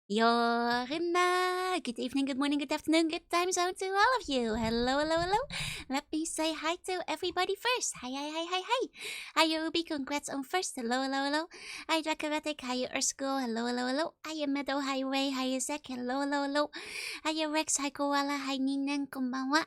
Yorina, good evening, good morning, good afternoon, good time zone to all of you. Hello, hello, hello. Let me say hi to everybody first. Hi, hi, hi, hi, hi. Hi, Ruby, congrats on first. Hello, hello, hello. Hi, Dracaratic. Hi, Ursko. Hello, hello, hello. Hi, Meadow. Hi, Ray. Hi, Zach. Hello, hello, hello. Hi, Rex. Hi, Koala. Hi, Ninan. Konbanwa.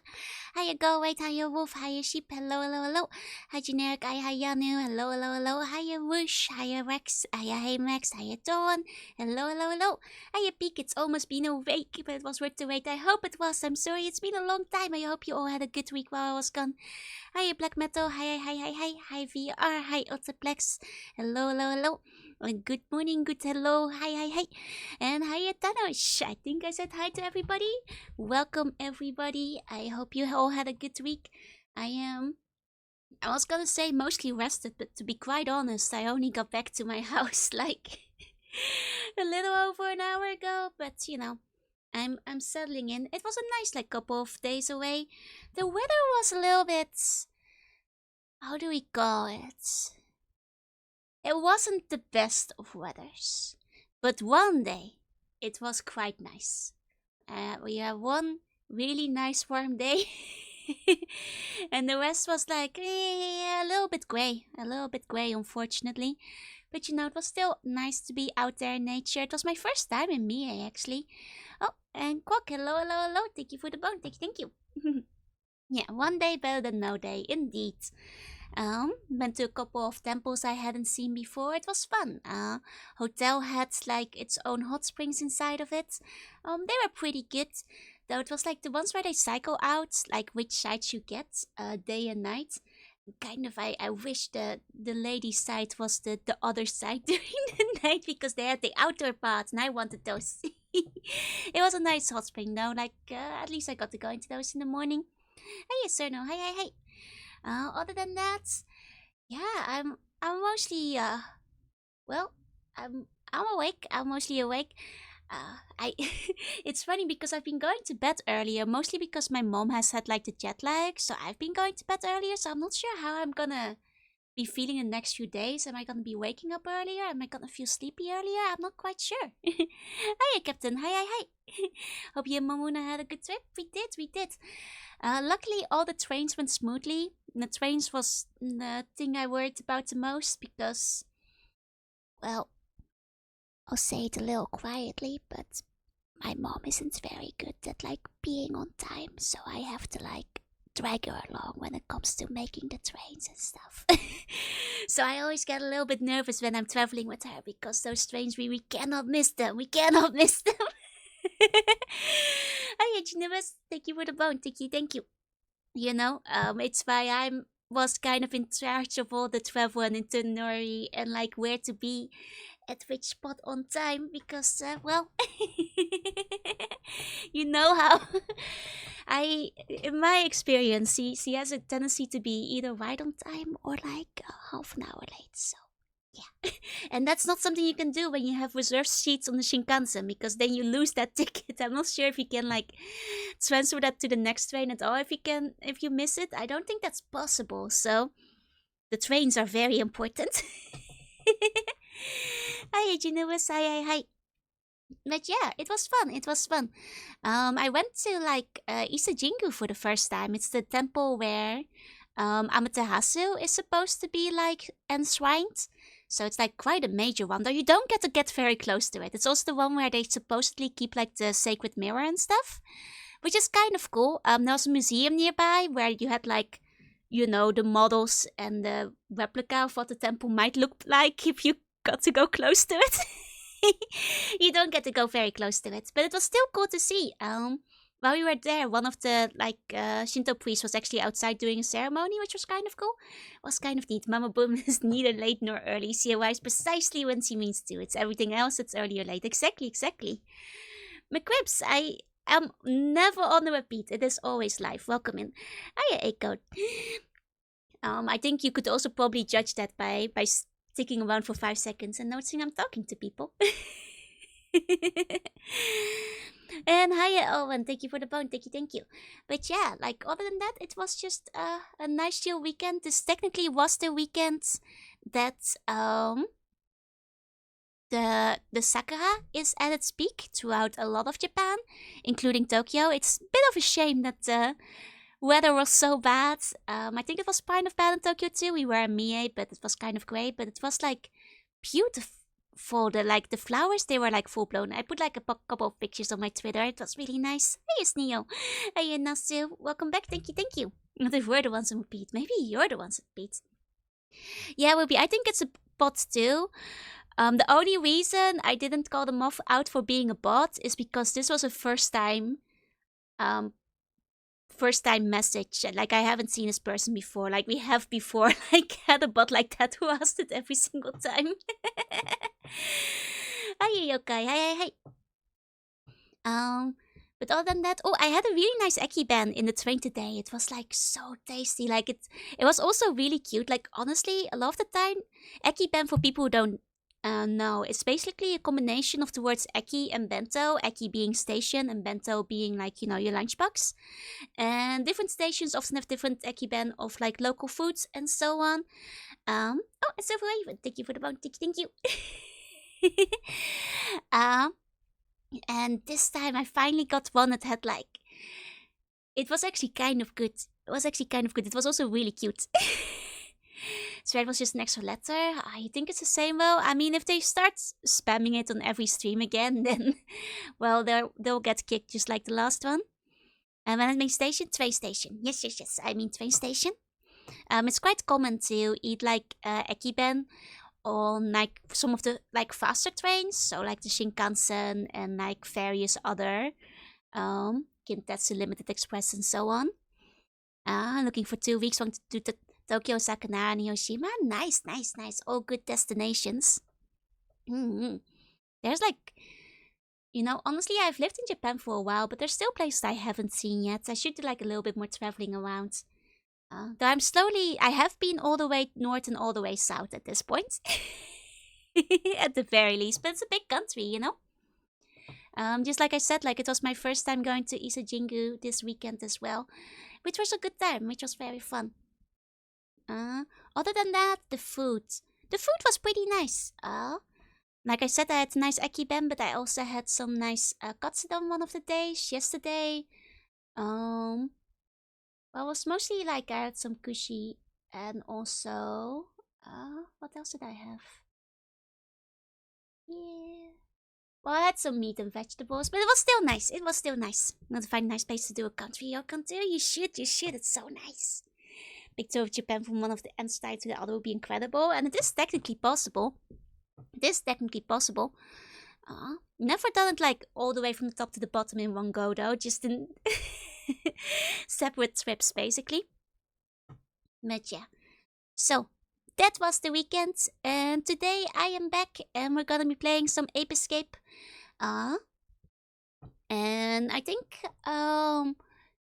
Hi, Go Wait. Hi, Wolf. Hi, Sheep. Hello, hello, hello. Hi, Generic. Hi, Yanu. Hello, hello, hello. Hi, Whoosh. Hi, Rex. Hi, Max. Hi, Dawn. Hello, hello, hello. Hiya, Peak. It's almost been a week, but it was worth the wait. I hope it was. I'm sorry, it's been a long time. I hope you all had a good week while I was gone. Hiya, Black Metal. Hi, hi, hi, hi. Hi, VR. Hi, Ultiplex. Hello, hello, hello. And good morning, good hello. Hi, hi, hi. And hiya, Thanos. I think I said hi to everybody. Welcome, everybody. I hope you all had a good week. I was gonna say mostly rested, but to be quite honest, I only got back to my house like a little over an hour ago. But I'm settling in. It was a nice like couple of days away. The weather was a little bit, how do we call it? It wasn't the best of weathers, but one day it was quite nice. We had one really nice warm day. And the rest was like a little bit gray, unfortunately. But it was still nice to be out there in nature. It was my first time in MIA, actually. Oh, and Quack, hello, hello, hello. Thank you for the bone. Thank you. Yeah, one day better than no day, indeed. Went to a couple of temples I hadn't seen before. It was fun. Hotel had like its own hot springs inside of it. They were pretty good. Though it was like the ones where they cycle out, like which sides you get, day and night. Kind of, I wish the lady side was the other side during the night because they had the outdoor parts and I wanted those. It was a nice hot spring though. Like at least I got to go into those in the morning. Hey, sir, no, hey, hey, hey. Other than that, yeah, I'm mostly well, I'm awake. I'm mostly awake. I it's funny because I've been going to bed earlier, mostly because my mom has had like the jet lag, so I've been going to bed earlier. So I'm not sure how I'm gonna be feeling in the next few days. Am I gonna be waking up earlier? Am I gonna feel sleepy earlier? I'm not quite sure. Hiya, Captain. Hi, hi, hi. Hope you and Mamuna had a good trip. We did, we did. Luckily, all the trains went smoothly. The trains was the thing I worried about the most because, well, I'll say it a little quietly, but my mom isn't very good at like being on time, so I have to like drag her along when it comes to making the trains and stuff. So I always get a little bit nervous when I'm traveling with her because those trains we cannot miss them. We cannot miss them. Hi, Genevas. Thank you for the bone. Thank you. It's why I'm was kind of in charge of all the travel and itinerary and like where to be at which spot on time because well you know how I in my experience she has a tendency to be either right on time or like half an hour late, so yeah. And that's not something you can do when you have reserved seats on the Shinkansen because then you lose that ticket. I'm not sure if you can like transfer that to the next train at all. If you miss it, I don't think that's possible. So the trains are very important. Hi, Jinubis. Hi, hi, hi. But yeah, it was fun. It was fun. I went to like Isajingu for the first time. It's the temple where Amaterasu is supposed to be like enshrined. So it's like quite a major one, though you don't get to get very close to it. It's also the one where they supposedly keep like the sacred mirror and stuff, which is kind of cool. There was a museum nearby where you had like, the models and the replica of what the temple might look like if you got to go close to it. You don't get to go very close to it, but it was still cool to see. While we were there, one of the Shinto priests was actually outside doing a ceremony, which was kind of cool. It was kind of neat. Mama Boom is neither late nor early. She arrives precisely when she means to. It's everything else that's early or late. Exactly, exactly. McQuibs, I am never on the repeat. It is always live. Welcome in. Hiya, Echo. I think you could also probably judge that by sticking around for 5 seconds and noticing I'm talking to people. And hiya, Owen. Thank you for the bone. Thank you. But yeah, like other than that, it was just a nice chill weekend. This technically was the weekend that the sakura is at its peak throughout a lot of Japan, including Tokyo. It's a bit of a shame that the weather was so bad. I think it was kind of bad in Tokyo too. We were in Mie, but it was kind of great. But it was like beautiful. The flowers, they were like full blown. I put like a couple of pictures on my Twitter. It was really nice. Hey, it's Neo. Hey, Nasu. Welcome back. Thank you. Not if we're the ones who repeat. Maybe you're the ones who repeat. Yeah, Ruby. I think it's a bot too. The only reason I didn't call them out for being a bot is because this was a first time message. Like, I haven't seen this person before. Like, we have before like had a bot like that who asked it every single time. Hi, Yokai. Hi. But other than that, I had a really nice Ekiben in the train today. It was like so tasty. Like, it was also really cute. Like, honestly, a lot of the time, Ekiben, for people who don't know, it's basically a combination of the words eki and bento. Eki being station and bento being like, your lunchbox. And different stations often have different Ekiben of like local foods and so on. And Silver Raven, thank you for the bounty. Thank you. And this time I finally got one that had like, it was actually kind of good. It was also really cute. So it was just an extra letter. I think it's the same though. I mean, if they start spamming it on every stream again, then, well, they'll get kicked just like the last one. And when I mean station, train station. Yes. I mean train station. It's quite common to eat like Ekiben on like some of the like faster trains. So like the Shinkansen and like various other Kintetsu Limited Express and so on. Looking for 2 weeks want to do Tokyo, Osaka, Nara, and Hiroshima. Nice. All good destinations. There's like, honestly, I've lived in Japan for a while, but there's still places I haven't seen yet. I should do like a little bit more traveling around. Though I have been all the way north and all the way south at this point. At the very least, but it's a big country, Just like I said, like it was my first time going to Isajingu this weekend as well, which was a good time, which was very fun. Other than that, the food was pretty nice. Like I said, I had a nice Ekiben, but I also had some nice katsudon one of the days yesterday. Well, it was mostly like I had some kushi and also what else did I have? Yeah. Well, I had some meat and vegetables, but it was still nice. I'm gonna find a nice place to do a country yokan too. You should. It's so nice. Big tour of Japan from one of the ends side to the other would be incredible, and it is technically possible. Never done it like all the way from the top to the bottom in one go though, just in separate trips basically. But yeah, so that was the weekend, and today I am back, and we're gonna be playing some Ape Escape. And I think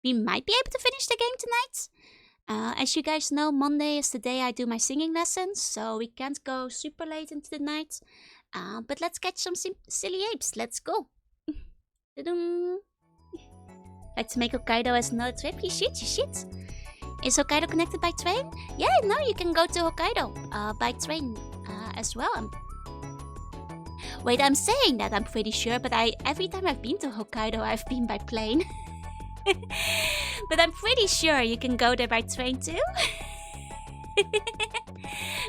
we might be able to finish the game tonight. As you guys know, Monday is the day I do my singing lessons, so we can't go super late into the night. But let's catch some silly apes. Let's go. Like to make Hokkaido as another trip? You should. Is Hokkaido connected by train? Yeah, no, you can go to Hokkaido by train as well. Wait, I'm saying that I'm pretty sure, but every time I've been to Hokkaido, I've been by plane. But I'm pretty sure you can go there by train too.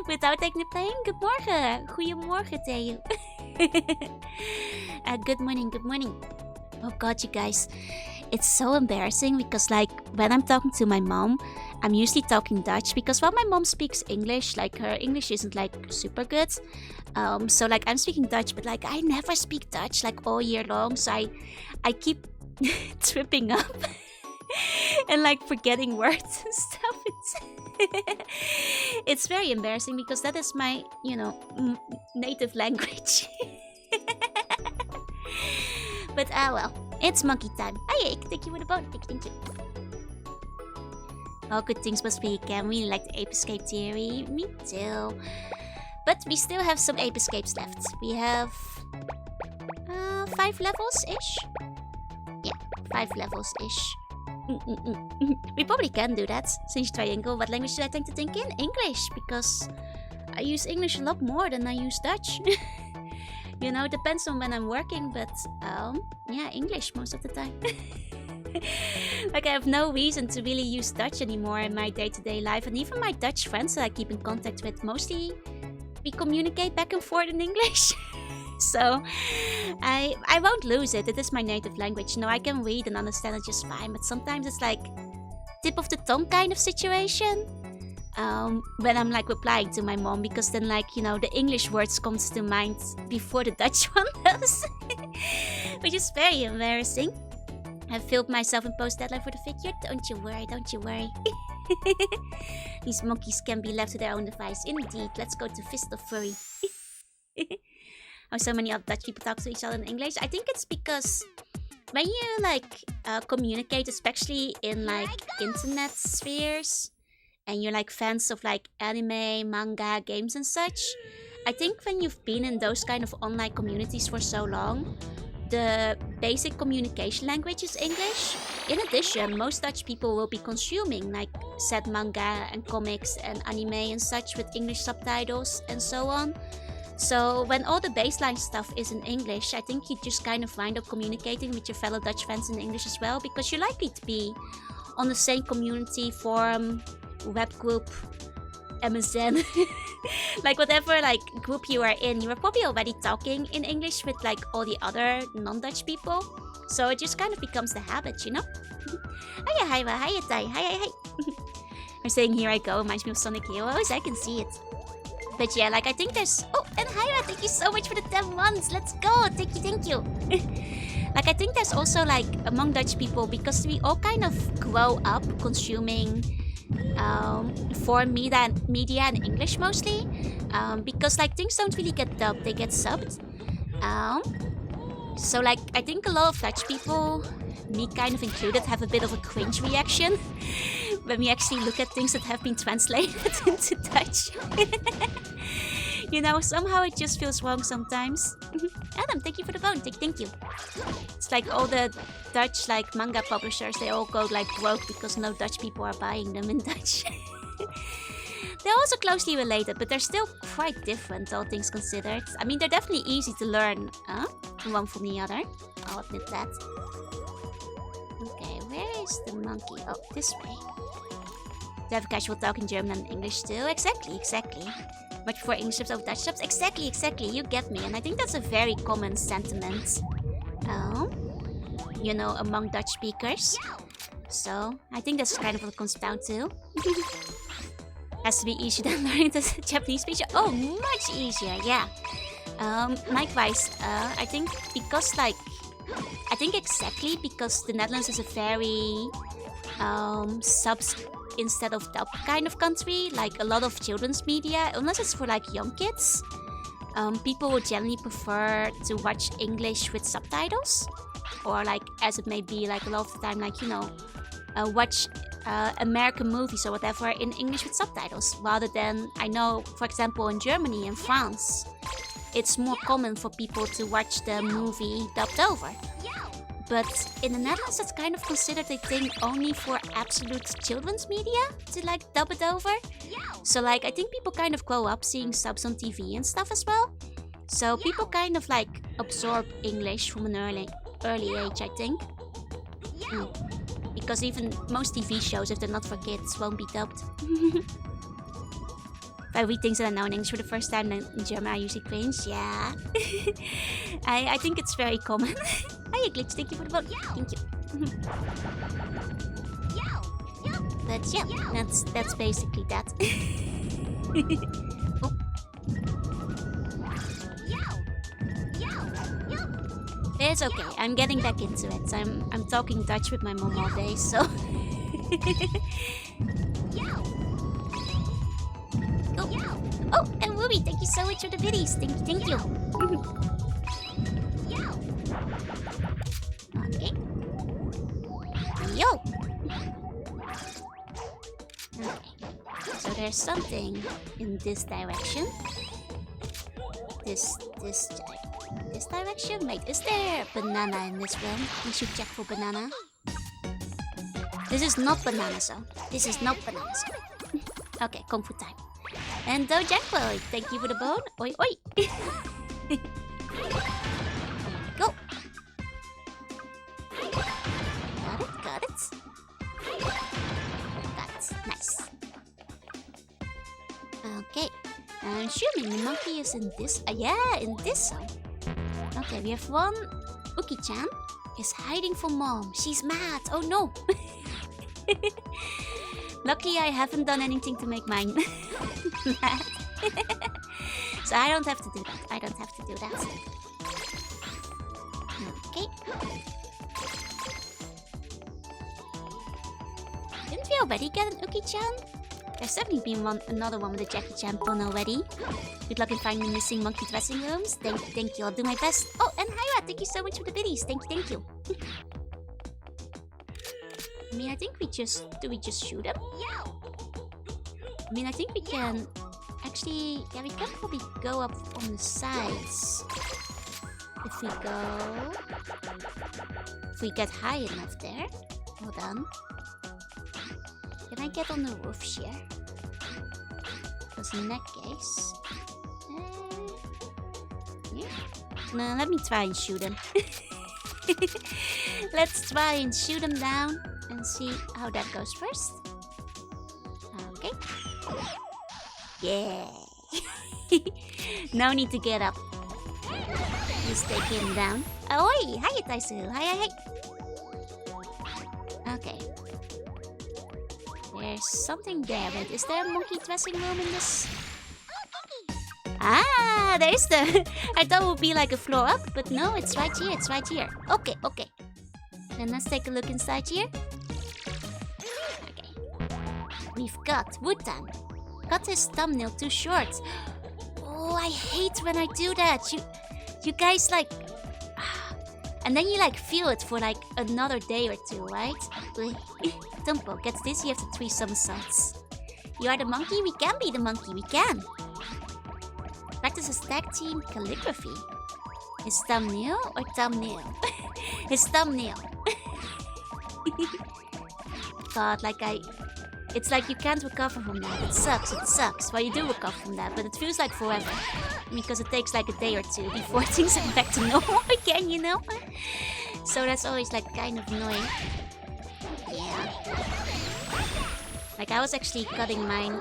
Without taking the plane? Good morning. Goedemorgen, Theo. Good morning. Oh god, you guys. It's so embarrassing because like when I'm talking to my mom, I'm usually talking Dutch because while my mom speaks English, like her English isn't like super good. So like I'm speaking Dutch, but like I never speak Dutch like all year long, so I keep tripping up and like forgetting words and stuff. It's very embarrassing because that is my, native language. But well, it's monkey time. Hi, thank you for the boat. Thank you. All good things must be again. Really like the Ape Escape theory. Me too. But we still have some Ape Escapes left. We have 5 levels-ish? Yeah, 5 levels-ish. We probably can do that. Since triangle, what language should I tend to think in? English, because I use English a lot more than I use Dutch. You know, depends on when I'm working, but yeah, English most of the time. Like, I have no reason to really use Dutch anymore in my day-to-day life, and even my Dutch friends that I keep in contact with, mostly we communicate back and forth in English. So I won't lose it. It is my native language. No, I can read and understand it just fine, but sometimes it's like tip of the tongue kind of situation. When I'm like replying to my mom, because then, like, you know, the English words comes to mind before the Dutch one does. Which is very embarrassing. I filmed myself and post deadline for the figure. Don't you worry, don't you worry. These monkeys can be left to their own device. Indeed, let's go to Fist of Furry. How so many other Dutch people talk to each other in English? I think it's because when you like communicate, especially in like internet spheres, and you're like fans of like anime, manga, games and such, I think when you've been in those kind of online communities for so long, the basic communication language is English. In addition, most Dutch people will be consuming like said manga and comics and anime and such with English subtitles and so on. So when all the baseline stuff is in English, I think you just kind of wind up communicating with your fellow Dutch fans in English as well, because you're likely to be on the same community forum, web group, MSN, like whatever like group you are in, you are probably already talking in English with like all the other non-Dutch people. So it just kind of becomes the habit, you know? Hiya, hiya, hiya, Tai, hiya, hiya. I'm saying here I go, reminds me of Sonic Heroes, I can see it. But yeah, like I think there's... Oh, and Hyra, thank you so much for the 10 months. Let's go. Thank you. Like I think there's also like among Dutch people, because we all kind of grow up consuming foreign media in English mostly. Because like things don't really get dubbed, they get subbed. So like I think a lot of Dutch people, me kind of included, have a bit of a cringe reaction when we actually look at things that have been translated into Dutch. You know, somehow it just feels wrong sometimes. Adam, thank you for the phone. Thank you. It's like all the Dutch like manga publishers, they all go like broke because no Dutch people are buying them in Dutch. They're also closely related, but they're still quite different, all things considered. I mean, they're definitely easy to learn, one from the other. I'll admit that. Okay, where is the monkey? Oh, this way. To have casual talk in German and English too. Exactly. Much for English subs over Dutch subs. Exactly. You get me. And I think that's a very common sentiment, you know, among Dutch speakers. So I think that's kind of what it comes down to. Has to be easier than learning the Japanese speech. Oh, much easier, yeah. Likewise, I think because like... I think exactly because the Netherlands is a very subs instead of dub kind of country. Like a lot of children's media, unless it's for like young kids, people would generally prefer to watch English with subtitles. Or like, as it may be, like a lot of the time, like, you know, watch American movies or whatever in English with subtitles. Rather than, I know, for example, in Germany and France, it's more common for people to watch the movie dubbed over. But in the Netherlands, it's kind of considered a thing only for absolute children's media to like dub it over. So like, I think people kind of grow up seeing subs on TV and stuff as well. So people kind of like absorb English from an early age, I think. Because even most TV shows, if they're not for kids, won't be dubbed. If I read things that I know in English for the first time in German, I usually cringe. Yeah. I think it's very common. Hiya, Glitch. Thank you for the vote. Thank you. But yeah, that's basically that. Oh. It's okay. I'm getting back into it. I'm talking Dutch with my mom all day, so. Oh, and Ruby, thank you so much for the biddies. Thank you. Okay. Yo. Okay. So there's something in this direction. This direction? Wait, is there banana in this one? We should check for banana. This is not banana zone. This is not banana zone. Okay, Kung Fu time. And Dojangbo, thank you for the bone. Oi, oi. Go. Got it. Got it. Nice. Okay. I'm assuming the monkey is in this. Yeah, in this zone. Okay, we have one. Uki-chan is hiding from mom. She's mad. Oh no. Lucky I haven't done anything to make mine mad. So I don't have to do that. Okay. Didn't we already get an Uki-chan? There's definitely been another one with a Jackie Chan pun already. Good luck in finding missing monkey dressing rooms. Thank you. I'll do my best. Oh, and Hyra, thank you so much for the biddies. Thank you. I mean, I think we just shoot him? I mean, I think we can actually, yeah, we can probably go up on the sides. If we get high enough there. Hold on. Can I get on the roof here? Because in that case... yeah. No, let me try and shoot him. Let's try and shoot him down and see how that goes first. Okay. Yeah. No need to get up. Just take him down. Oi! Hiya, Taisu. Hi. Okay. There's something there. Wait, is there a monkey dressing room in this? Ah, there's the... I thought it would be like a floor up, but no, it's right here. Okay. Then let's take a look inside here. Okay. We've got Wutan. Cut his thumbnail too short. Oh, I hate when I do that. You guys like... And then you like feel it for like another day or two, right? Tumpo gets dizzy after 3 somersaults. You are the monkey? We can be the monkey, we can. Practice his tag team calligraphy. His thumbnail or thumbnail? His thumbnail. God, it's like you can't recover from that. It sucks. Well, you do recover from that, but it feels like forever. Because it takes like a day or two before things are back to normal again, you know? So that's always like kind of annoying. Yeah. Like I was actually cutting mine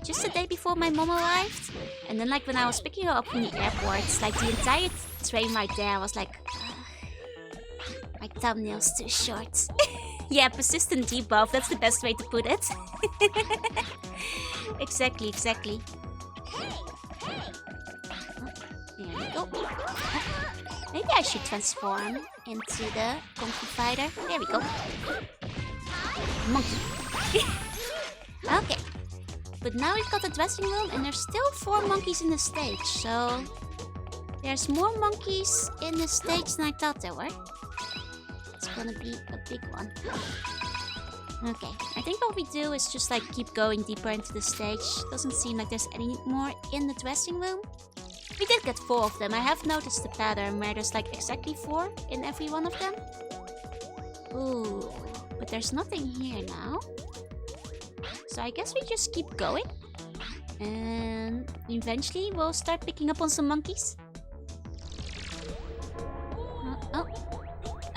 just the day before my mom arrived. And then like when I was picking her up from the airport, like the entire train right there, I was like... my thumbnail's too short. Yeah, persistent debuff, that's the best way to put it. Exactly. There we go. Maybe I should transform into the Kung Fu Fighter. There we go. Monkey. Okay. But now we've got the dressing room and there's still 4 monkeys in the stage. So there's more monkeys in the stage than I thought there were. It's gonna be a big one. Okay, I think what we do is just like keep going deeper into the stage. Doesn't seem like there's any more in the dressing room. We did get 4 of them. I have noticed the pattern where there's like exactly 4 in every one of them. Ooh, but there's nothing here now. So I guess we just keep going. And eventually we'll start picking up on some monkeys. Oh.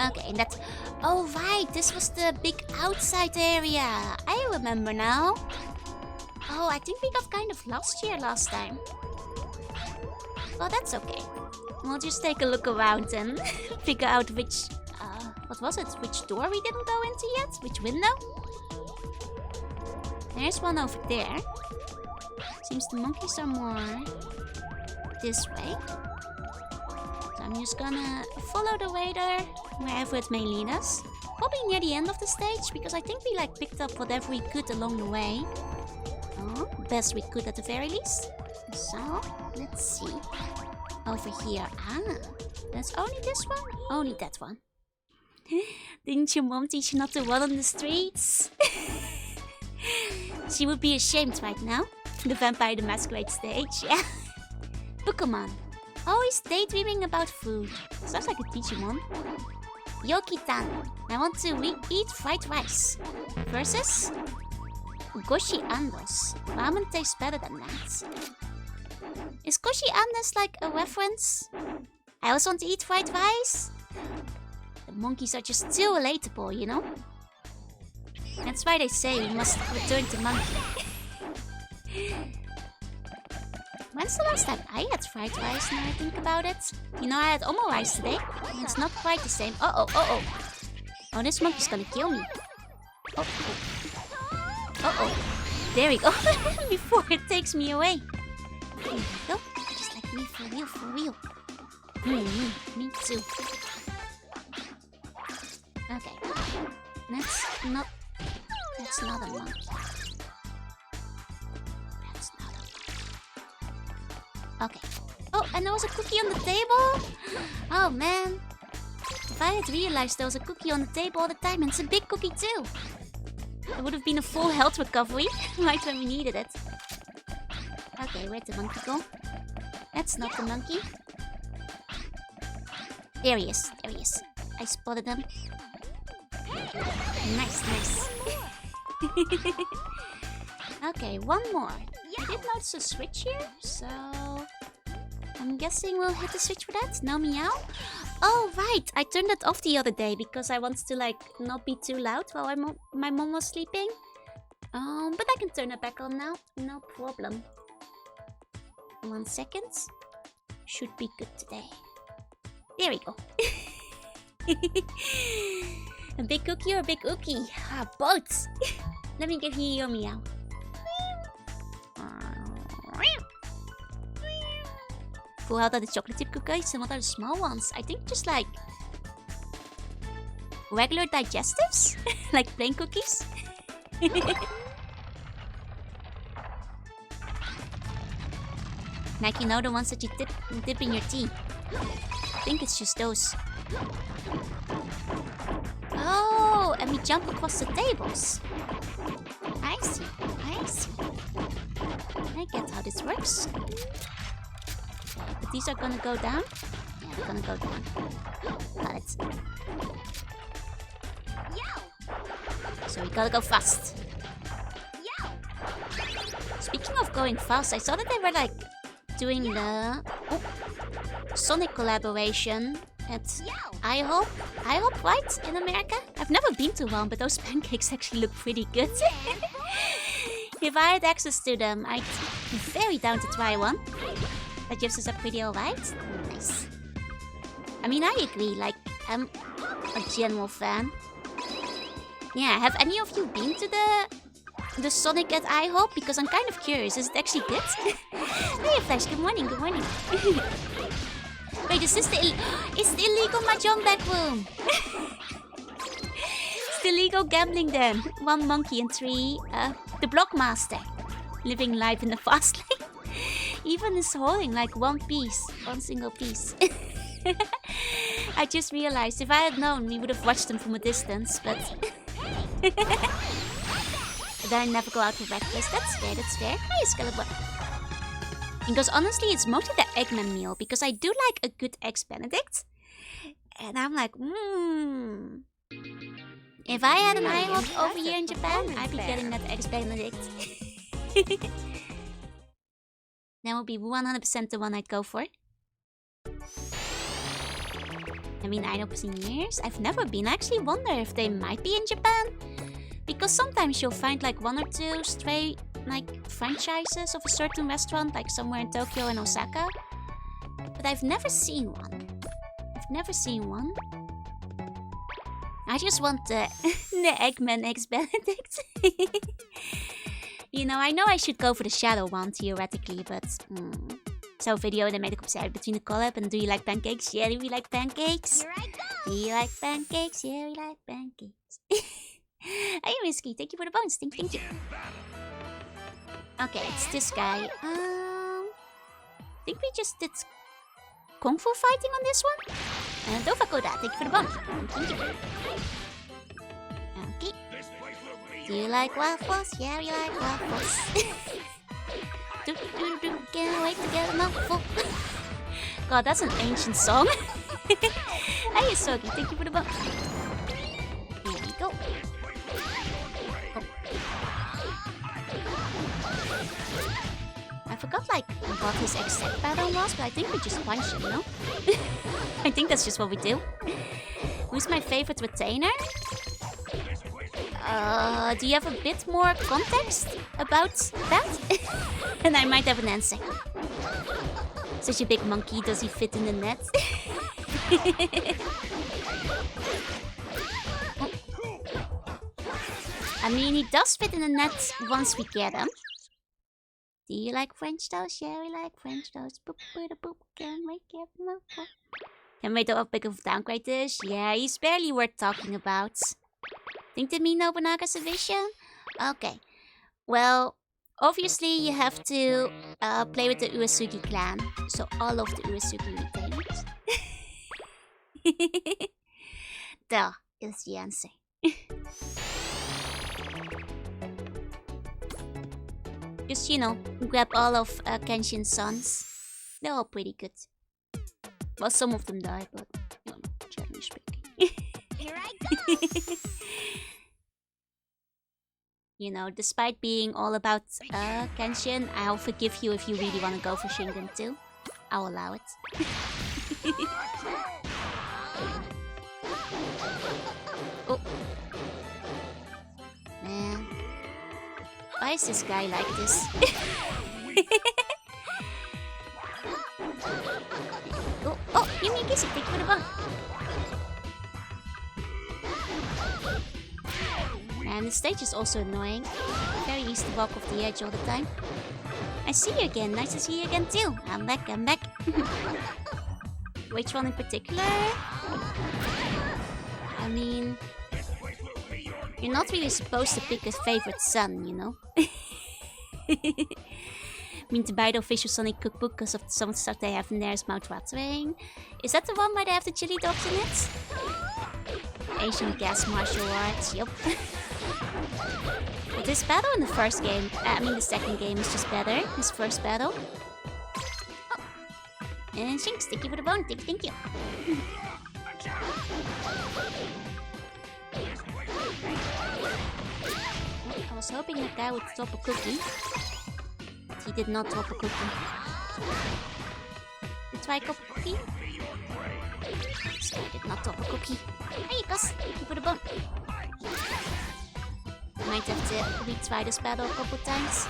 Okay, and that's... Oh, right, this was the big outside area. I remember now. Oh, I think we got kind of lost here last time. Well, that's okay. We'll just take a look around and figure out which... what was it? Which door we didn't go into yet? Which window? There's one over there. Seems the monkeys are more this way. So I'm just gonna follow the way there, wherever it may lead us. Probably near the end of the stage, because I think we like picked up whatever we could along the way. Oh, best we could at the very least. So, let's see. Over here. Ah, that's only this one? Only that one. Didn't your mom teach you not to run on the streets? She would be ashamed right now. The Vampire the Masquerade stage, yeah. Pokemon. Always daydreaming about food. Sounds like a Digimon. Yoki-tan. I want to eat fried rice. Versus... Goshi Andos. Ramen tastes better than that. Is Goshi Andos like a reference I also want to eat fried rice. The monkeys are just too relatable, you know? That's why they say we must return to monkey. When's the last time I had fried rice now I think about it? You know, I had omo rice today. And it's not quite the same. Uh-oh, uh-oh. Oh, this monkey's gonna kill me. Uh-oh. There we go. Before it takes me away. There we go. Just like me, for real, for real. Me too. Okay. That's not a monkey. That's not a monkey. Okay. Oh, and there was a cookie on the table? Oh, man. If I had realized there was a cookie on the table all the time, and it's a big cookie too. It would have been a full health recovery, right when we needed it. Okay, where'd the monkey go? That's not the monkey. There he is, there he is. I spotted him. Nice, nice. Okay, one more. I did notice a switch here, so... I'm guessing we'll hit the switch for that. No meow. Oh, right. I turned it off the other day because I wanted to, like, not be too loud while my mom was sleeping. But I can turn it back on now. No problem. 1 second. Should be good today. There we go. A big cookie or a big ookie? Ah, both. Let me give you your meow. Cool, how are the chocolate chip cookies and what are the small ones? I think just like regular digestives? Like plain cookies? Like, you know, the ones that you dip in your tea. I think it's just those. Oh, and we jump across the tables. I see, I see. I get how this works. But these are gonna go down? Yeah, they're gonna go down. Got it. So we gotta go fast. Speaking of going fast, I saw that they were like doing the Sonic collaboration at IHOP. IHOP, right? In America? I've never been to one, but those pancakes actually look pretty good. If I had access to them, I'd be very down to try one. That gives us a pretty alright. Nice. I mean, I agree. Like, I'm a general fan. Yeah, have any of you been to the Sonic at IHOP? Because I'm kind of curious. Is it actually good? Hey, Flash. Good morning. Good morning. Wait, is this it's the illegal mahjong back room? It's the illegal gambling den. 1 monkey and 3, the Blockmaster. Living life in the fast lane. Even is holding like 1 piece. 1 single piece. I just realized if I had known, we would have watched them from a distance, but... Then I never go out for breakfast. That's fair, that's fair. Hi, Excalibur. Because honestly, it's mostly the Eggman meal, because I do like a good Eggs Benedict. And I'm like, If I had an IHOP over here in Japan, I'd be getting that Eggs Benedict. That would be 100% the one I'd go for. I mean, IHOPs in years? I've never been. I actually wonder if they might be in Japan. Because sometimes you'll find like 1 or 2 stray like franchises of a certain restaurant, like somewhere in Tokyo and Osaka. But I've never seen one. I've never seen one. I just want the Eggman Eggs Benedict. You know I should go for the shadow one theoretically, but... So video they made a comparison between the collab and do you like pancakes? Yeah, do we like pancakes? Here I go. Do you like pancakes? Yeah, we like pancakes. Hey, Whiskey, thank you for the bones. Thank you. Okay, it's this guy. I think we just did Kung Fu fighting on this one. Dofakoda, thank you for the bone. Thank you. Okay. Do you like waffles? Yeah, we like waffles. Can't wait to get a mouthful. God, that's an ancient song. Hey, Sogi, thank you for the bone. Here we go. I forgot like what his exact pattern was, but I think we just punch him, no? I think that's just what we do. Who's my favorite retainer? Do you have a bit more context about that? And I might have an answer. Such a big monkey, does he fit in the net? I mean, he does fit in the net once we get him. Do you like French toast? Yeah, we like French toast. Boop, boop, boop. Can't wait how big of a downgrade is. Yeah, he's barely worth talking about. Think to me, Nobunaga's a vision? Okay. Well, obviously you have to play with the Uesugi clan. So all of the Uesugi retainers. Duh is the answer. Just, you know, grab all of Kenshin's sons. They're all pretty good. Well, some of them die, but, you know, generally speaking. Here I go! You know, despite being all about Kenshin, I'll forgive you if you really want to go for Shingen too. I'll allow it. Oh. Man. Why is this guy like this? Oh, give me a kissy, take for the bump. And the stage is also annoying. Very easy to walk off the edge all the time. I see you again, nice to see you again too. I'm back. Which one in particular? I mean... You're not really supposed to pick a favorite son, you know? I mean, to buy the official Sonic cookbook because of some stuff they have in there is mouth-watering. Is that the one where they have the chili dogs in it? Asian gas martial arts, yup. But this battle in the first game, the second game is just better. This first battle. Oh. And Shinx, thank you for the bone, thank you. I was hoping that guy would drop a cookie. But he did not drop a cookie. Did I drop a cookie? This guy did not drop a cookie. Hey, Gus! Thank you for the bone. Might have to retry this battle a couple times.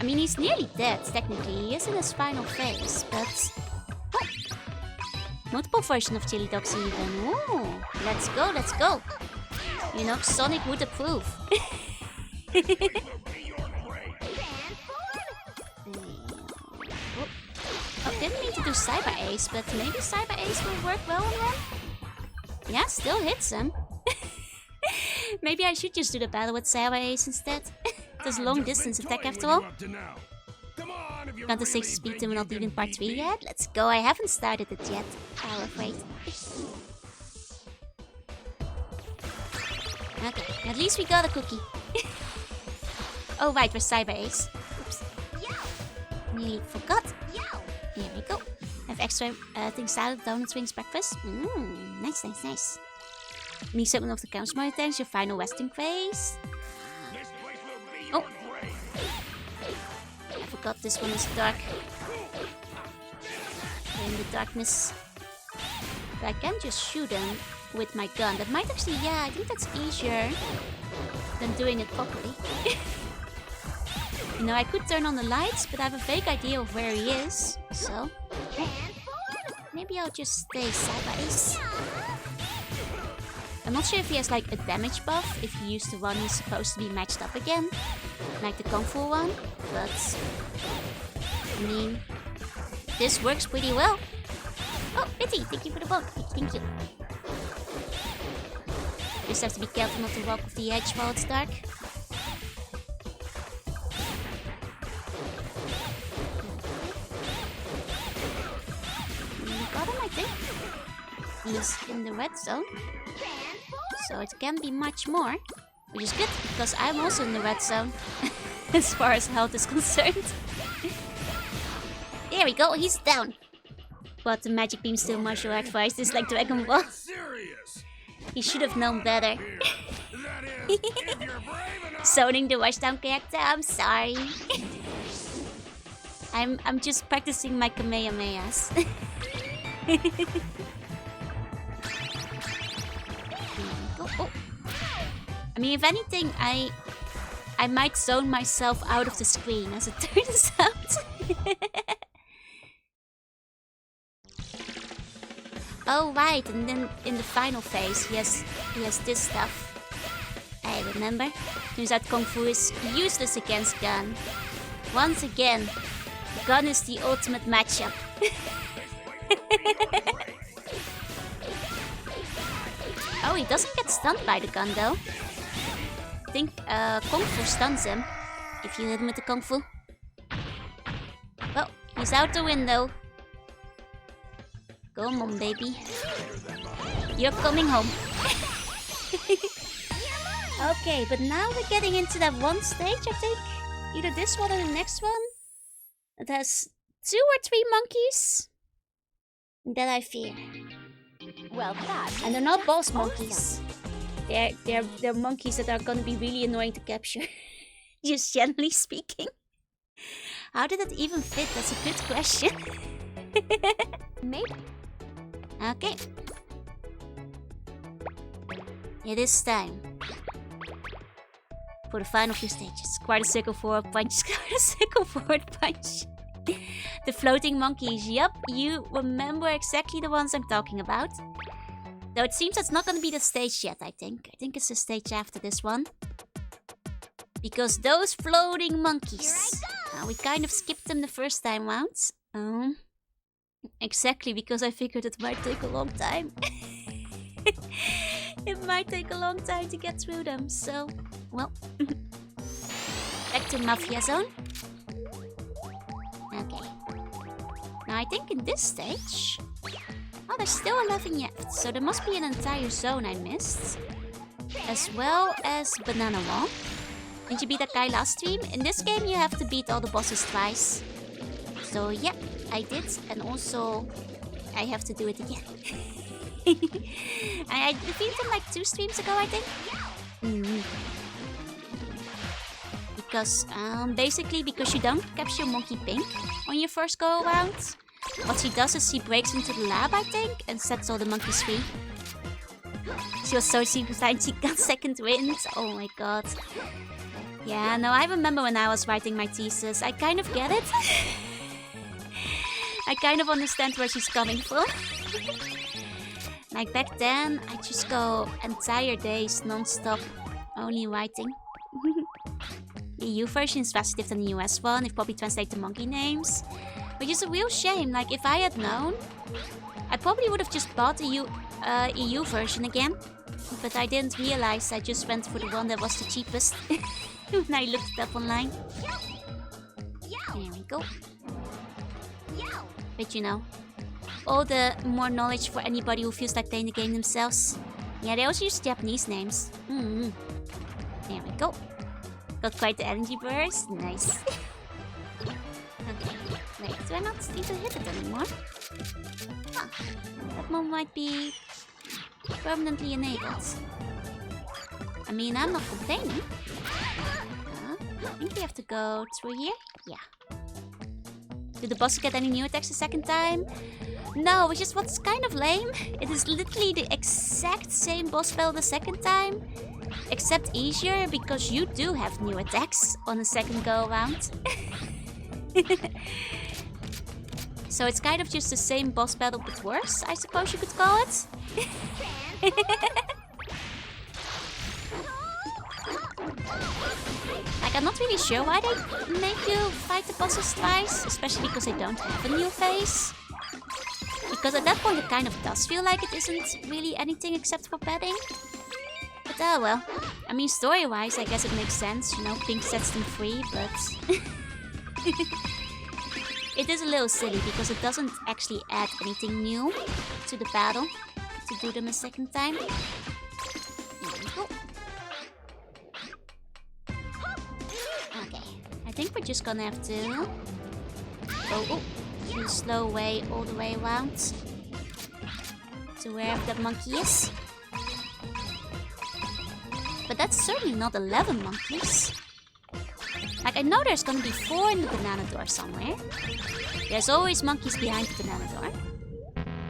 I mean, he's nearly dead, technically. He is in his final phase, but... Oh. Multiple version of Chili Dogs even. Ooh, let's go. You know, Sonic would approve. Oh, didn't mean to do Cyber Ace, but maybe Cyber Ace will work well on him? Yeah, still hits him. Maybe I should just do the battle with Cyber Ace instead. Does long distance attack after all. Got the 6 speed and we're not even part 3 yet? Let's go, I haven't started it yet. I'm afraid. Okay, at least we got a cookie. Oh right, we're Cyber Ace. Oops. Nearly forgot. Here we go. Have extra things salad, donuts, wings, breakfast. Nice. Mix up of the counts more attempts, your final resting phase. Oh. I forgot this one is dark. We're in the darkness. But I can just shoot him with my gun. That might actually, yeah, I think that's easier than doing it properly. You know, I could turn on the lights, but I have a vague idea of where he is. So, maybe I'll just stay Cyber Ace. I'm not sure if he has like a damage buff, if he used the one he's supposed to be matched up again, like the Kung Fu one, but I mean, this works pretty well. Oh, Bitty, thank you for the bone. Thank you. Just have to be careful not to walk off the edge while it's dark. We got him, I think. He's in the red zone. So it can be much more, which is good, because I'm also in the red zone, as far as health is concerned. There we go, he's down. But the magic beam still martial art fights just like Dragon Ball. He should have known better. Zoning the watchdown character, I'm sorry. I'm just practicing my Kamehamehas. Oh. I mean, if anything, I might zone myself out of the screen, as it turns out. Oh right, and then in the final phase, he has this stuff. I remember. Turns out Kung Fu is useless against Gun. Once again, Gun is the ultimate matchup. Oh, he doesn't get stunned by the Gun though. I think Kung Fu stuns him if you hit him with the Kung Fu. Well, he's out the window. Come on, baby. You're coming home. Okay, but now we're getting into that one stage, I think. Either this one or the next one. It has 2 or 3 monkeys that I fear. Well, and they're not boss monkeys. They're monkeys that are gonna be really annoying to capture. Just generally speaking. How did that even fit? That's a good question. Maybe. Okay. It is time for the final few stages. Quarter circle forward punch, quarter circle forward punch. The floating monkeys, yup, you remember exactly the ones I'm talking about. Though it seems that's not gonna be the stage yet, I think. I think it's the stage after this one. Because those floating monkeys... we kind of skipped them the first time round. Exactly, because I figured it might take a long time. It might take a long time to get through them, so... well... back to Mafia Zone. Okay. Now I think in this stage... oh, there's still 11 yet, so there must be an entire zone I missed. As well as Banana Wall. Did you beat that guy last stream? In this game you have to beat all the bosses twice. So yeah, I did, and also I have to do it again. I defeated him like 2 streams ago, I think. Because, basically because you don't capture Monkey Pink on your first go around. What she does is she breaks into the lab, I think, and sets all the monkeys free. She was so super fine, she got 2nd wind. Oh my god. Yeah, no, I remember when I was writing my thesis. I kind of get it. I kind of understand where she's coming from. Like back then, I just go entire days non-stop only writing. The EU version is faster than the US one. If probably translate the monkey names. Which is a real shame. Like if I had known, I probably would have just bought the EU version again. But I didn't realize, I just went for the one that was the cheapest. When I looked it up online. There we go. But you know, all the more knowledge for anybody who feels like playing the game themselves. Yeah, they also use Japanese names. There we go. Got quite the energy burst. Nice. Okay, wait, do I not need to hit it anymore? Huh. That one might be permanently enabled. I mean, I'm not complaining. I think we have to go through here. Yeah. Do the bosses get any new attacks the 2nd time? No, which is what's kind of lame. It is literally the exact same boss battle the 2nd time. Except easier, because you do have new attacks on the 2nd go around. So it's kind of just the same boss battle but worse, I suppose you could call it. Like, I'm not really sure why they make you fight the bosses twice, especially because they don't have a new phase. Because at that point it kind of does feel like it isn't really anything except for padding. But oh well. I mean, story-wise, I guess it makes sense, you know, Pink sets them free, but... it is a little silly because it doesn't actually add anything new to the battle to do them a 2nd time. There we go. Okay, I think we're just gonna have to go in a slow way all the way around to wherever that monkey is. But that's certainly not 11 monkeys. Like, I know there's gonna be 4 in the banana door somewhere. There's always monkeys behind the banana door.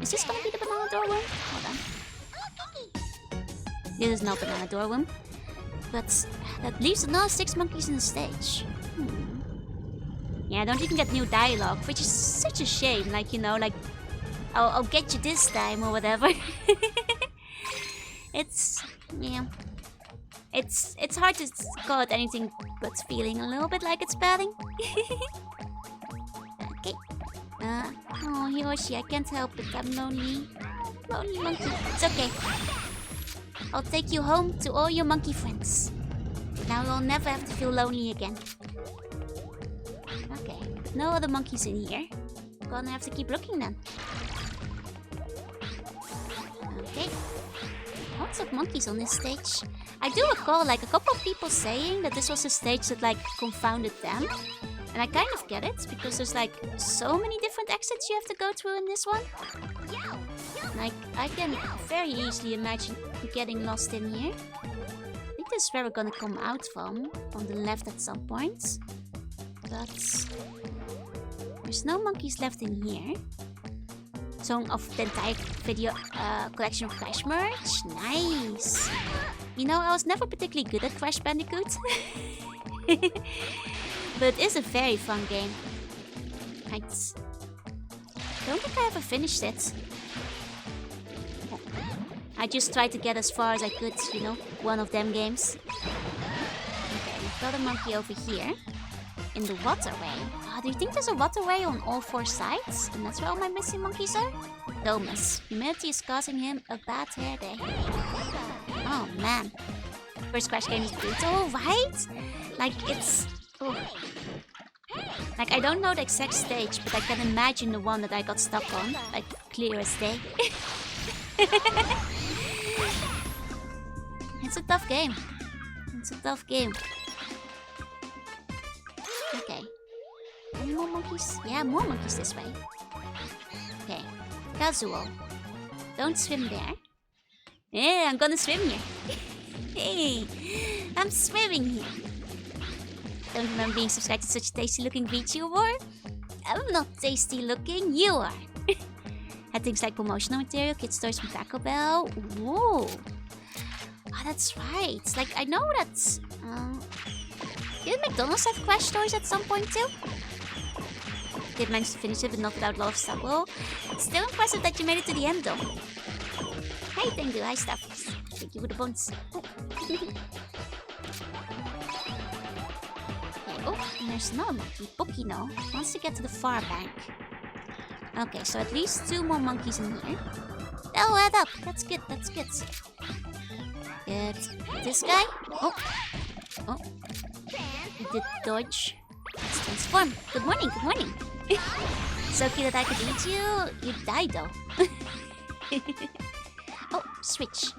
Is this gonna be the banana door room? Hold on. This is no banana door room. But that leaves another 6 monkeys in the stage. Yeah, I don't even get new dialogue, which is such a shame. Like, you know, like, I'll get you this time or whatever. Yeah. It's hard to call it anything but feeling a little bit like it's spelling. Okay. Oh, Hiroshi, I can't help it. I'm lonely. Lonely monkey. It's okay. I'll take you home to all your monkey friends. Now you'll never have to feel lonely again. Okay. No other monkeys in here. Gonna have to keep looking then. Okay. Lots of monkeys on this stage. I do recall like a couple of people saying that this was a stage that like confounded them. And I kind of get it, because there's like so many different exits you have to go through in this one. Like, I can very easily imagine getting lost in here. I think this is where we're gonna come out from, on the left at some point. But there's no monkeys left in here. Song of the entire video collection of Crash merch. Nice! You know, I was never particularly good at Crash Bandicoot. But it is a very fun game. I don't think I ever finished it. I just tried to get as far as I could, you know, one of them games. Okay, we've got a monkey over here. In the waterway. Oh, do you think there's a waterway on all 4 sides? And that's where all my missing monkeys are? Thomas. Humility is causing him a bad hair day. Oh man. First Crash game is brutal, right? Like, it's... Oh. Like, I don't know the exact stage, but I can imagine the one that I got stuck on. Like, clear as day. It's a tough game. It's a tough game. Okay. Any more monkeys? Yeah, more monkeys this way. Okay. Kazuo. Don't swim there. Yeah, I'm gonna swim here. Hey, I'm swimming here. Don't remember being subscribed to such a tasty looking VTuber. I'm not tasty looking, you are. Had things like promotional material, kids toys from Taco Bell. Whoa. Oh, that's right. Like, I know that... did McDonald's have Crash toys at some point too? Did manage to finish it, but not without a lot of struggle. Still impressive that you made it to the end though. Hey, thank you. Hi, stuff. Thank you for the bones. Oh, and there's another monkey. Pokino wants to get to the far bank. Okay, so at least 2 more monkeys in here. That'll add up. That's good. That's good. Get this guy. Oh. Oh. He did dodge. Let's transform. Good morning. Good morning. So cute that I could eat you. You died though. Oh, switch.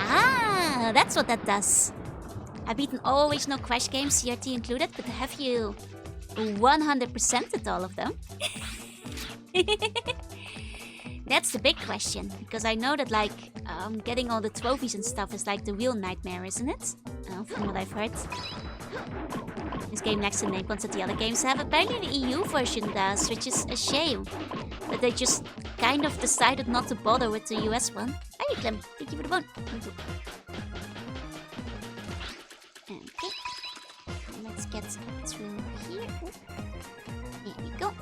Ah, that's what that does. I've beaten all original Crash games, CRT included, but have you 100%ed all of them? That's the big question, because I know that like getting all the trophies and stuff is like the real nightmare, isn't it? From what I've heard. This game next to name that the other games have. Apparently the EU version does, which is a shame. But they just kind of decided not to bother with the US one. Hi, Clem. Thank you for the bone. Okay. Let's get through here. There we go.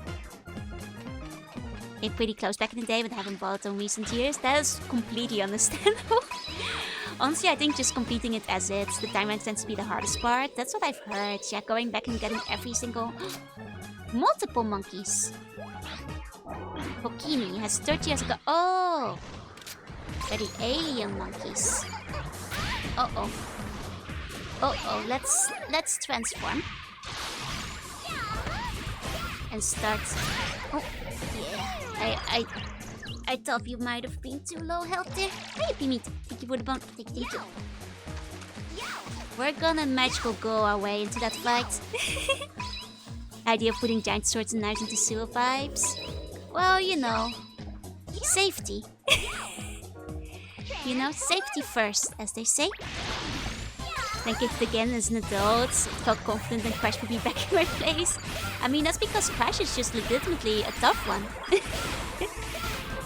Been pretty close back in the day, but haven't bought in recent years. That is completely understandable. Honestly, I think just completing it as it's, the timeline tends to be the hardest part. That's what I've heard. Yeah, going back and getting every single... Multiple monkeys. Pokini has 30 years ago. Oh! They're the alien monkeys. Uh-oh. Uh-oh, let's transform. And start... Oh, yeah. I thought you might have been too low health there. Hey, Pimit. Thank you for the bone. Thank you. We're gonna magical go our way into that fight. Idea of putting giant swords and knives into sewer pipes? Well, you know, safety. You know, safety first, as they say. Then kicked again as an adult. It felt confident and Crash would be back in my place. I mean, that's because Crash is just legitimately a tough one.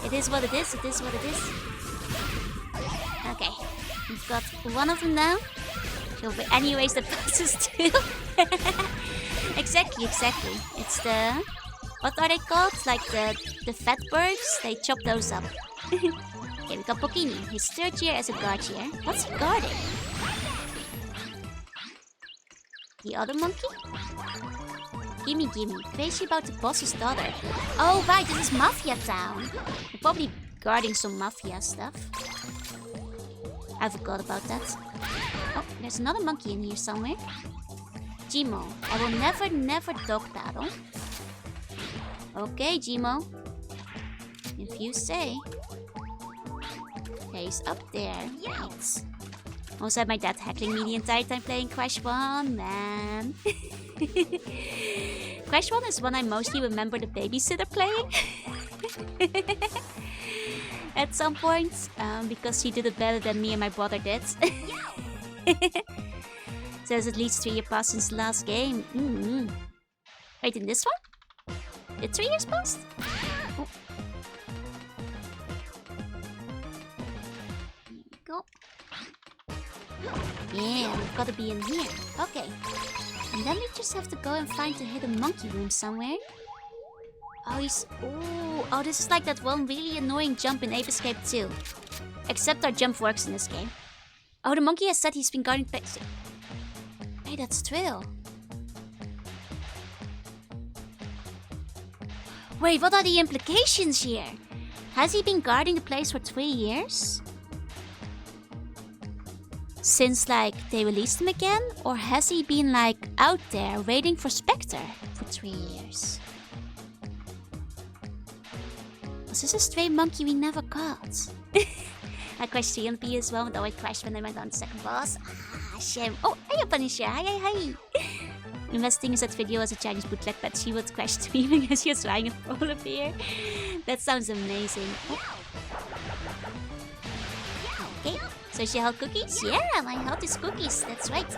It is what it is, it is what it is. Okay, we've got one of them now. There'll be anyways the passes too. Exactly. It's the... What are they called? Like the fat birds? They chop those up. Okay, we got Pokini. His 3rd year as a guard here. What's he guarding? The other monkey? Gimme. Crazy about the boss's daughter. Oh right, this is Mafia Town. They're probably guarding some Mafia stuff. I forgot about that. Oh, there's another monkey in here somewhere. Gmo. I will never dog battle. Okay, Gmo. If you say. Okay, he's up there. Right. Also had my dad heckling me the entire time playing Crash 1, man. Crash 1 is one I mostly remember the babysitter playing. At some point, because he did it better than me and my brother did. Says at least 3 years passed since the last game. Wait, in this one? Did 3 years passed? Oh. Here we go. Yeah, we've got to be in here. Okay. And then we just have to go and find the hidden monkey room somewhere. Oh, he's... Oh, this is like that one really annoying jump in Ape Escape 2. Except our jump works in this game. Oh, the monkey has said he's been guarding... Hey, that's Twill. Wait, what are the implications here? Has he been guarding the place for 3 years? Since, like, they released him again? Or has he been, like, out there waiting for Spectre for 3 years? Was this a stray monkey we never caught? I crashed 3 as well, though I crashed when I went on the second boss. Ah, shame. Oh, hey, Punisher. Hi. Investing in that video as a Chinese bootleg, but she would crash streaming as she was trying a polar bear. That sounds amazing. Oh. Okay, so she held cookies? Yeah, my health is cookies, that's right.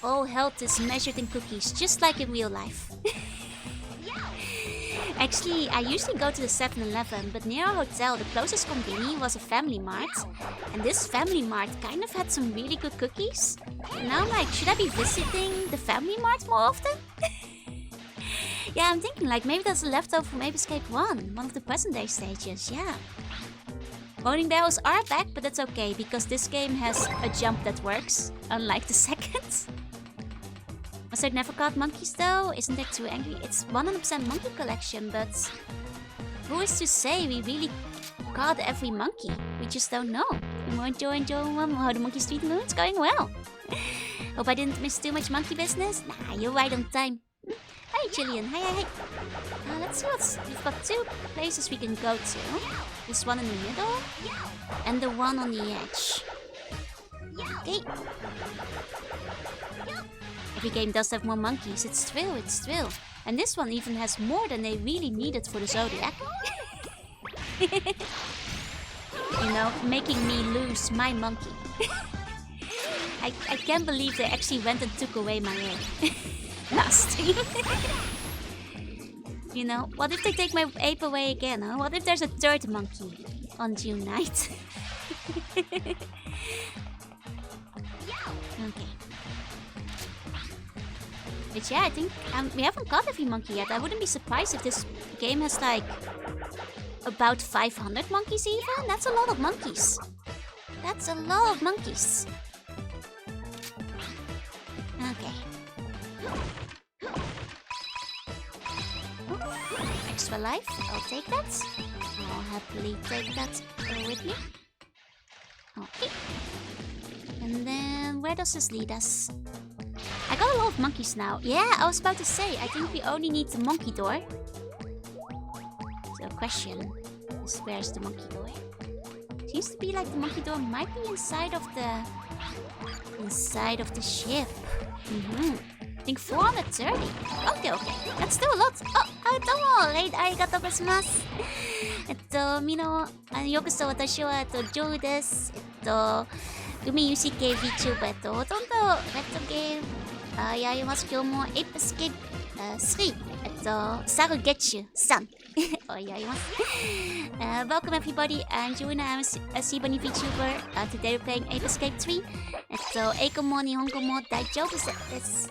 All health is measured in cookies, just like in real life. Actually, I usually go to the 7-Eleven, but near our hotel, the closest convenience was a Family Mart. And this Family Mart kind of had some really good cookies. And now I'm like, should I be visiting the Family Mart more often? Yeah, I'm thinking like maybe that's a leftover from Ape Escape 1, one of the present day stages, yeah. Rolling barrels are back, but that's okay, because this game has a jump that works, unlike the second. Was there never caught monkeys though? Isn't that too angry? It's 100% monkey collection, but who is to say we really caught every monkey? We just don't know. More enjoy how the monkey street moon's going well. Hope I didn't miss too much monkey business. Nah, you're right on time. Hi Jillian, hi. Let's see what's... We've got 2 places we can go to. This one in the middle, and the one on the edge. Okay. Every game does have more monkeys, it's thrill. And this one even has more than they really needed for the Zodiac. You know, making me lose my monkey. I can't believe they actually went and took away my ape. Last stream. You know, what if they take my ape away again, huh? What if there's a 3rd monkey on June night? Okay. But yeah, I think we haven't caught every monkey yet. I wouldn't be surprised if this game has like about 500 monkeys even. That's a lot of monkeys. That's a lot of monkeys. Okay. Extra life, I'll take that. I'll happily take that with me. Okay. And then where does this lead us? I got a lot of monkeys now. Yeah, I was about to say, I think we only need the monkey door. So question is, where's the monkey door? Seems to be like the monkey door might be inside of the ship. I think 430. Okay. That's still a lot. Oh, どうも、レイドありがとうございます。みの、よくそう、私は、ジョーです。海遊系 VTuber とほとんどレッドゲームやります。今日も Ape Escape 3 Saru Getchu 3 をやります。Welcome everybody, I'm Juna, I'm a Seabunny VTuber. Today we're playing Ape Escape 3. 英語も日本語も大丈夫です。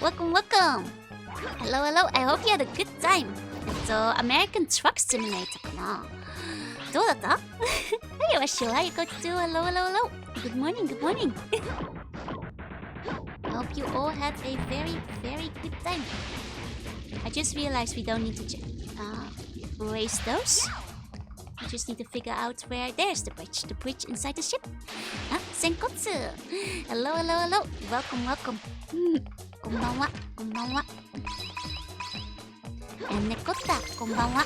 Welcome, welcome! Hello, hello, I hope you had a good time. American Truck Simulator かな。どうだった？ Hey, Washu, how you got to do? Hello, hello, hello. Good morning, good morning. I hope you all had a very, very good time. I just realized we don't need to erase those. We just need to figure out where... There's the bridge inside the ship. Senkotsu. Hello, hello, hello. Welcome, welcome. Konbanwa, konbanwa. And Nekota, konbanwa.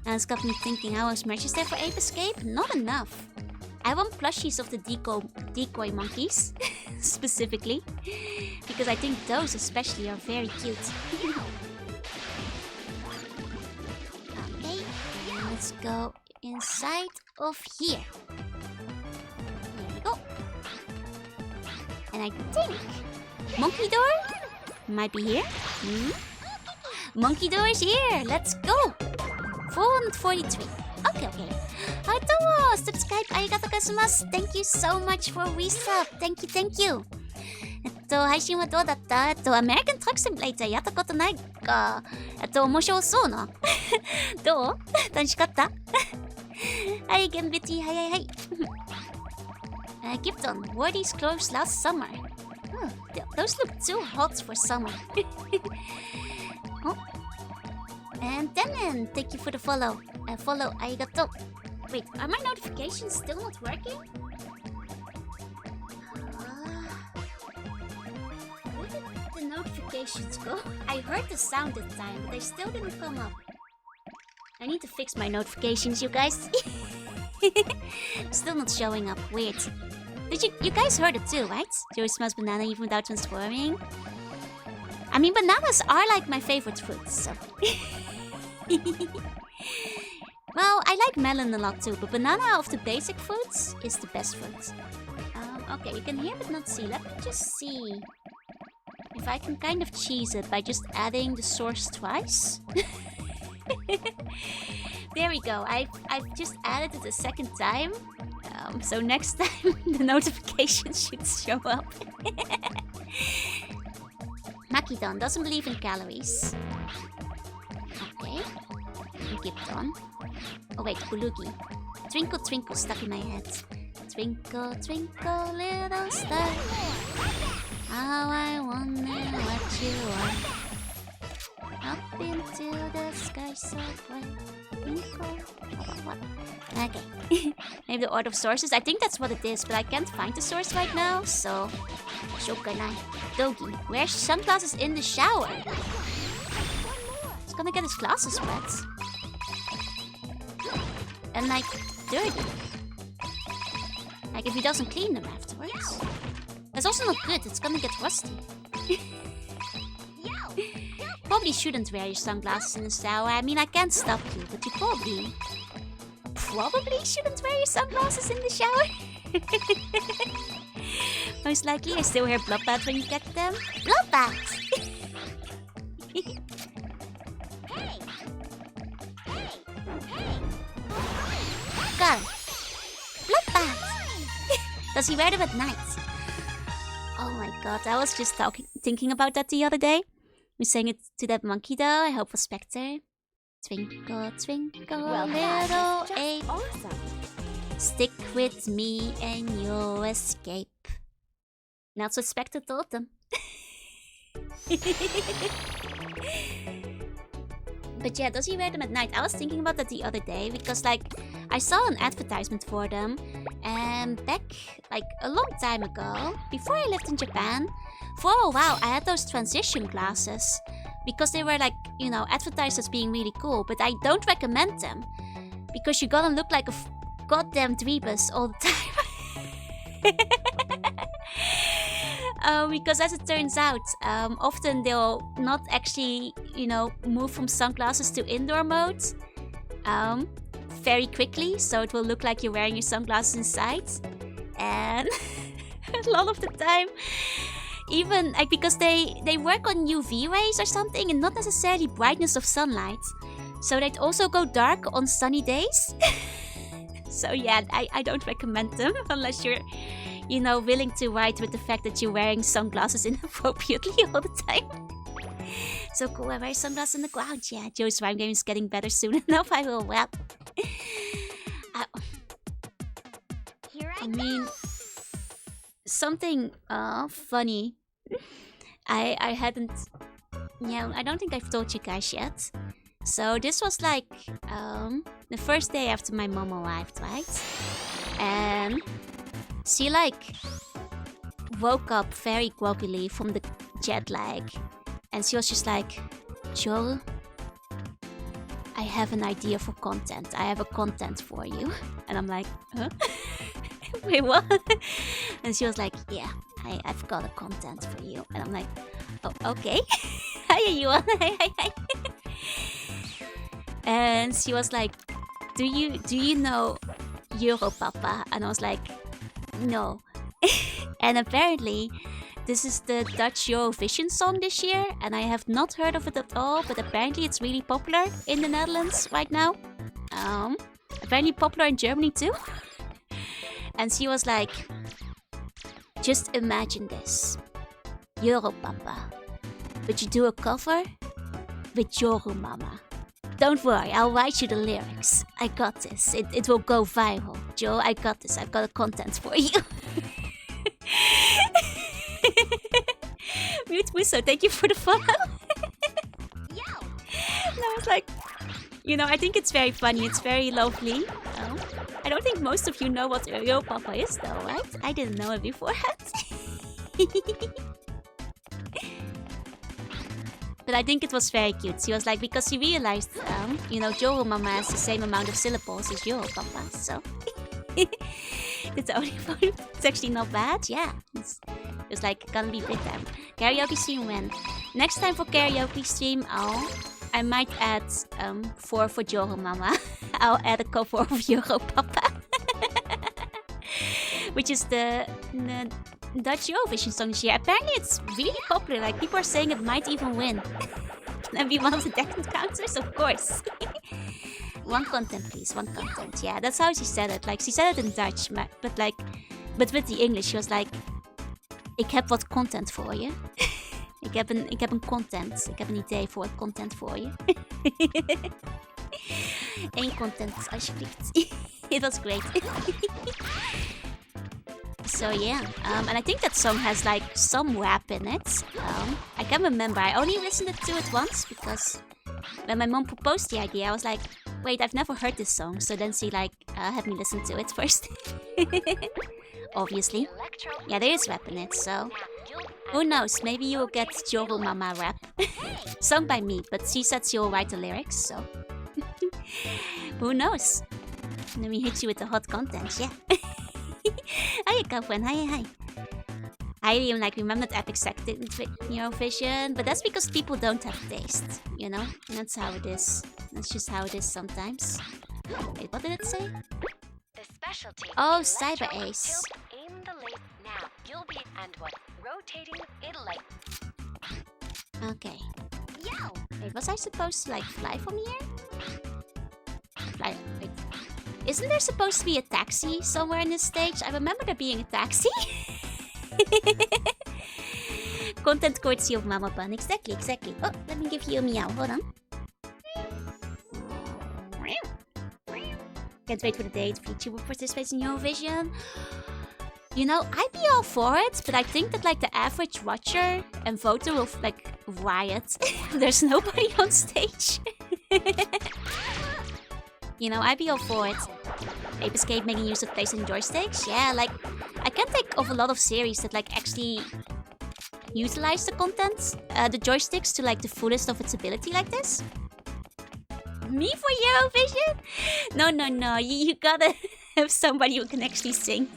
It's got me thinking, how much merch is there for Ape Escape? Not enough. I want plushies of the decoy monkeys, specifically, because I think those especially are very cute. Okay, let's go inside of here. Here we go. And I think monkey door might be here. Monkey door is here. Let's go. 443. Okay, okay. Domo! Subscribe ありがとうございます。Thank you so much for resub. Thank you, thank you. 配信はどうだった？American Truck Simulator やったことないか。面白そうな。どう？楽しかった？はい、ゲンビティ、はいはいはい。Gipton, wore these clothes last summer. Those look too hot for summer. Oh. And then, thank you for the follow. Follow, arigato. Wait, are my notifications still not working? Where did the notifications go? I heard the sound that time, but they still didn't come up. I need to fix my notifications, you guys. Still not showing up. Weird. You guys heard it too, right? Joey smells banana even without transforming. I mean, bananas are like my favorite fruits, so... Well, I like melon a lot too, but banana of the basic fruits is the best fruit. Okay, you can hear but not see. Let me just see if I can kind of cheese it by just adding the source twice. There we go. I've just added it a second time. So next time the notification should show up. Makidon doesn't believe in calories. Okay. Gipton. Oh wait, Bulugi. Twinkle, twinkle stuck in my head. Twinkle, twinkle, little star. How I wonder what you are. Up into the sky so bright. Twinkle. What? Okay. Maybe the order of sources. I think that's what it is, but I can't find the source right now, so... Shokanai. Dogi wears sunglasses in the shower. He's gonna get his glasses wet. And like, dirty. Like if he doesn't clean them afterwards. That's also not good, it's gonna get rusty. Probably shouldn't wear your sunglasses in the shower. I mean, I can't stop you, but you probably shouldn't wear your sunglasses in the shower. Most likely, I still hear bloodbath when you get them. Bloodbath! God. Bloodbath! Does he wear them at night? Oh my god, I was just thinking about that the other day. We sang it to that monkey though, I hope for Spectre. Twinkle, twinkle, little ape. Awesome. Stick with me and you'll escape. That's what Spectre told them. But yeah, does he wear them at night? I was thinking about that the other day because like I saw an advertisement for them and back like a long time ago, before I lived in Japan, for a while I had those transition glasses because they were like, you know, advertised as being really cool, but I don't recommend them because you're gonna look like a goddamn dweebus all the time. Because as it turns out, often they'll not actually, you know, move from sunglasses to indoor mode very quickly, so it will look like you're wearing your sunglasses inside. and a lot of the time, even like because they work on UV rays or something, and not necessarily brightness of sunlight, so they'd also go dark on sunny days. So yeah, I don't recommend them unless you're, you know, willing to ride with the fact that you're wearing sunglasses inappropriately all the time. So cool, I wear sunglasses on the ground. Yeah, Joe's rhyme game is getting better soon enough. I will rap. Here I mean, something funny. I hadn't, yeah, I don't think I've told you guys yet. So this was like the first day after my mom arrived, right? And she like woke up very groggily from the jet lag, and she was just like, Joel, I have an idea for content. I have a content for you. And I'm like, huh? Wait, what? And she was like, yeah, I've got a content for you. And I'm like, oh, okay. Hi, everyone. Hi. And she was like, do you know Europapa? And I was like, no. And apparently, this is the Dutch Eurovision song this year, and I have not heard of it at all, but apparently it's really popular in the Netherlands right now. Apparently popular in Germany too. And she was like, just imagine this. Europapa. But you do a cover with Jorumama. Don't worry, I'll write you the lyrics. I got this. It will go viral. Joe, I got this. I've got a content for you. Mute Musso, thank you for the follow. And I was like, you know, I think it's very funny. It's very lovely. I don't think most of you know what Europapa is though, right? I didn't know it beforehand. But I think it was very cute. She was like, because she realized, you know, Jorumama has the same amount of syllables as Europapa, so it's only it's actually not bad. Yeah, it's like gonna be big time. Karaoke stream when? Next time for karaoke stream, I might add 4 for Jorumama. I'll add a cover of Europapa, which is the Dutch Eurovision song this year. Apparently it's really popular, like people are saying it might even win. Can I be one of the decent counters? Of course. One content please, one content. Yeah, that's how she said it. Like she said it in Dutch, but with the English she was like, ik heb wat content voor je. ik heb een content. Ik heb een idee voor het content voor je. Eén content alsjeblieft. It was great. So yeah, and I think that song has like some rap in it. I can't remember. I only listened to it once because when my mom proposed the idea, I was like, wait, I've never heard this song. So then she like had me listen to it first. Obviously. Yeah, there is rap in it, so who knows? Maybe you will get Jorumama rap. Sung by me, but she said she'll write the lyrics, so who knows? Let me hit you with the hot content, yeah. Hi, girlfriend. Hi. I even like remember that Epic Sack didn't fit Eurovision, but that's because people don't have taste, you know? And that's how it is. That's just how it is sometimes. Wait, what did it say? The specialty. Oh, Cyber Ace. Aim the lace now. You'll be and what? Rotating it like. Okay. Wait, was I supposed to like fly from here? Fly. Wait. Isn't there supposed to be a taxi somewhere in this stage? I remember there being a taxi. Content courtesy of Mama Bun. Exactly. Oh, let me give you a meow. Hold on. Can't wait for the day VTuber participates in Eurovision. You know, I'd be all for it, but I think that like the average watcher and voter will like riot. There's nobody on stage. You know, I'd be all for it. Ape Escape making use of place and joysticks. Yeah, like I can think of a lot of series that like actually utilize the content, the joysticks to like the fullest of its ability like this. Me for Eurovision? No. You gotta have somebody who can actually sing.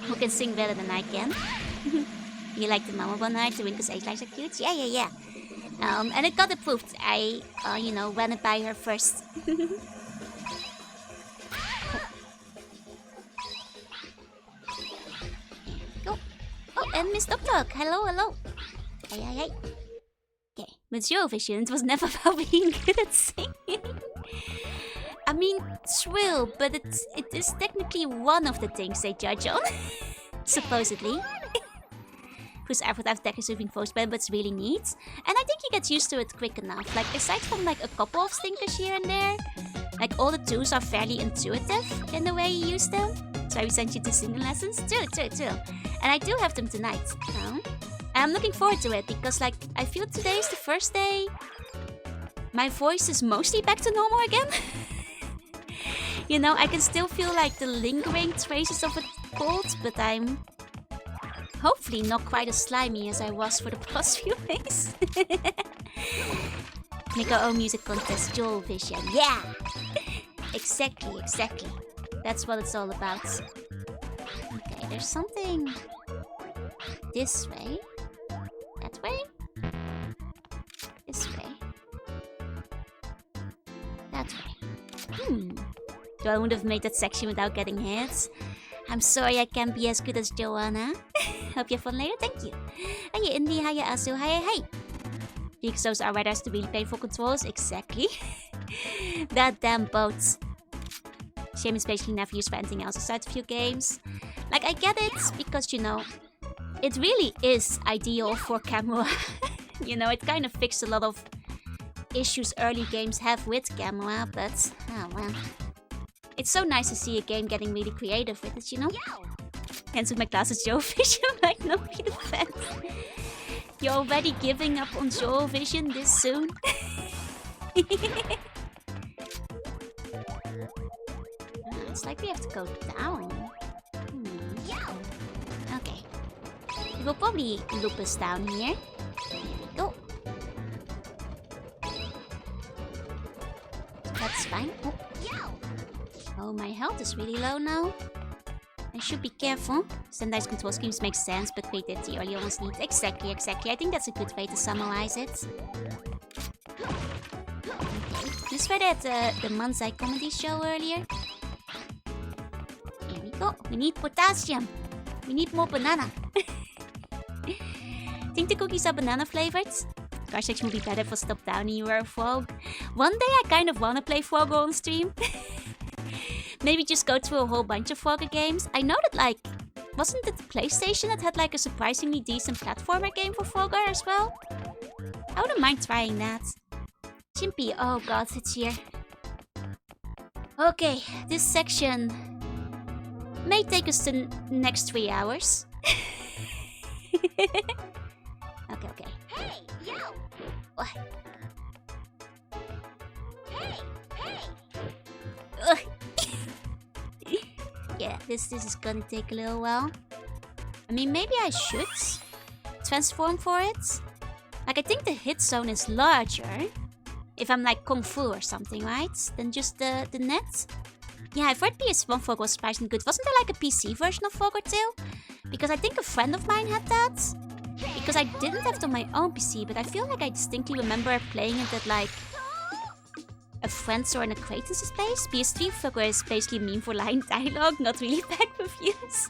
Who can sing better than I can. You like the Mama Bun night? The Winkers age likes are cute? Yeah. And it got approved. I, you know, ran it by her first. and Miss Dog Dog. Hello, hello. Hey. Okay, with Eurovision, it was never about being good at singing. I mean, true, but it is technically one of the things they judge on. Supposedly. Whose effort I've definitely postponed, but it's really neat. And I think you get used to it quick enough. Like, aside from like a couple of stinkers here and there, like all the tools are fairly intuitive in the way you use them. So I sent you to singing lessons. True. And I do have them tonight. And I'm looking forward to it because like I feel today is the first day my voice is mostly back to normal again. You know, I can still feel like the lingering traces of a cold, but I'm hopefully not quite as slimy as I was for the past few days. Make our own music contest, Eurovision. Yeah! Exactly. That's what it's all about. Okay, there's something this way. That way? This way. That way. So I would have made that section without getting hit. I'm sorry I can't be as good as Joanna. Hope you have fun later, thank you. Hiya Indy, hiya Asu, hi. Because those are riders to really painful controls, exactly. That damn boat. Shame is basically never used for anything else aside a few games. Like, I get it, because, you know, it really is ideal for camera. You know, it kind of fixed a lot of issues early games have with camera, but, oh well. It's so nice to see a game getting really creative with it, you know? Hence with my classes Eurovision might not be the best. You're already giving up on Eurovision this soon? It's like we have to go down. Okay. We will probably loop us down here. There we go. That's fine. Oh, my health is really low now. I should be careful. Standardized control schemes make sense, but creativity early ones need. Exactly. I think that's a good way to summarize it. Okay. Just read at the Manzai comedy show earlier. Here we go. We need potassium. We need more banana. Think the cookies are banana flavored? Car section would be better if I stopped down and you were a frog. One day I kind of want to play Frogger on stream. Maybe just go through a whole bunch of Frogger games. I know that, like, wasn't it the PlayStation that had like a surprisingly decent platformer game for Frogger as well? I wouldn't mind trying that. Chimpy, oh god, it's here. Okay, this section may take us the next 3 hours. Okay. Hey, yo! What? Hey! Ugh. Yeah, this is gonna take a little while. I mean, maybe I should transform for it. Like, I think the hit zone is larger if I'm like Kung Fu or something, right? Than just the net. Yeah, I've heard PS1 Frogger was surprisingly good. Wasn't there like a PC version of Frogger too? Because I think a friend of mine had that. Because I didn't have it on my own PC, but I feel like I distinctly remember playing it at like a friend's or an acquaintance's place. PS3 Frogger is basically meme for line dialogue, not really bad reviews.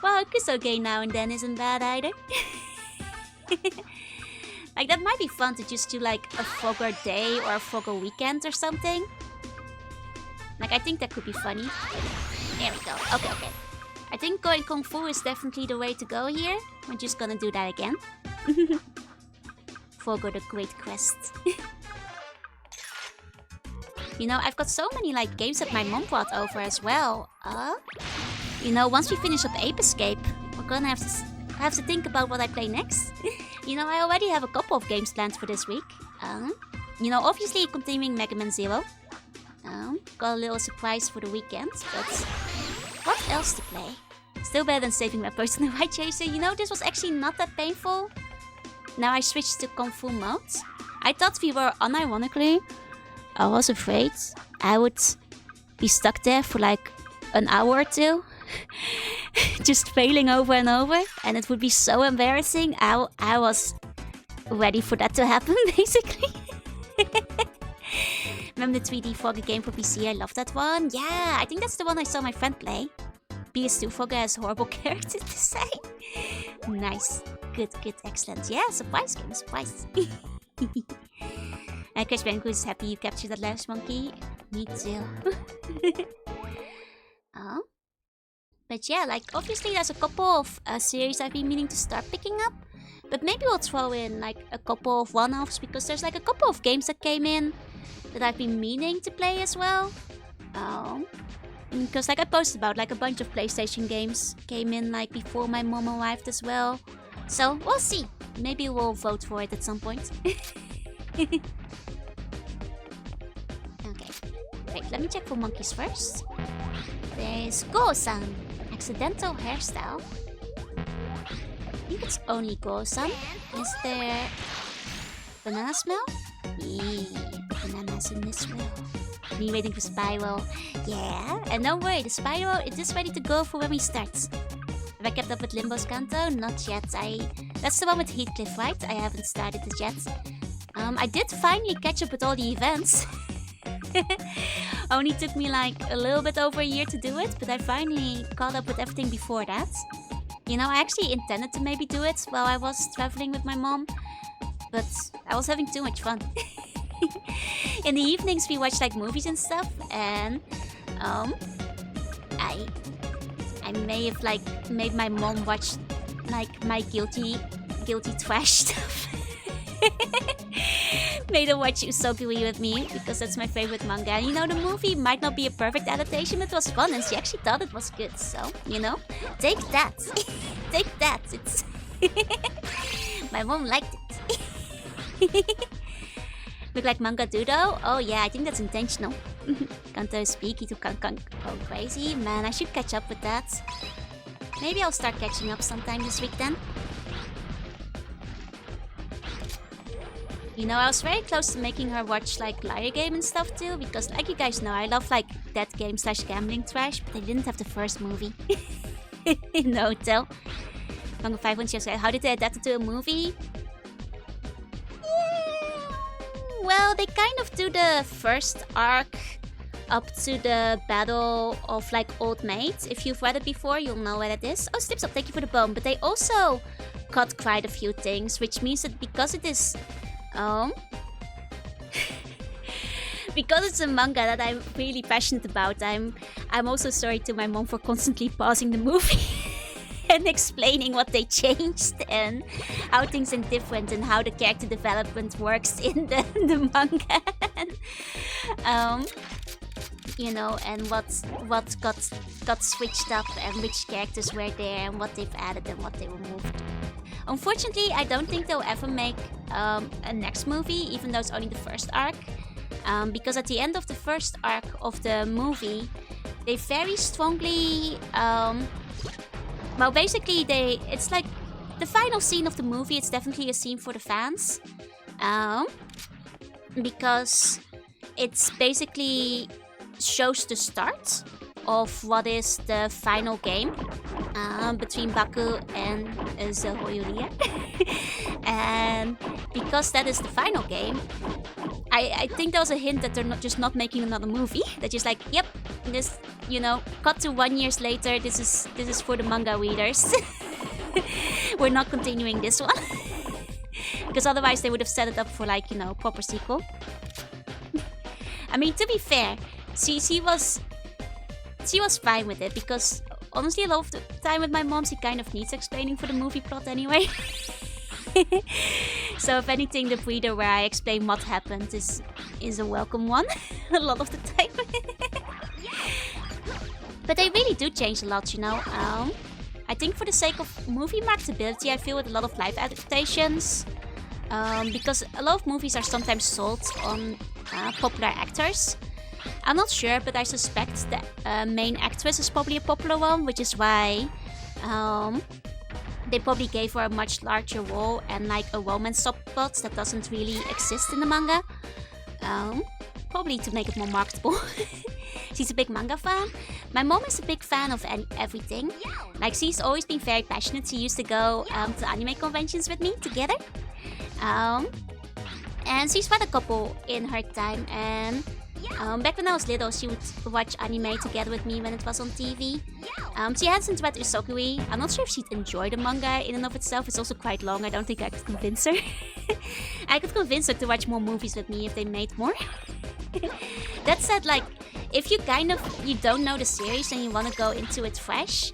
Well, Kusoge now and then isn't bad either. Like, that might be fun to just do like a Frogger day or a Frogger weekend or something. Like, I think that could be funny. There we go. Okay. I think going Kung Fu is definitely the way to go here. We're just gonna do that again. Frogger the Great Quest. You know, I've got so many like games that my mom brought over as well. You know, once we finish up Ape Escape, we're gonna have to think about what I play next. You know, I already have a couple of games planned for this week. You know, obviously continuing Mega Man Zero. Got a little surprise for the weekend, but what else to play? Still better than saving my personal ride chaser. You know, this was actually not that painful. Now I switched to Kung Fu mode. I thought we were unironically. I was afraid I would be stuck there for like an hour or two. Just failing over and over. And it would be so embarrassing. I was ready for that to happen, basically. Remember the 3D Frogger game for PC? I love that one. Yeah, I think that's the one I saw my friend play. PS2 has horrible character design. Nice. Good, excellent. Yeah, surprise game, surprise. Crash Bandicoot is happy you captured that last monkey. Me too. Oh. But yeah, like, obviously there's a couple of series I've been meaning to start picking up. But maybe we'll throw in, like, a couple of one-offs, because there's, like, a couple of games that came in that I've been meaning to play as well. Because, like, I posted about, like, a bunch of PlayStation games came in, like, before my mom arrived as well. So, we'll see. Maybe we'll vote for it at some point. Okay. Wait, let me check for monkeys first. There's Go-san. Accidental hairstyle. I think it's only Go-san. Is there banana smell? Yeah, bananas in this well. Me waiting for Spyro. Yeah, and don't worry, the Spyro is just ready to go for when we start. Have I kept up with Limbo's Kanto? Not yet. That's the one with Heathcliff, right? I haven't started it yet. I did finally catch up with all the events. Only took me like a little bit over a year to do it, but I finally caught up with everything before that. You know, I actually intended to maybe do it while I was traveling with my mom, but I was having too much fun. In the evenings we watched like movies and stuff, and I may have like made my mom watch like my guilty trash stuff. Made her watch Usoguri with me because that's my favorite manga. And you know, the movie might not be a perfect adaptation, but it was fun and she actually thought it was good. So, you know, take that. Take that. It's my mom liked it. Look like manga doodle? Oh yeah, I think that's intentional. Kanto is peaky to go crazy. Man, I should catch up with that. Maybe I'll start catching up sometime this week then. You know, I was very close to making her watch like Liar Game and stuff too, because like you guys know, I love like that game / gambling trash, but they didn't have the first movie in the hotel. Manga 5 when she was like, how did they adapt it to a movie? Well, they kind of do the first arc up to the Battle of like Old Maids. If you've read it before, you'll know what it is. Oh, Stipsop, thank you for the bone. But they also cut quite a few things, which means that because it is because it's a manga that I'm really passionate about, I'm also sorry to my mom for constantly pausing the movie and explaining what they changed and how things are different and how the character development works in the manga. You know, and what got switched up and which characters were there and what they've added and what they removed. Unfortunately, I don't think they'll ever make a next movie, even though it's only the first arc. Because at the end of the first arc of the movie, they very strongly... well, basically, it's like the final scene of the movie. It's definitely a scene for the fans. Because it's basically shows the start of what is the final game between Baku and Zehoyuria. And because that is the final game, I think there was a hint that they're not making another movie. They're just like, yep, this, you know, cut to 1 year later, this is for the manga readers. We're not continuing this one. Because otherwise they would have set it up for like, you know, proper sequel. I mean, to be fair, she was fine with it, because honestly a lot of the time with my mom she kind of needs explaining for the movie plot anyway. So if anything, the breeder where I explain what happened is a welcome one. A lot of the time. But they really do change a lot, you know. I think for the sake of movie marketability, I feel with a lot of live adaptations, because a lot of movies are sometimes sold on popular actors. I'm not sure, but I suspect the main actress is probably a popular one, which is why they probably gave her a much larger role and like a romance subplot that doesn't really exist in the manga. Probably to make it more marketable. She's a big manga fan. My mom is a big fan of everything. Like, she's always been very passionate. She used to go to anime conventions with me together. And she's read a couple in her time, and Back when I was little, she would watch anime together with me when it was on TV. She hasn't read Usokui. I'm not sure if she'd enjoy the manga in and of itself. It's also quite long. I don't think I could convince her. I could convince her to watch more movies with me if they made more. That said, like, if you you don't know the series and you want to go into it fresh,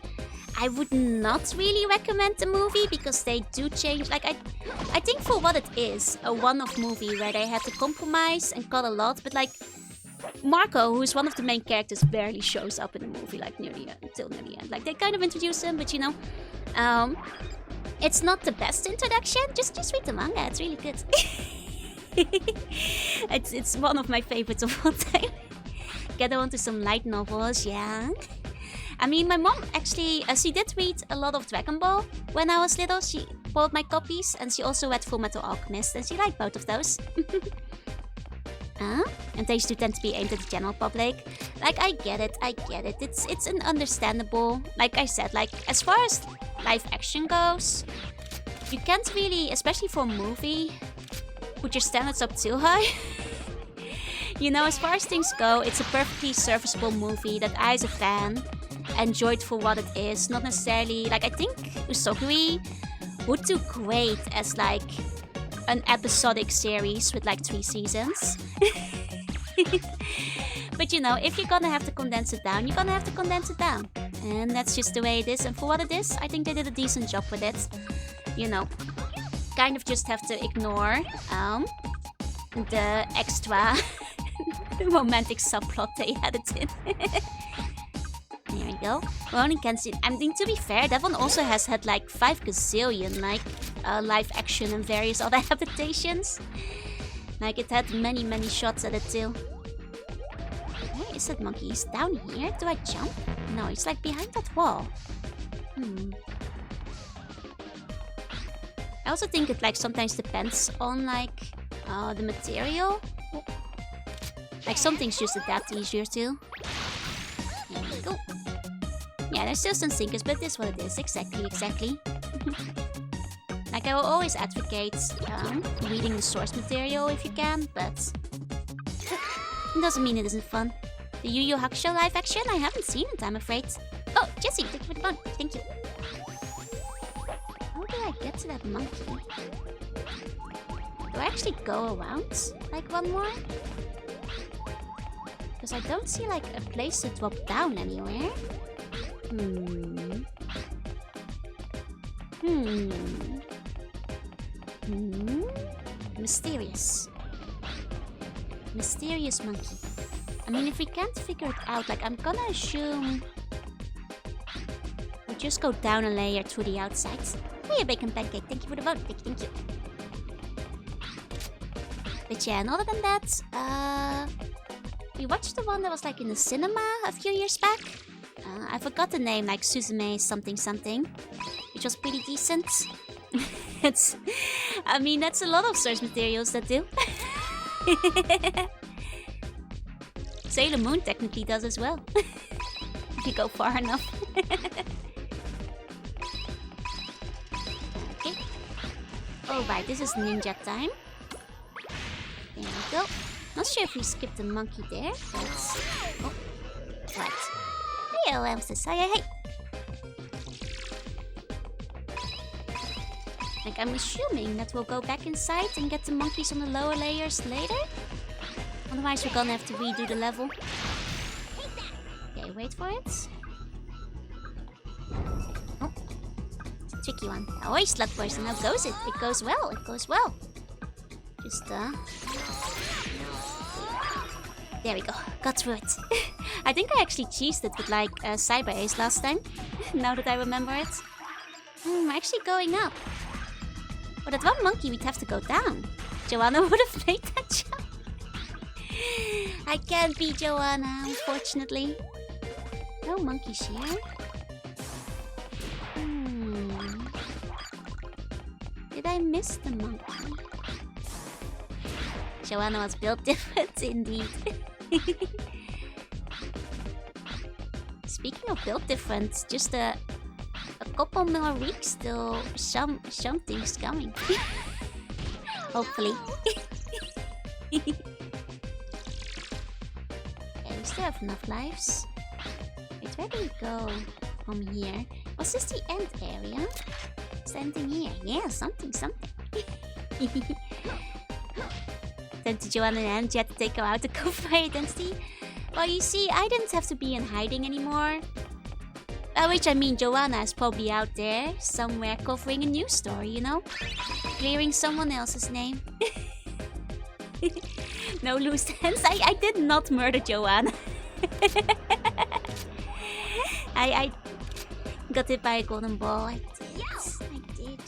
I would not really recommend the movie because they do change. Like, I think for what it is, a one-off movie where they had to compromise and cut a lot, but like, Marco, who is one of the main characters, barely shows up in the movie, like, until near the end. Like, they kind of introduce him, but you know, it's not the best introduction. Just read the manga, it's really good. It's one of my favorites of all time. Get on to some light novels, yeah. I mean, my mom actually, she did read a lot of Dragon Ball when I was little. She bought my copies, and she also read Fullmetal Alchemist, and she liked both of those. And they do tend to be aimed at the general public. Like, I get it. It's an understandable. Like I said, like, as far as live action goes, you can't really, especially for a movie, put your standards up too high. You know, as far as things go, it's a perfectly serviceable movie that I, as a fan, enjoyed for what it is. Not necessarily, like, I think Usokui would do great as, like, an episodic series with, like, 3 seasons. But, you know, if you're gonna have to condense it down, you're gonna have to condense it down. And that's just the way it is. And for what it is, I think they did a decent job with it. You know, kind of just have to ignore the extra romantic subplot they added in. There we go. Ronin Kenshin. I mean, to be fair, that one also has had like 5 gazillion like live action and various other adaptations. Like, it had many shots at it too. Where is that monkey? He's down here? Do I jump? No, he's like behind that wall. I also think it like sometimes depends on like the material. Like, some things just adapt easier too. There we go. Yeah, there's still some sinkers, but this is what it is. Exactly. Like, I will always advocate reading the source material if you can, but it doesn't mean it isn't fun. The Yu Yu Hakusho live action? I haven't seen it, I'm afraid. Oh, Jessie, thank you for the fun. Thank you. How do I get to that monkey? Do I actually go around, like, one more? Because I don't see, like, a place to drop down anywhere. Mysterious. Mysterious monkey. I mean, if we can't figure it out, like, I'm gonna assume we'll just go down a layer to the outside. Hey, bacon pancake, thank you for the vote. Thank you. But yeah, and other than that, we watched the one that was like in the cinema a few years back. I forgot the name, like Suzume something, which was pretty decent. I mean, that's a lot of source materials that do. Sailor Moon technically does as well. If you go far enough. Okay. Alright, this is ninja time. There we go. Not sure if we skipped the monkey there, but... Oh, right. Hey, Lamstus. Hey. Like, I'm assuming that we'll go back inside and get the monkeys on the lower layers later. Otherwise, we're gonna have to redo the level. Okay, wait for it. Oh, it's a tricky one. Oh, hey, slut person. How goes it? It goes well. Just, there we go. Got through it. I think I actually cheesed it with, like, Cyber Ace last time. Now that I remember it. I'm actually going up. But that one monkey, we'd have to go down. Joanna would have played that jump. I can't beat Joanna, unfortunately. No monkeys here. Did I miss the monkey? Joanna was built different, indeed. Speaking of built different, just a couple more weeks till something's coming. Hopefully. still have enough lives. Wait, where do we go from here? Was this the end area? Is there anything here? Yeah, something. Then to Joanna and you had to take her out to cover my identity. Well, you see, I didn't have to be in hiding anymore. Which I mean, Joanna is probably out there, somewhere covering a news story, you know? Clearing someone else's name. No loose ends. I did not murder Joanna. I got hit by a golden ball. I did.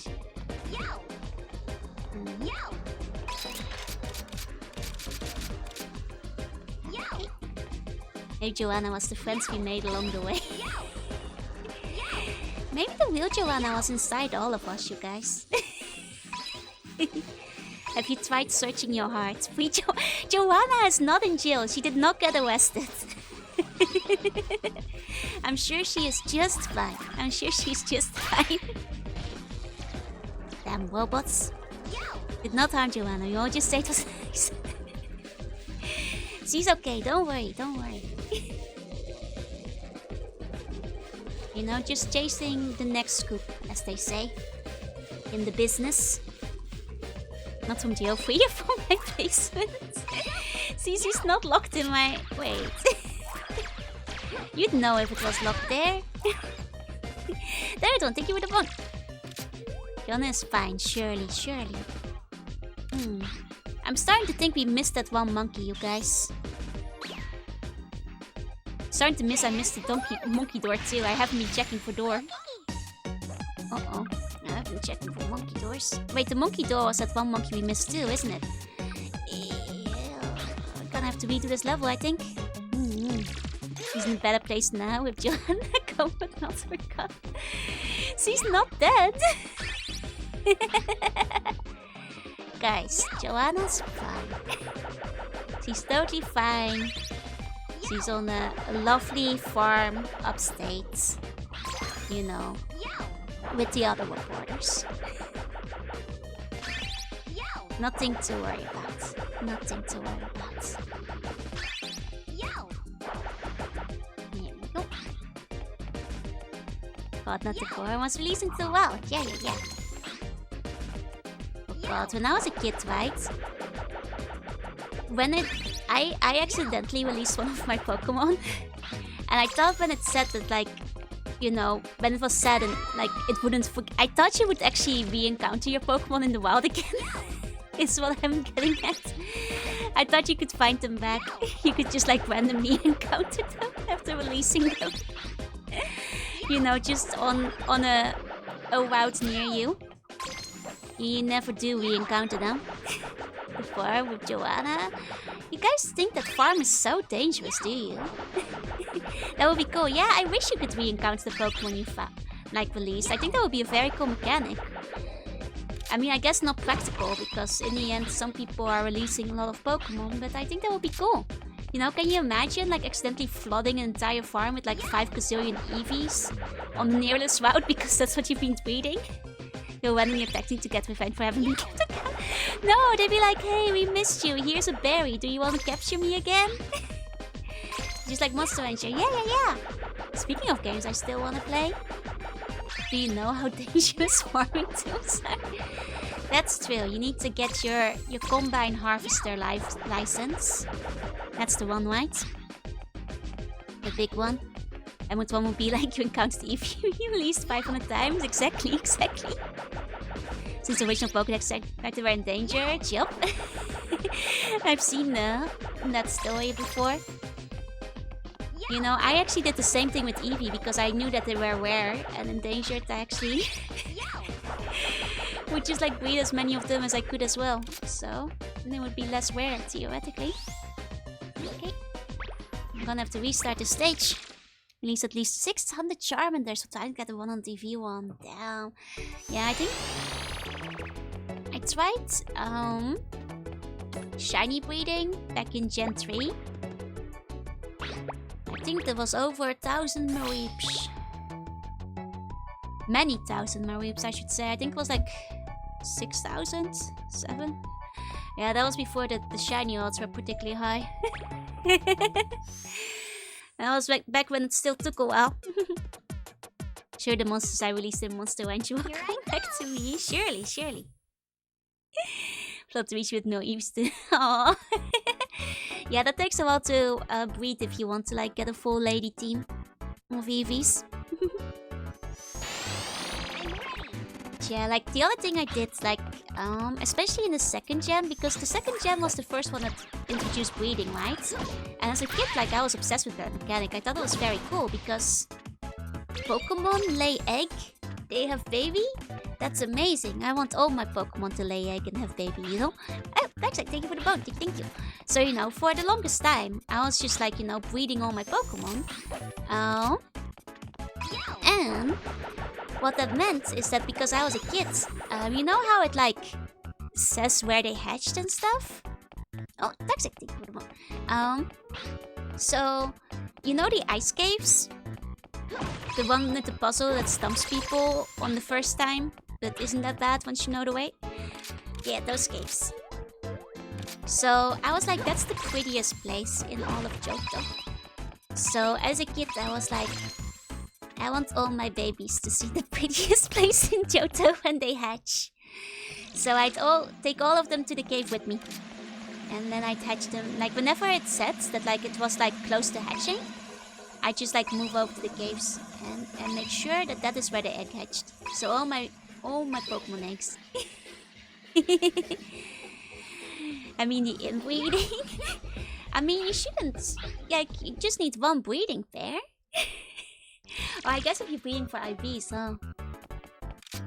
Maybe Joanna was the friends we made along the way. Maybe the real Joanna was inside all of us, you guys. Have you tried searching your heart? Joanna is not in jail. She did not get arrested. I'm sure she is just fine. Damn robots. Did not harm Joanna. You all just say it was nice. She's okay. Don't worry. You know, just chasing the next scoop, as they say. In the business. Not from jail, free from my basement. See, she's not locked in my... Wait. You'd know if it was locked there. There, I don't think you would have won. Joanna is fine, surely. I'm starting to think we missed that one monkey, you guys. Starting to miss I missed the monkey door too. I haven't been checking for door. Uh-oh. I haven't been checking for monkey doors. Wait, the monkey door was that one monkey we missed too, isn't it? We're gonna have to redo this level, I think. She's in a better place now with Joanna going but not forgot. She's not dead. Guys, Joanna's fine. She's totally fine. She's on a lovely farm upstate. You know, with the other reporters. Nothing to worry about. Here we go. God, not the core was released into the wild. Yeah. Oh God, when I was a kid, right? I accidentally released one of my Pokemon. And I thought when it said that, like, you know, when it was said and, like, it wouldn't... I thought you would actually re-encounter your Pokemon in the wild again. Is what I'm getting at. I thought you could find them back. You could just, like, randomly encounter them after releasing them. You know, just on a route near you. You never do re-encounter them. The farm with Joanna. You guys think that farm is so dangerous, do you? That would be cool. Yeah, I wish you could re-encounter the Pokemon you released. I think that would be a very cool mechanic. I mean, I guess not practical, because in the end some people are releasing a lot of Pokemon, but I think that would be cool. You know, can you imagine, like, accidentally flooding an entire farm with, like, 5 gazillion Eevees on the nearest route because that's what you've been tweeting? You're randomly attacking to get revenge for having been kept again. No, they'd be like, hey, we missed you. Here's a berry. Do you want to capture me again? Just like Monster Rancher. Yeah. Speaking of games I still want to play. Do you know how dangerous farming tools are? That's true. You need to get your Combine Harvester license. That's the one, right? The big one. And what one would be like you encounter the Eevee you released 500 times? Exactly. Since the original Pokédex character were in danger. Yup. I've seen that story before. You know, I actually did the same thing with Eevee because I knew that they were rare and endangered actually. Would just like breed as many of them as I could as well. So, then it would be less rare theoretically. Okay. I'm gonna have to restart the stage. Release at least 600 Charmander, so try to get the one on TV1. Damn. Yeah, I think I tried shiny breeding back in Gen 3. I think there was over 1,000 Mareeps. Many thousand Mareeps, I should say. I think it was like 6,000? 7? Yeah, that was before the shiny odds were particularly high. That was back when it still took a while. Sure, the monsters I released in Monster Ranch will come back to me. Surely, surely. Flutteries with no eaves too. Aww. Yeah, that takes a while to breed if you want to like get a full lady team of Eevees. Yeah, like the other thing I did, like, especially in the second gen, because the second gen was the first one that introduced breeding, right? And as a kid, like, I was obsessed with that mechanic. I thought it was very cool because Pokemon lay egg, they have baby. That's amazing. I want all my Pokemon to lay egg and have baby, you know? Oh, Darkseid, thank you for the bounty, thank you. So, you know, for the longest time, I was just like, you know, breeding all my Pokemon. And what that meant is that because I was a kid, you know how it like says where they hatched and stuff? Oh, Darkseid, thank you for the bounty. So, you know the ice caves? The one with the puzzle that stumps people on the first time, but isn't that bad once you know the way? Yeah, those caves. So I was like, that's the prettiest place in all of Johto. So as a kid, I was like, I want all my babies to see the prettiest place in Johto when they hatch. So I'd take all of them to the cave with me. And then I'd hatch them. Like whenever it said that like it was like close to hatching, I just like move over to the caves and make sure that that is where the egg hatched. So all my Pokemon eggs. I mean the inbreeding. I mean you shouldn't. Like you just need one breeding pair. Or I guess if you're breeding for IVs, huh?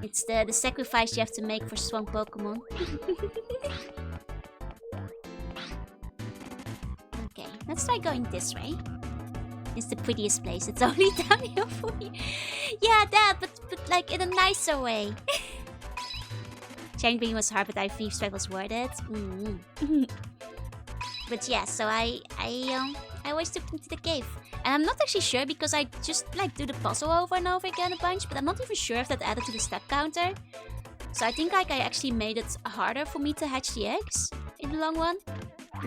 It's the sacrifice you have to make for strong Pokemon. Okay, let's try going this way. It's the prettiest place. It's only downhill for you. Yeah, Dad, but like in a nicer way. Shiny Beam was hard, but IV Strike was worth it. But yeah, so I always took them to the cave. And I'm not actually sure because I just like do the puzzle over and over again a bunch, but I'm not even sure if that added to the step counter. So I think like I actually made it harder for me to hatch the eggs in the long run.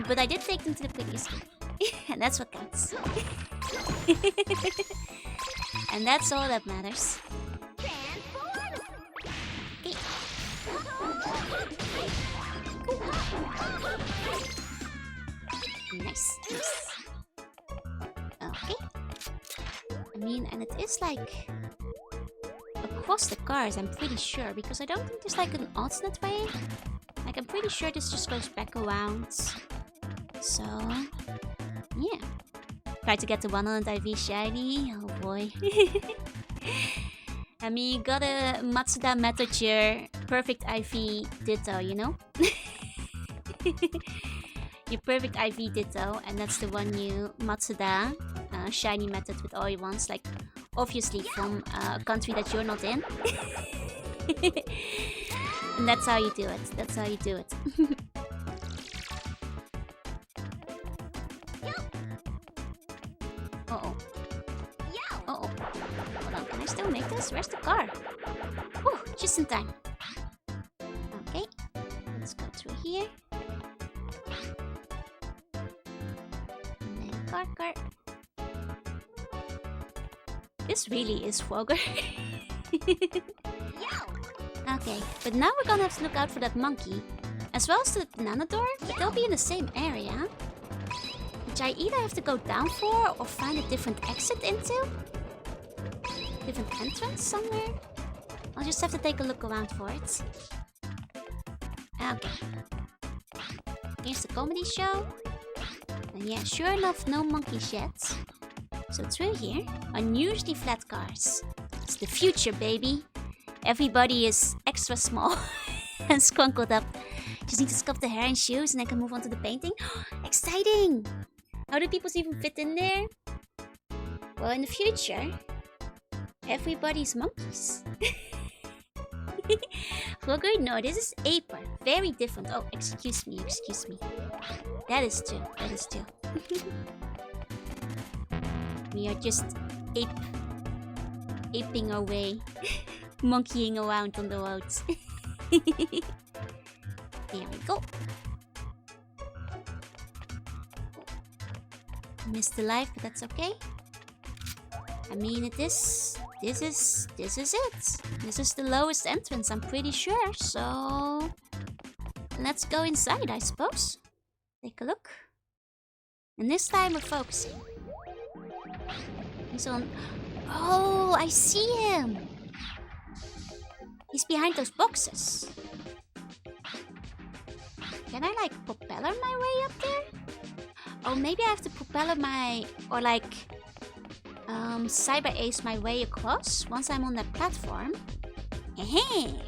But I did take them to the prettiest cave. And that's what counts. And that's all that matters. Okay. Nice, nice. Okay. I mean, and it is like across the cars, I'm pretty sure, because I don't think there's like an alternate way. Like, I'm pretty sure this just goes back around. So, yeah. Try to get the 100 IV shiny. Oh boy. I mean, you got a Matsuda Metager perfect IV Ditto, you know? Your perfect IV Ditto, and that's the one you Matsuda shiny method with all your ones, like obviously from a country that you're not in. And that's how you do it. That's how you do it. Uh-oh. Uh-oh. Hold on, can I still make this? Where's the car? Whew, just in time. Okay, let's go through here. And then car. This really is Frogger. Okay, but now we're gonna have to look out for that monkey. As well as the banana door, but they'll be in the same area. Which I either have to go down for or find a different exit into. Different entrance somewhere. I'll just have to take a look around for it. Okay. Here's the comedy show. And yeah, sure enough, no monkeys yet. So through here, unusually flat cars. It's the future, baby. Everybody is extra small and scrunkled up. Just need to sculpt the hair and shoes and I can move on to the painting. Exciting! How do people even fit in there? Well, in the future, everybody's monkeys. Frogger, no, this is Aper. Very different. Oh, excuse me. That is true. We are just aping our way. Monkeying around on the roads. There we go. Missed the life, but that's okay. I mean, this is it. This is the lowest entrance, I'm pretty sure. So let's go inside, I suppose. Take a look. And this time we're focusing. He's on. Oh, I see him. He's behind those boxes. Can I like propeller my way up there? Oh, maybe I have to propeller my or like cyber ace my way across once I'm on that platform. Hey,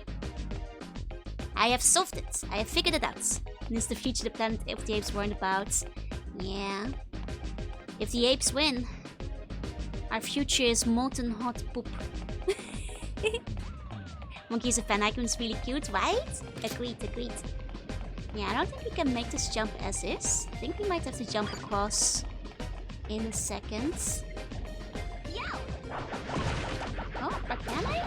I have solved it. I have figured it out. This is the future the Planet of the Apes warned about. Yeah. If the apes win, our future is molten hot poop. Monkey's a fan icon is really cute, right? Agreed. Yeah, I don't think we can make this jump as is. I think we might have to jump across in a second. Oh, but can I?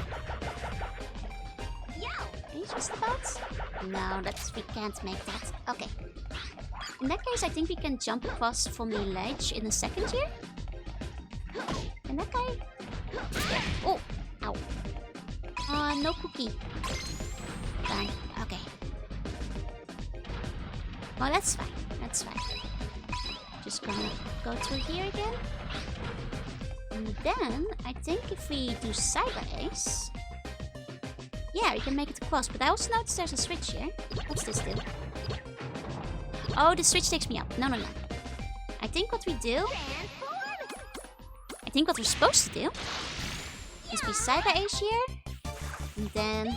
Are you just about? No, we can't make that. Okay. In that case, I think we can jump across from the ledge in a second here. And that guy... Yeah. Oh! Ow. No cookie. Darn. Okay. Oh, that's fine. Just gonna go through here again. And then, I think if we do cyber ace... Yeah, we can make it across, but I also noticed there's a switch here. What's this do? Oh, the switch takes me up. No. I think what we do... I think what we're supposed to do... is be cyber ace here. And then...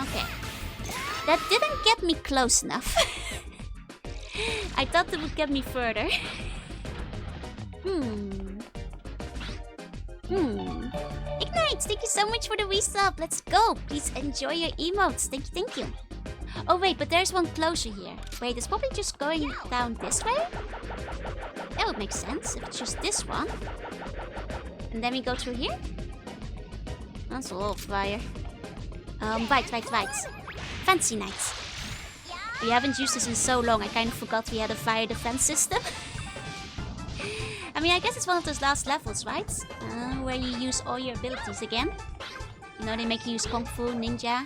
Okay. That didn't get me close enough. I thought it would get me further. Ignite, thank you so much for the resub. Let's go. Please enjoy your emotes. Thank you. Oh wait, but there's one closer here. Wait, it's probably just going down this way? That would make sense if it's just this one. And then we go through here? That's a lot of fire. Right. Fancy Knights. We haven't used this in so long, I kind of forgot we had a fire defense system. I mean, I guess it's one of those last levels, right? Where you use all your abilities again. You know, they make you use Kung Fu, Ninja.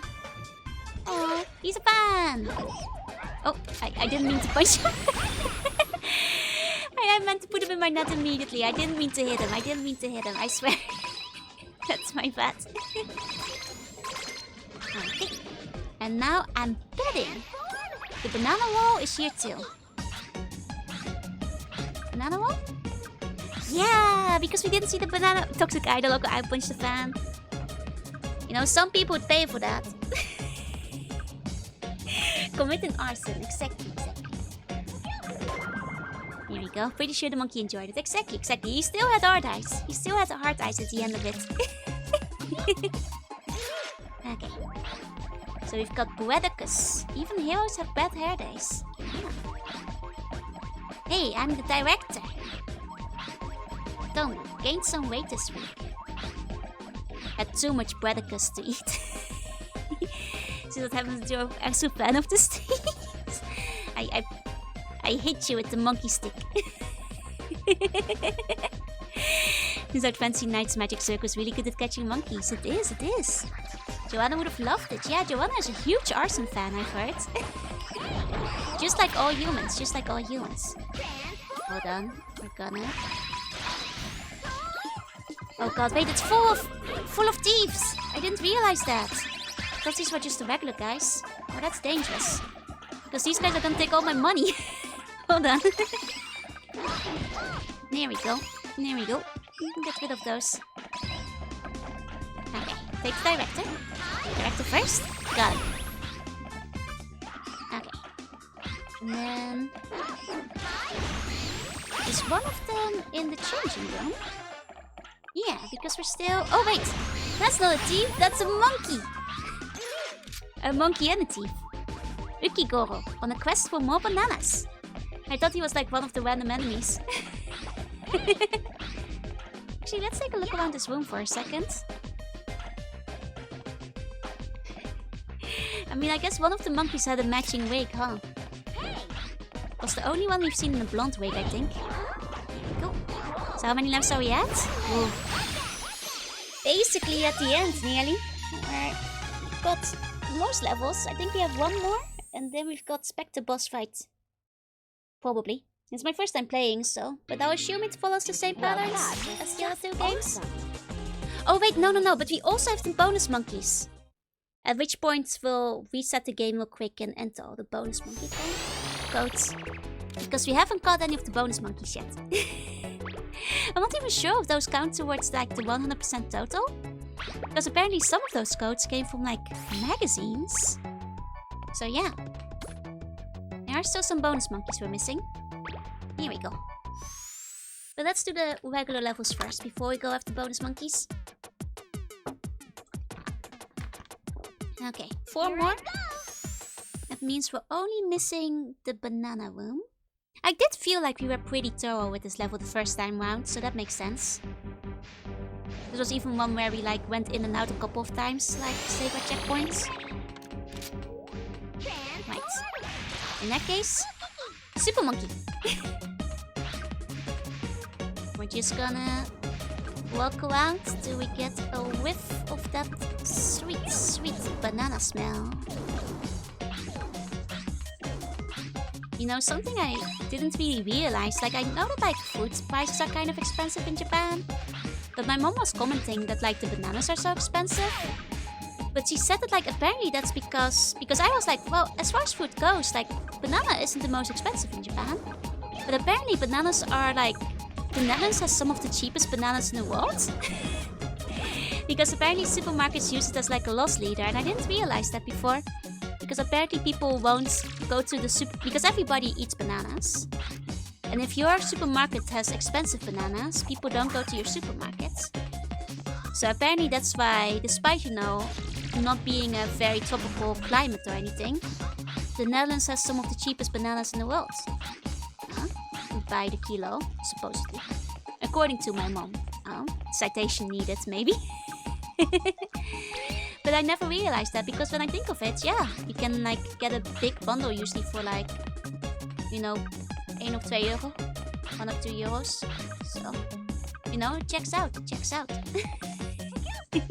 Oh, he's a fan! Oh, I didn't mean to punch him. I meant to put him in my net immediately. I didn't mean to hit him, I swear. That's my bad. Okay. And now I'm betting the banana wall is here too. Banana wall? Yeah, because we didn't see the banana toxic idol logo. I punched the fan. You know, some people would pay for that. Committing arson, exactly. Here we go. Pretty sure the monkey enjoyed it. Exactly. He still had hard eyes. He still had the hard eyes at the end of it. Okay. So we've got Boedicus. Even heroes have bad hair days. Yeah. Hey, I'm the director. Don't gained some weight this week. Had too much Boedicus to eat. See what happens to I'm so fan of the sticks. I hit you with the monkey stick. These are Fancy Knight's Magic Circus really good at catching monkeys. It is. Joanna would have loved it. Yeah, Joanna is a huge arson fan, I've heard. Just like all humans. Hold on, we're gonna... Oh god, wait, it's full of thieves! I didn't realize that. I thought these were just the regular guys. Oh, that's dangerous. Because these guys are gonna take all my money. Hold on. There we go. We can get rid of those. Okay, take the director. Director first. Got it. Okay. And then... Is one of them in the changing room? Yeah, because we're still... Oh, wait! That's not a thief, that's a monkey! A monkey and a thief. Ukigoro, on a quest for more bananas. I thought he was like one of the random enemies. Actually, let's take a look around this room for a second. I mean, I guess one of the monkeys had a matching wig, huh? Was the only one we've seen in a blonde wig, I think. Cool. So how many levels are we at? Ooh. Basically at the end, nearly. We've got most levels. I think we have one more. And then we've got Spectre boss fight. Probably. It's my first time playing, so... But I'll assume it follows the same patterns as the other two games. Oh wait, no. But we also have the bonus monkeys. At which point we'll reset the game real quick and enter all the bonus monkey codes. Because we haven't caught any of the bonus monkeys yet. I'm not even sure if those count towards like the 100% total. Because apparently some of those codes came from like magazines. So yeah. There are still some bonus monkeys we're missing. Here we go. But let's do the regular levels first before we go after bonus monkeys. Okay, 4 more. That means we're only missing the banana room. I did feel like we were pretty thorough with this level the first time round, so that makes sense. There was even one where we like went in and out a couple of times, like save our checkpoints. Right. In that case, Super Monkey. We're just gonna walk around till we get a whiff of that sweet, sweet banana smell. You know, something I didn't really realize, like I know that like food prices are kind of expensive in Japan, but my mom was commenting that like the bananas are so expensive. But she said that like apparently that's because I was like, well, as far as food goes, like banana isn't the most expensive in Japan. But apparently bananas are like, the Netherlands has some of the cheapest bananas in the world. Because apparently supermarkets use it as like a loss leader, and I didn't realize that before. Because apparently people won't go to the super... Because everybody eats bananas. And if your supermarket has expensive bananas, people don't go to your supermarket. So apparently that's why, despite, you know, not being a very tropical climate or anything, the Netherlands has some of the cheapest bananas in the world. By the kilo, supposedly. According to my mom. Citation needed, maybe. But I never realized that, because when I think of it, yeah, you can like get a big bundle usually for like, you know, 1 of 2 euro, 1 of 2 euros. So, you know, it checks out, it checks out. Okay.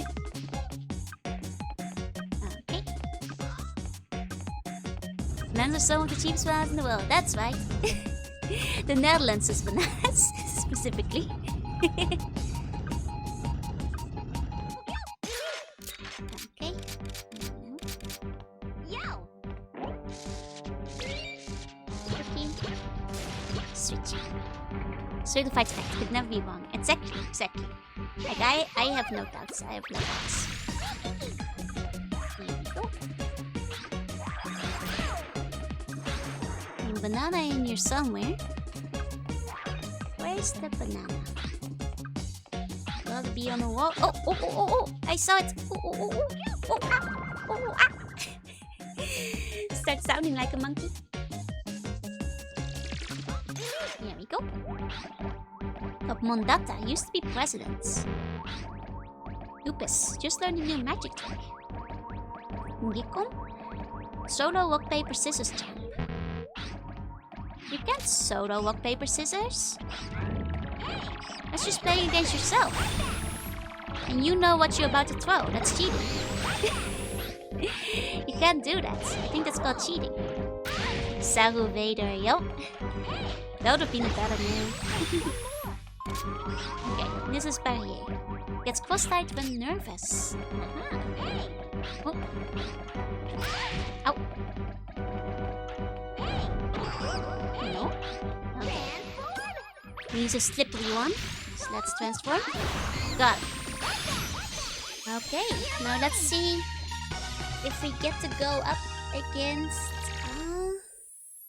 Bananas are some of the cheapest bananas in the world, that's right. The Netherlands is bananas, specifically. Okay. Yo! Switching. Certified fact, could never be wrong. Exactly. Like, I have no doubts. Here we go. Banana in here somewhere. Where's the banana? Gotta be on the wall. Oh! I saw it. Starts sounding like a monkey. Here we go. Top Mondata used to be president. Lupus just learned a new magic trick. Gekon? Solo rock paper scissors champ. You can't solo rock paper scissors. That's just playing against yourself. And you know what you're about to throw. That's cheating. You can't do that. I think that's called cheating. Saru Vader, yo. That would have been a better name. Okay, this is Barrier. Gets cross-eyed when nervous. Oh. Ow. No? Okay. We use a slippery one. So let's transform. Got it. Okay, now let's see if we get to go up against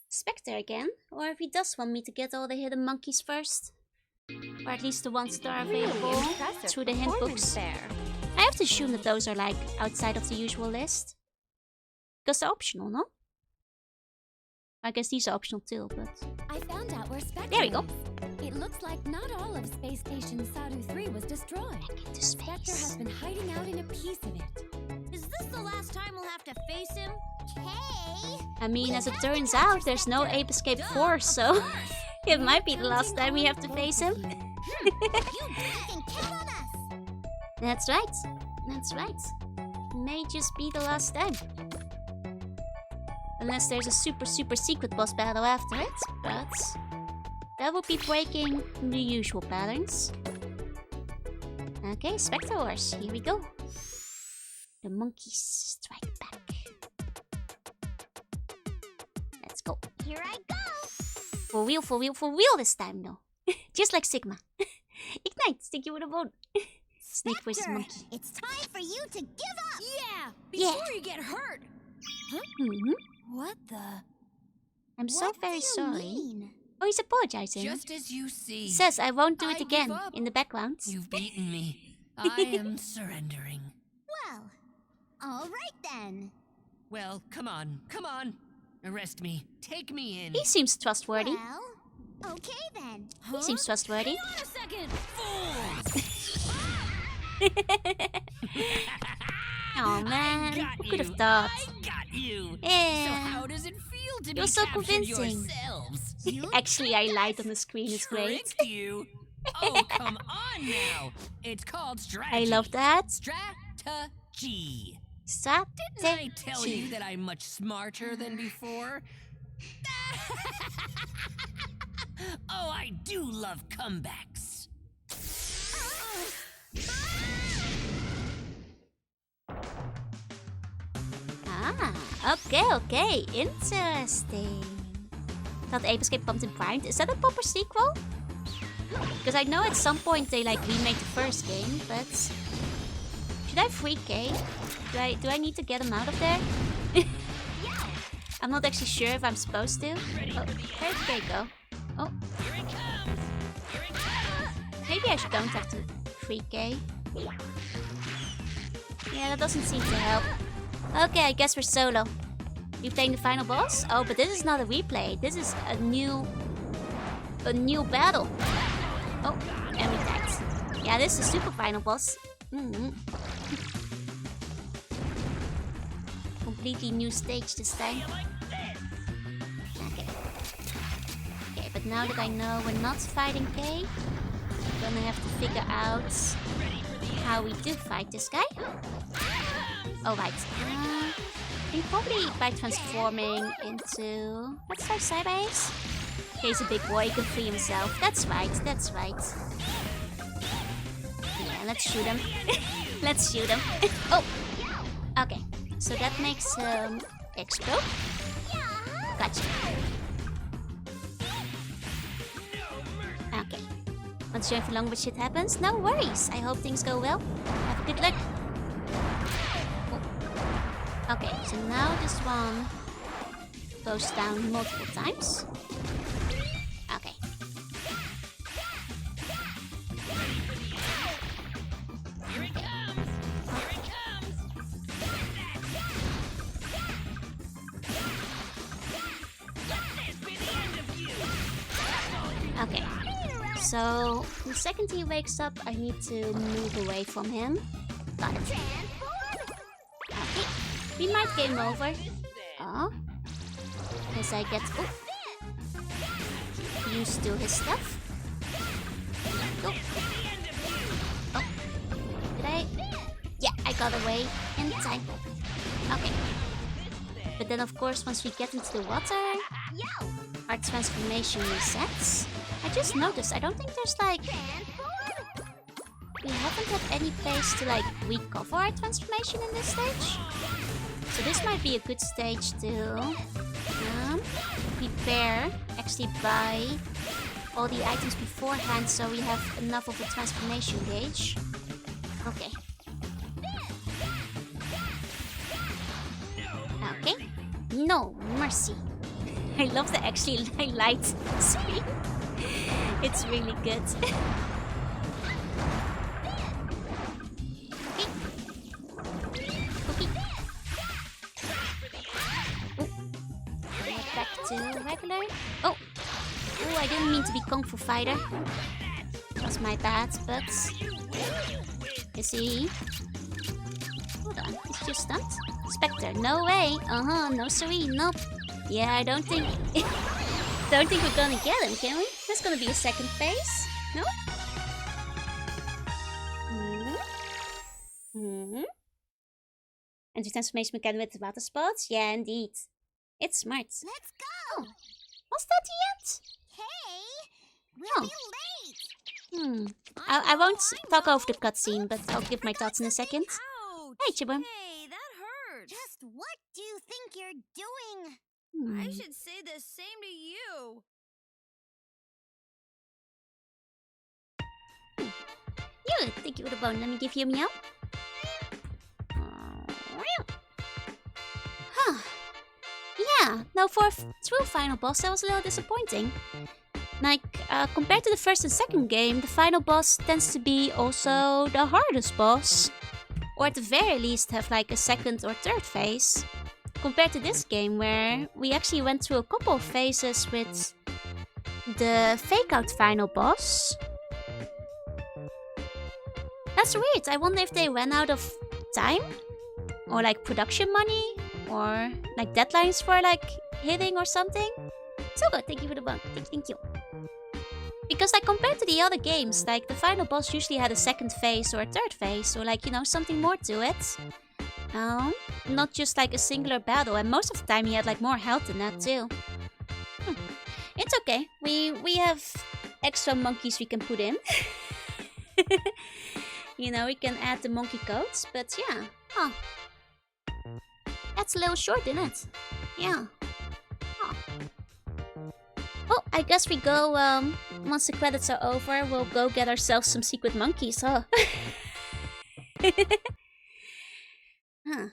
Spectre again, or if he does want me to get all the hidden monkeys first. Or at least the ones that are available through the hint books. I have to assume that those are like outside of the usual list. Because they're optional, no? I guess these are optional too, but... I found out where Spectre There we go. is. It looks like not all of Space Station Sadu 3 was destroyed. Into Spectre has space. been hiding out in a piece of it. Is this the last time we'll have to face him? I mean, as it turns out, there's no Ape Escape 4, so... it might be the last time we have to face him. That's right. That's right. May just be the last time. Unless there's a super secret boss battle after it, but... that would be breaking the usual patterns. Okay, Spectre Wars, here we go. The monkeys strike back. Let's go. Here I go. For real this time though. Just like Sigma. Ignite, stick you with a bone. Snake versus Spectre, monkey. it's time for you to give up. Yeah! Yeah. Before you get hurt! What the? I'm so What very do you sorry. mean? Oh, he's apologizing. Just as you see. Says I won't do I it give again up. in the background. You've beaten me. I am surrendering. Well, all right then. Well, come on. Arrest me. Take me in. He seems trustworthy. Well, okay then. He seems trustworthy. Hang on a second! Oh man, Got who could have you. thought? I got you. So Yeah. how does it feel to You're be so captured convincing. yourselves? Actually, I lied on the screen. It's great. Tricked you? Oh, come on now. It's called strategy. I love that. Strategy. Stop. Didn't I tell you that I'm much smarter than before? Oh, I do love comebacks. Okay. Interesting. Thought Ape Escape Pumped and Primed. Is that a proper sequel? Because I know at some point they like remade the first game, but... should I free K? Do I need to get him out of there? I'm not actually sure if I'm supposed to. Oh, where'd K go? Oh. Maybe I don't have to free K. Yeah, that doesn't seem to help. Okay, I guess we're solo. We playing the final boss? Oh, but this is not a replay. This is a new battle. Oh, and we died. Yeah, this is super final boss. Completely new stage this time. Okay, but now that I know we're not fighting K, I'm gonna have to figure out how we do fight this guy. Oh, right. I think probably by transforming into... let's try Cyber-Ace. He's a big boy, he can free himself. That's right. Yeah, let's shoot him. Let's shoot him. Oh! Okay, so that makes explode. Gotcha. Okay. Not sure for long but shit happens. No worries. I hope things go well. Have a good luck. Okay, so now this one goes down multiple times. Okay. Okay. So the second he wakes up, I need to move away from him. Got it. Okay. We might game over. Oh. As I get used to his stuff. Go. Oh. Did I? Yeah, I got away in time. Okay. But then of course once we get into the water, our transformation resets. I just noticed, I don't think there's like... we haven't had any place to like recover our transformation in this stage. So this might be a good stage to prepare, actually buy all the items beforehand so we have enough of a transformation gauge. Okay. Okay. No mercy. I love the actually light screen. It's really good. Back to regular. Oh! Oh, I didn't mean to be Kung Fu Fighter. That's my bad, but... Is he... Hold on, is he just stunned? Spectre, no way! No siree, nope. Yeah, I don't think... don't think we're gonna get him, can we? There's gonna be a second phase. No? And the transformation mechanic with the water spots? Yeah, indeed. It's smart. Let's go! Was that the end? Hey! We'll Oh. be late! I won't talk over the cutscene, but I'll give my thoughts in a second. Ouch! Hey, Chibum. Hey, that hurts. Just what do you think you're doing? I should say the same to you. You think you would have won. Let me give you a meow. Huh. Yeah, no, for a true final boss, that was a little disappointing. Like, compared to the first and second game, the final boss tends to be also the hardest boss. Or at the very least have like a second or third phase. Compared to this game, where we actually went through a couple of phases with the fake-out final boss. That's weird. I wonder if they ran out of time? Or like production money? Or like deadlines for like hitting or something? So good, thank you for the bug. Thank you. Because like compared to the other games, like the final boss usually had a second phase or a third phase. Or like, you know, something more to it. Not just like a singular battle. And most of the time he had like more health than that too. It's okay. We have extra monkeys we can put in. You know, we can add the monkey coats, but yeah. Huh. That's a little short, isn't it? Yeah. Huh. Well, I guess we go, once the credits are over, we'll go get ourselves some secret monkeys, huh? Huh.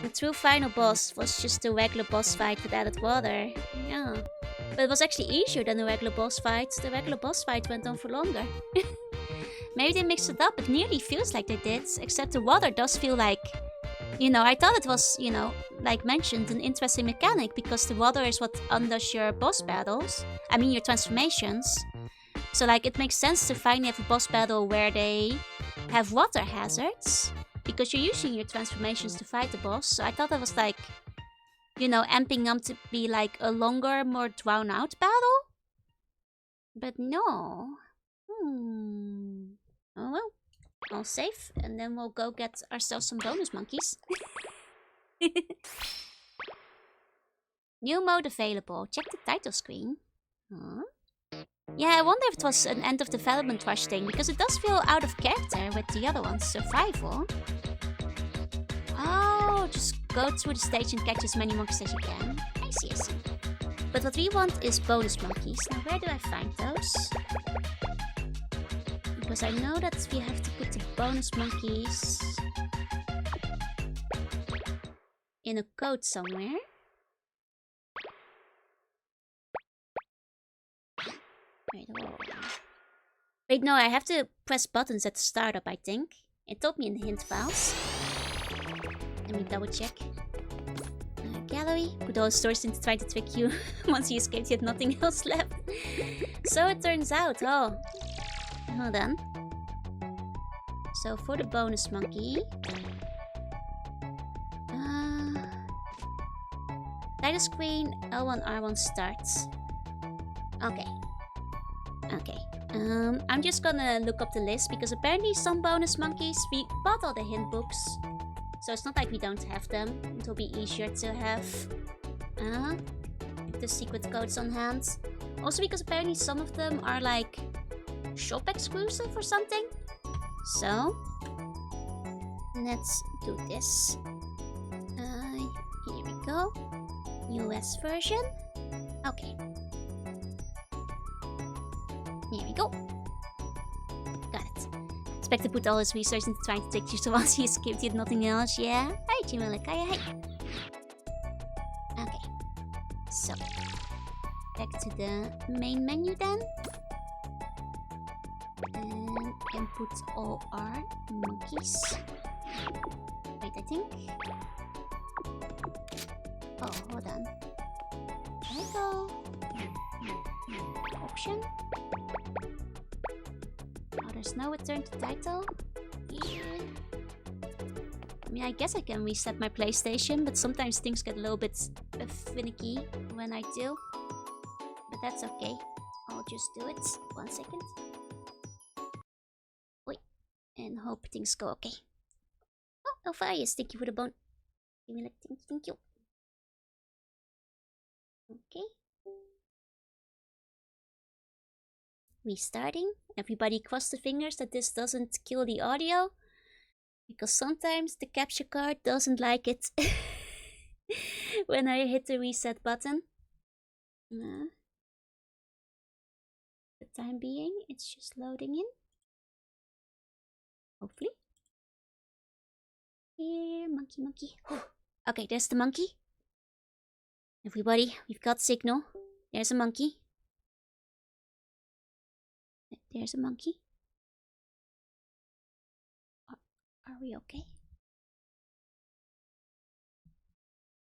The true final boss was just a regular boss fight with added water. Yeah. But it was actually easier than the regular boss fight. The regular boss fight went on for longer. Maybe they mixed it up, it nearly feels like they did. Except the water does feel like... You know, I thought it was, you know, like mentioned, an interesting mechanic. Because the water is what undoes your boss battles. I mean, your transformations. So, like, it makes sense to finally have a boss battle where they have water hazards. Because you're using your transformations to fight the boss. So I thought that was like, you know, amping up to be like a longer, more drawn out battle. But no. Oh well. I'll save and then we'll go get ourselves some bonus monkeys. New mode available. Check the title screen. Huh? Yeah, I wonder if it was an end of development rush thing, because it does feel out of character with the other ones. Survival. Oh, just go through the stage and catch as many monkeys as you can. I see, I see. But what we want is bonus monkeys. Now, where do I find those? Because I know that we have to put the bonus monkeys in a code somewhere. Wait, no, I have to press buttons at the startup, I think. It told me in the hint files. Let me double check. Gallery. Put all stores into trying to trick you. Once you escaped, you had nothing else left. So it turns out. Oh. Hold on. So for the bonus monkey. Title screen, L1, R1 starts. Okay. Okay. I'm just gonna look up the list because apparently some bonus monkeys, we bought all the hint books. So it's not like we don't have them. It will be easier to have the secret codes on hand. Also because apparently some of them are like shop exclusive or something. So let's do this. Here we go. US version. Okay. Here we go. Got it. Expect to put all his research into trying to take you, so once he escaped, he had nothing else. Yeah. Hi, Chimalik. Hi. Okay. So back to the main menu then. And input all our monkeys. Wait, I think. Oh, hold on. There we go. Option. Oh, there's no return to title. Yeah. I mean, I guess I can reset my PlayStation, but sometimes things get a little bit finicky when I do. But that's okay. I'll just do it. 1 second. Wait. And hope things go okay. Oh, Alphias, thank you for the bone. Give me like, thank you. Okay. Restarting. Everybody cross the fingers that this doesn't kill the audio. Because sometimes the capture card doesn't like it when I hit the reset button. For the time being, it's just loading in. Hopefully. Here, monkey. Okay, there's the monkey. Everybody, we've got signal. There's a monkey. There's a monkey. Are we okay?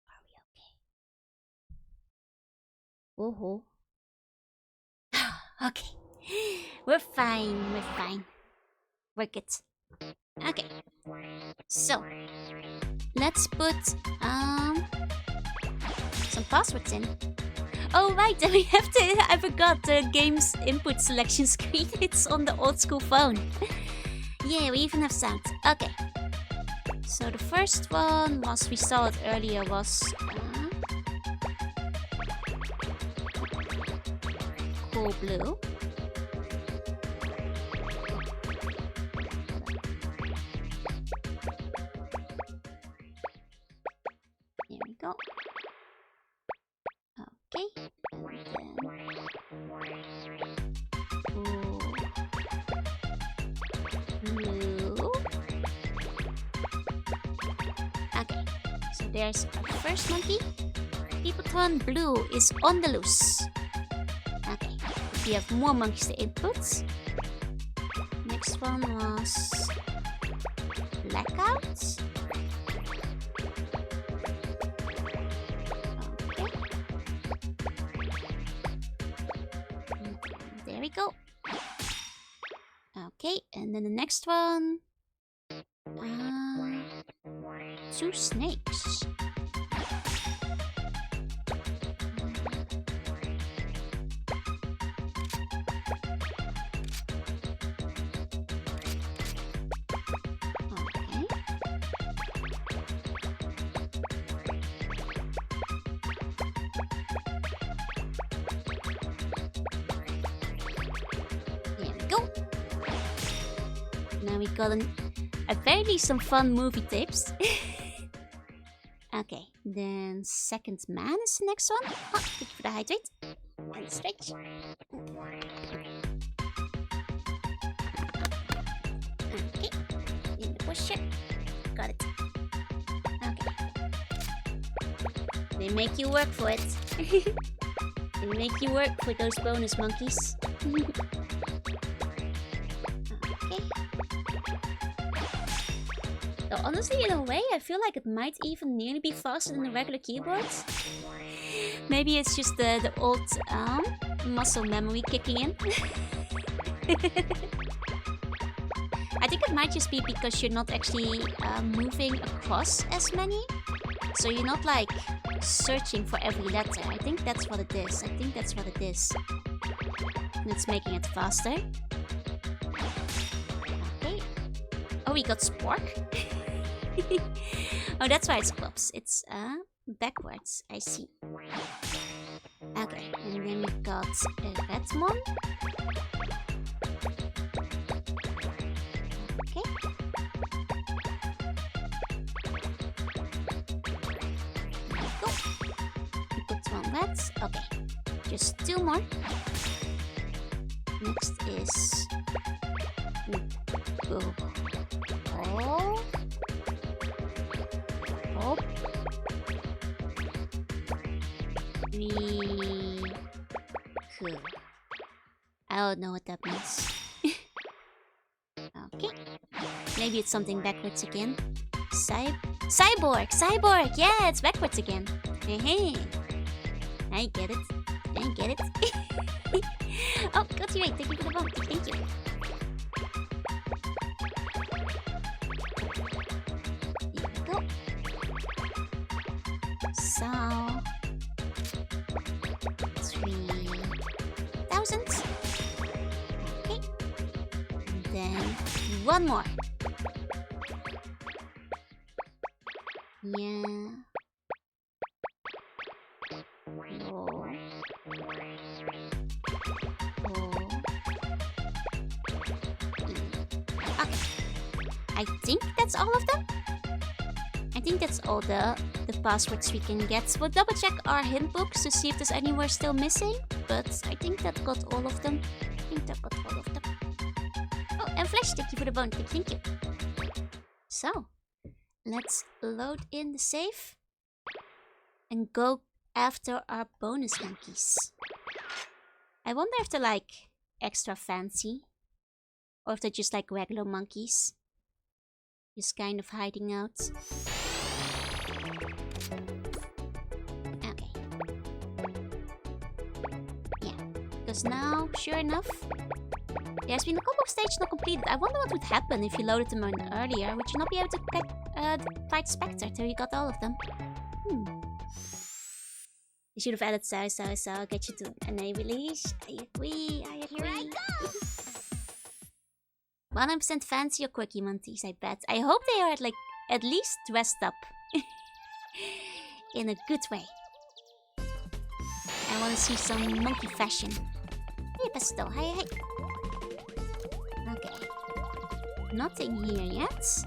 Are we okay? Oh. Okay. We're fine. We're good. Okay. So, let's put some passwords in. Oh right, we have to. I forgot the game's input selection screen. It's on the old school phone. Yeah, we even have sound. Okay. So the first one was, we saw it earlier, was cool blue. Here we go. Okay. And then blue. Okay, so there's our first monkey. Peepatron blue is on the loose. Okay, we have more monkeys to input. Next one was blackout. Okay. There we go. Okay, and then the next one. Two snakes. Okay. There we go. Now we got apparently some fun movie tips. Okay, then second man is the next one. Oh, thank you for the hydrate. And stretch. Okay, in the pusher. Got it. Okay. They make you work for it. They make you work for those bonus monkeys. Okay. So honestly, in a way, I feel like it might even nearly be faster than the regular keyboards. Maybe it's just the old muscle memory kicking in. I think it might just be because you're not actually moving across as many. So you're not like searching for every letter. I think that's what it is. And it's making it faster. Okay. Oh, we got Spork. Oh, that's why it's close. It's backwards. I see. Okay, and then we got a Redmon. Okay. There we go. We put one red. Okay, just two more. Next is oh. Cool. I don't know what that means. Okay. Maybe it's something backwards again. Cyborg! Yeah, it's backwards again. Hey. I get it. I get it. Oh, cultivate. Thank you for the bone. Thank you. Here we go. So 3,000. Okay. And then one more. Yeah. Oh. Okay. I think that's all of them. I think that's all the passwords we can get. We'll double check our hint books to see if there's anywhere still missing. But I think that got all of them. Oh, and Flash, thank you for the bone. Thank you. So, let's load in the save and go after our bonus monkeys. I wonder if they're like extra fancy or if they're just like regular monkeys. Just kind of hiding out. Okay. Yeah, because now, sure enough, there's been a couple of stages not completed. I wonder what would happen if you loaded them in earlier. Would you not be able to fight Spectre till you got all of them? You should have added so, I'll get you to an A release. I agree. Here I go! 100% fancy or quirky monkeys, I bet. I hope they are like at least dressed up. In a good way. I want to see some monkey fashion. Hey, Pesto. Hi. Okay. Nothing here yet.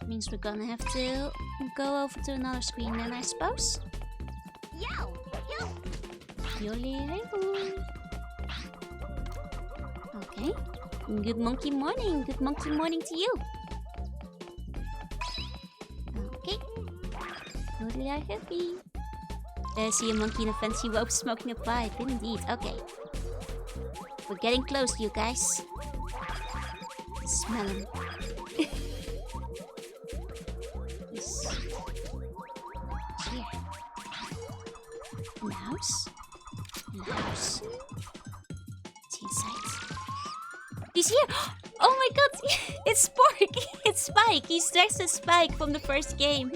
Means we're gonna have to go over to another screen then, I suppose. Yo! Okay. Good monkey morning. Good monkey morning to you. Okay. Totally are happy. I see a monkey in a fancy robe smoking a pipe. Indeed. Okay. We're getting close, you guys. Smell him. He's here. In the house? In the house. Is he inside? He's here! Oh my god! It's Spork! It's Spike! He's dressed as Spike from the first game.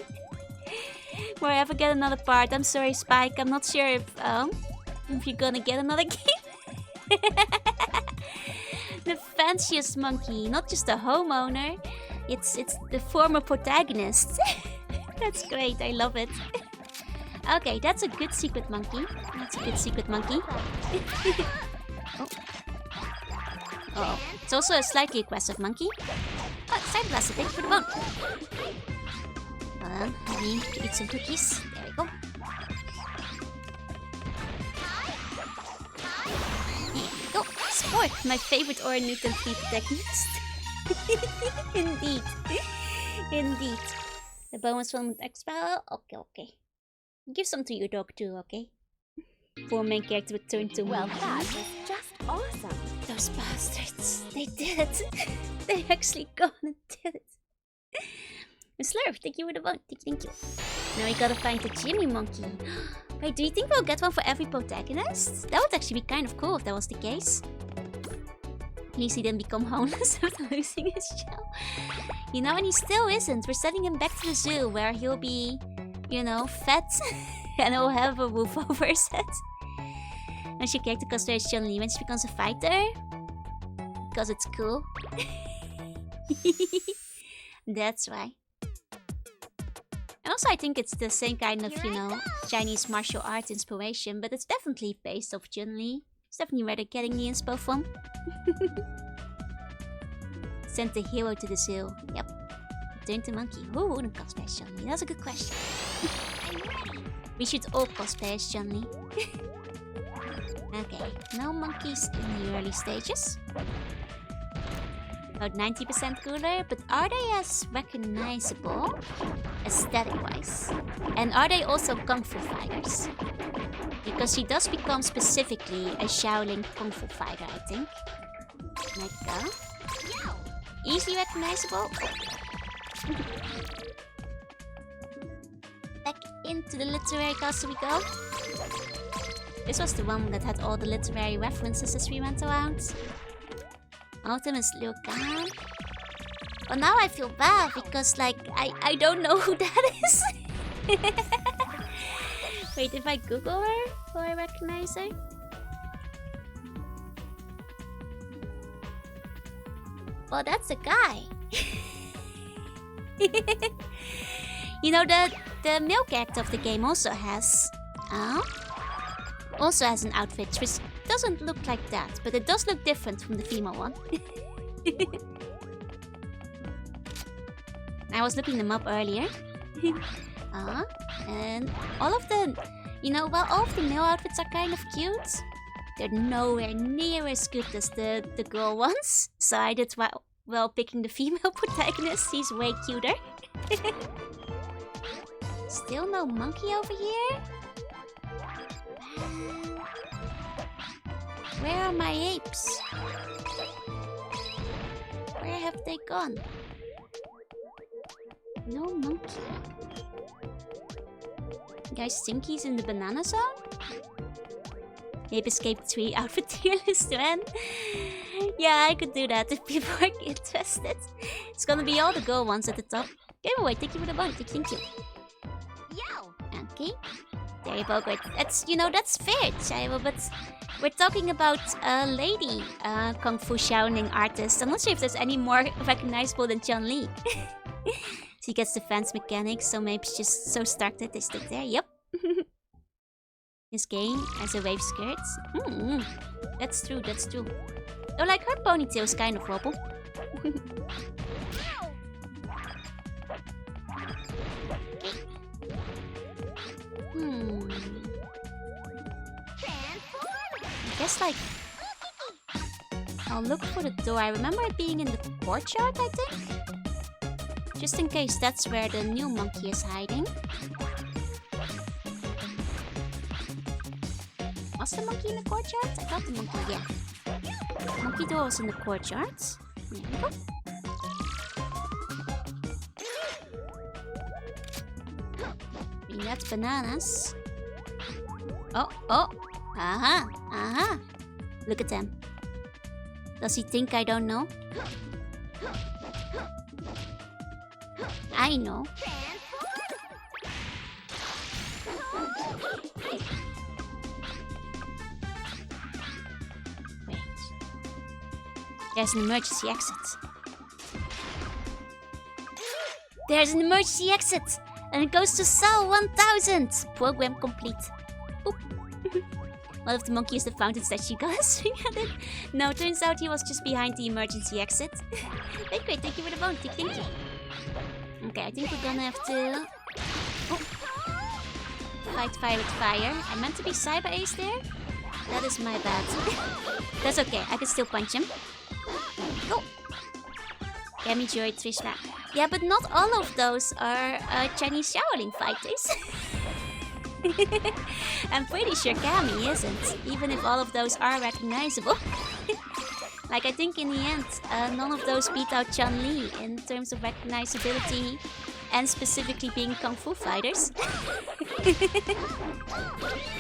Will I ever get another part? I'm sorry, Spike. I'm not sure if you're gonna get another game. The fanciest monkey, not just a homeowner. It's the former protagonist. That's great, I love it. Okay, that's a good secret monkey. That's a good secret monkey. Oh, it's also a slightly aggressive monkey. Oh, side blaster, thank you for the bone. Hold on, I need to eat some cookies. There we go. Here we go. Sport, my favorite ornamental flea protagonist. Indeed. Indeed. The bonus one with X-Power? Okay. Give some to your dog too, okay? Poor main character returned to Well, that was just awesome. Those bastards. They did it. They actually gone and did it. Slurp, thank you for the vote. Thank you. Now we gotta find the Jimmy monkey. Wait, do you think we'll get one for every protagonist? That would actually be kind of cool if that was the case. At least he didn't become homeless after losing his shell. You know, and he still isn't. We're sending him back to the zoo where he'll be, you know, fed and he'll have a roof over his head. And she character cosplays Chun-Li when she becomes a fighter. Because it's cool. That's why. Also, I think it's the same kind of, you know, Chinese martial arts inspiration, but it's definitely based off Chun-Li. It's definitely where they're getting the inspo from. Send the hero to the zoo. Yep. Return to monkey. Who wouldn't cosplay as Chun-Li? That's a good question. We should all cosplay as Chun-Li. Okay, no monkeys in the early stages. About 90% cooler, but are they as recognizable aesthetic-wise? And are they also Kung Fu fighters? Because he does become specifically a Shaolin Kung Fu fighter, I think. Like that. Easily recognizable. Back into the literary castle we go. This was the one that had all the literary references as we went around. Optimus Lucan. Well, now I feel bad because, like, I don't know who that is. Wait, if I Google her, will I recognize her? Well, that's a guy. You know, the male character of the game also has an outfit which doesn't look like that, but it does look different from the female one. I was looking them up earlier. And all of the, you know, while all of the male outfits are kind of cute, they're nowhere near as good as the girl ones. So I did well picking the female protagonist. She's way cuter. Still no monkey over here? Where are my apes? Where have they gone? No monkey. You guys think he's in the banana zone? Ape Escape 3 outfit tier list, man. Yeah, I could do that if people are interested. It's gonna be all the girl ones at the top. Giveaway, thank you for the bounty, thank you. Yo! Okay. There you go, great. That's, you know, that's fair, Chaiwo, but we're talking about a lady Kung Fu Shaolin artist. I'm not sure if there's any more recognizable than Chun-Li. She gets defense mechanics, so maybe she's just so started they stick there. Yep. This game has a wave skirt. That's true, that's true. Oh, like her ponytail's kind of wobble. I guess, like, I'll look for the door. I remember it being in the courtyard, I think. Just in case that's where the new monkey is hiding. Was the monkey in the courtyard? I thought the monkey, yeah. Monkey door was in the courtyard. There we go. And that's bananas. Oh, oh. Aha, aha. Look at them. Does he think I don't know? I know. Wait. There's an emergency exit. There's an emergency exit! And it goes to cell 1000! Program complete. Oop. One of the monkeys that found it said she got a swing at it. No, turns out he was just behind the emergency exit. Hey, great, thank you for the bounty, thank you. Okay, I think we're gonna have to... Oh. Fight fire with fire. I meant to be Cyber Ace there. That is my bad. That's okay, I can still punch him. Go! Kami Joy, Trishma. Yeah, but not all of those are Chinese Shaolin fighters. I'm pretty sure Kami isn't, even if all of those are recognizable. Like, I think in the end, none of those beat out Chun-Li in terms of recognizability and specifically being Kung Fu fighters.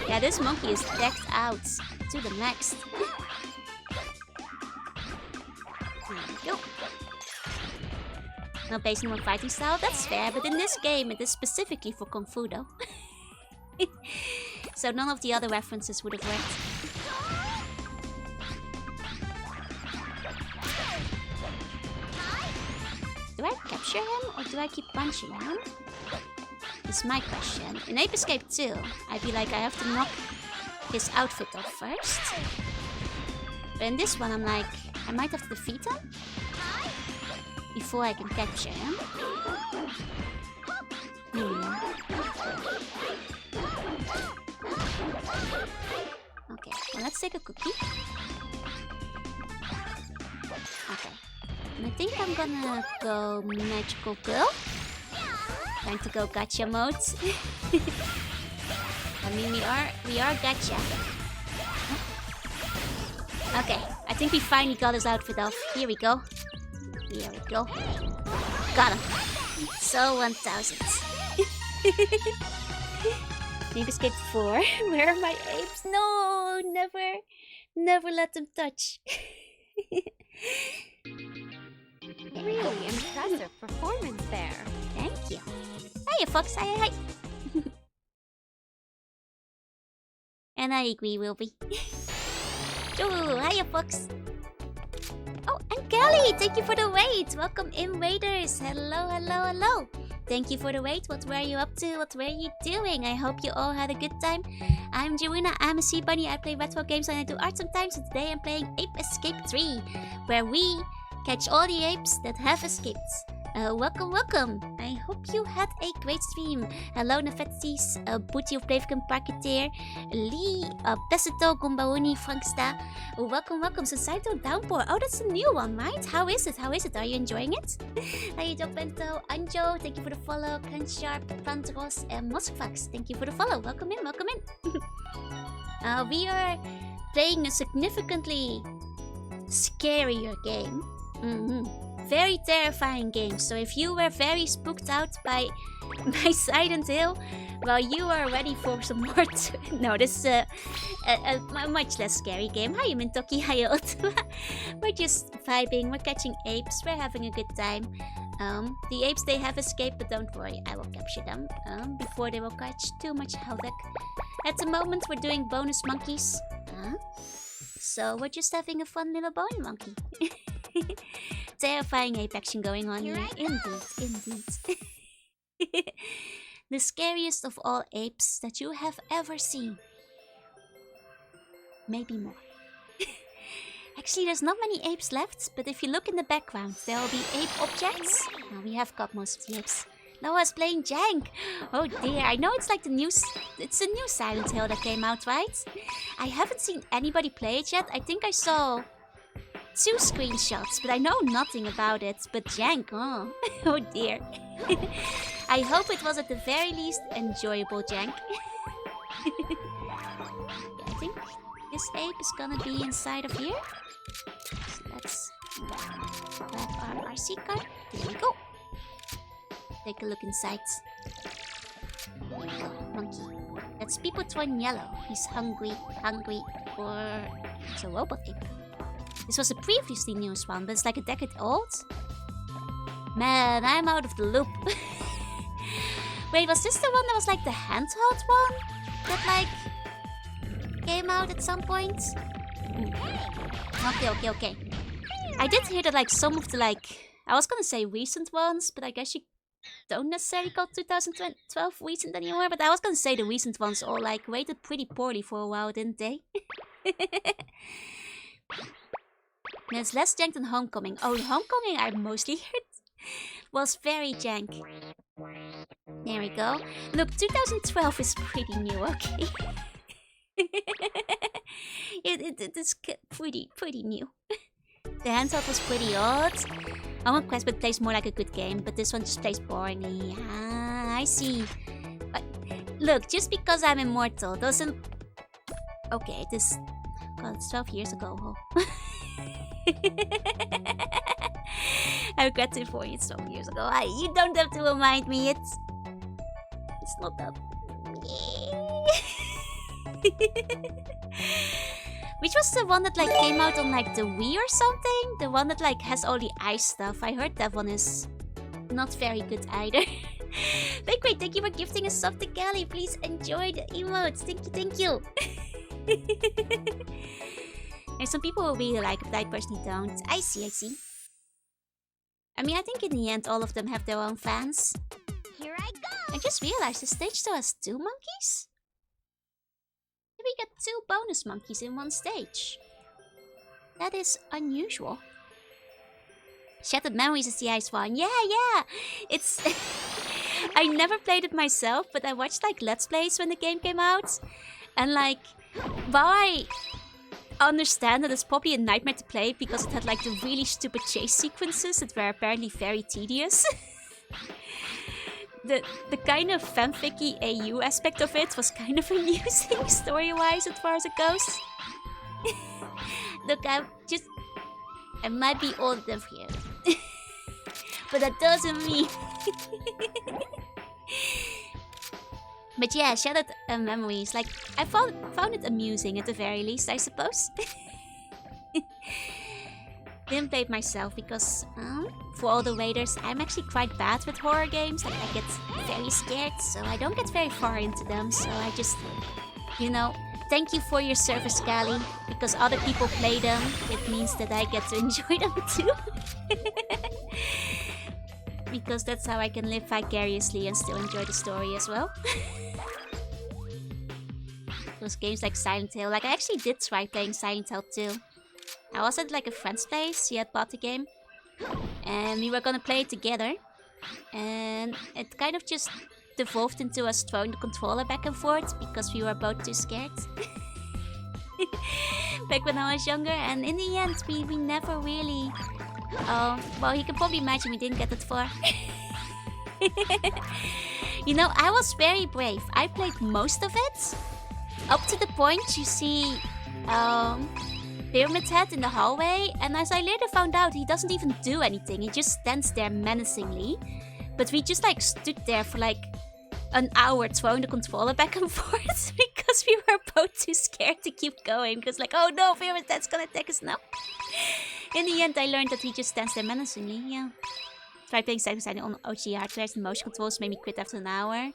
Yeah, this monkey is decked out to the max. There we go. No based on one fighting style, that's fair, but in this game it is specifically for Kung Fu though. So none of the other references would have worked. Do I capture him or do I keep punching him? That's my question. In Ape Escape 2, I'd be like, I have to knock his outfit off first. But in this one, I'm like, I might have to defeat him before I can capture him. Okay, well, let's take a cookie. Okay. And I think I'm gonna go Magical Girl. Time to go Gacha mode. I mean, we are Gacha. Okay, I think we finally got his outfit off. Here we go. Here we go. Got him. So 1000. Ape Escape 4. Where are my apes? No, never let them touch. Really impressive performance there. Thank you. Hiya, Fox. Hi. And I agree, Wilby. Oh, hiya, Fox. Oh, and Kelly, thank you for the raid. Welcome in, raiders. Hello. Thank you for the raid. What were you up to? What were you doing? I hope you all had a good time. I'm Joanna. I'm a sea bunny. I play retro games and I do art sometimes. And today I'm playing Ape Escape 3, where we catch all the apes that have escaped. Welcome. I hope you had a great stream. Hello, Nefetis, Booty of Blaviken Parketeer, Lee, Pesito, Gumbauni, Franksta. Welcome. Societal Downpour. Oh, that's a new one, right? How is it? Are you enjoying it? Hey, Bento, Anjo, thank you for the follow. Kensharp, Pantros, and Moskvax, thank you for the follow. Welcome in. We are playing a significantly scarier game. Very terrifying game. So if you were very spooked out by Silent Hill, well, you are ready for some more. No, this is a much less scary game. Hi, Mintoki. Hi, Ottawa. We're just vibing. We're catching apes. We're having a good time. The apes, they have escaped, but don't worry, I will capture them before they will catch too much havoc. At the moment, we're doing bonus monkeys. So we're just having a fun little bone monkey. Terrifying ape action going on here. Indeed. The scariest of all apes that you have ever seen. Maybe more. Actually, there's not many apes left, but if you look in the background, there will be ape objects. Now we have got most of the apes. Noah's playing Jank. Oh dear, I know it's like it's a new Silent Hill that came out, right? I haven't seen anybody play it yet. I think I saw 2 screenshots, but I know nothing about it. But Jank, oh dear. I hope it was at the very least enjoyable, Jank. Yeah, I think this ape is gonna be inside of here. So let's grab our RC card. There we go. Take a look inside. There we go, monkey. That's Pipotron Yellow. He's hungry, or it's a robot ape. This was a previously news one, but it's like a decade old. Man, I'm out of the loop. Wait, was this the one that was like the handheld one? That like came out at some point? Okay. I did hear that like some of the I was gonna say recent ones, but I guess you don't necessarily call 2012 recent anymore. But I was gonna say the recent ones all like rated pretty poorly for a while, didn't they? There's less jank than Homecoming. Oh, Homecoming I mostly heard was very jank. There we go. Look, 2012 is pretty new, okay? It is pretty new. The handheld was pretty odd. Home Quest but plays more like a good game, but this one just plays boringly. Ah, I see. But look, just because I'm immortal doesn't... Okay, this... God, it's 12 years ago, huh? I regret to inform you it's 12 years ago. You don't have to remind me, it's not that... Which was the one that came out on the Wii or something? The one that has all the ice stuff. I heard that one is not very good either. But great, thank you for gifting a sub to Kelly. Please enjoy the emotes. Thank you. There's some people who really like it, but I personally don't. I see. I mean, I think in the end all of them have their own fans. Here I go. I just realized the stage still has 2 monkeys? We get 2 bonus monkeys in one stage. That is unusual. Shattered Memories is the ice one. Yeah. It's... I never played it myself, but I watched Let's Plays when the game came out. And while I understand that it's probably a nightmare to play because it had the really stupid chase sequences that were apparently very tedious. The kind of fanficky AU aspect of it was kind of amusing story-wise as far as it goes. Look, I might be older than you. But that doesn't mean... But yeah, shattered memories. Like, I found it amusing at the very least, I suppose. Didn't play it myself because, for all the raiders, I'm actually quite bad with horror games. Like, I get very scared, so I don't get very far into them. So I just, you know, thank you for your service, Gali. Because other people play them, it means that I get to enjoy them too. Because that's how I can live vicariously and still enjoy the story as well. Those games like Silent Hill. Like, I actually did try playing Silent Hill 2. I was at like a friend's place. He had bought the game. And we were gonna play it together. And it kind of just devolved into us throwing the controller back and forth because we were both too scared. Back when I was younger. And in the end, we never really... well, you can probably imagine we didn't get that far. You know, I was very brave. I played most of it. Up to the point you see Pyramid Head in the hallway. And as I later found out, he doesn't even do anything. He just stands there menacingly. But we just like stood there for like an hour throwing the controller back and forth. Because we were both too scared to keep going. Because like, oh no, Pyramid Head's gonna attack us now. In the end, I learned that he just stands there menacingly, yeah. Tried playing side by side on OG hardware and motion controls made me quit after an hour.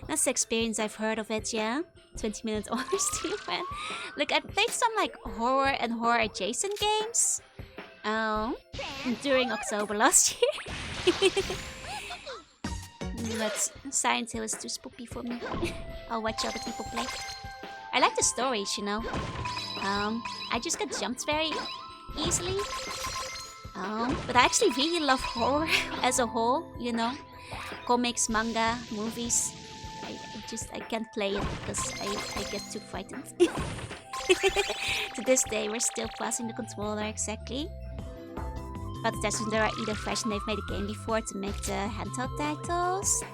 That's the experience I've heard of it, yeah. 20-minute honor stream, man. Look, I played some like horror and horror adjacent games. During October last year. But Silent Hill is too spooky for me. I'll watch other people play. I like the stories, you know. I just get jumped very easily. But I actually really love horror as a whole, you know. Comics, manga, movies. I can't play it because I get too frightened. To this day, we're still passing the controller exactly. But there are either fresh and they've made a game before to make the handheld titles.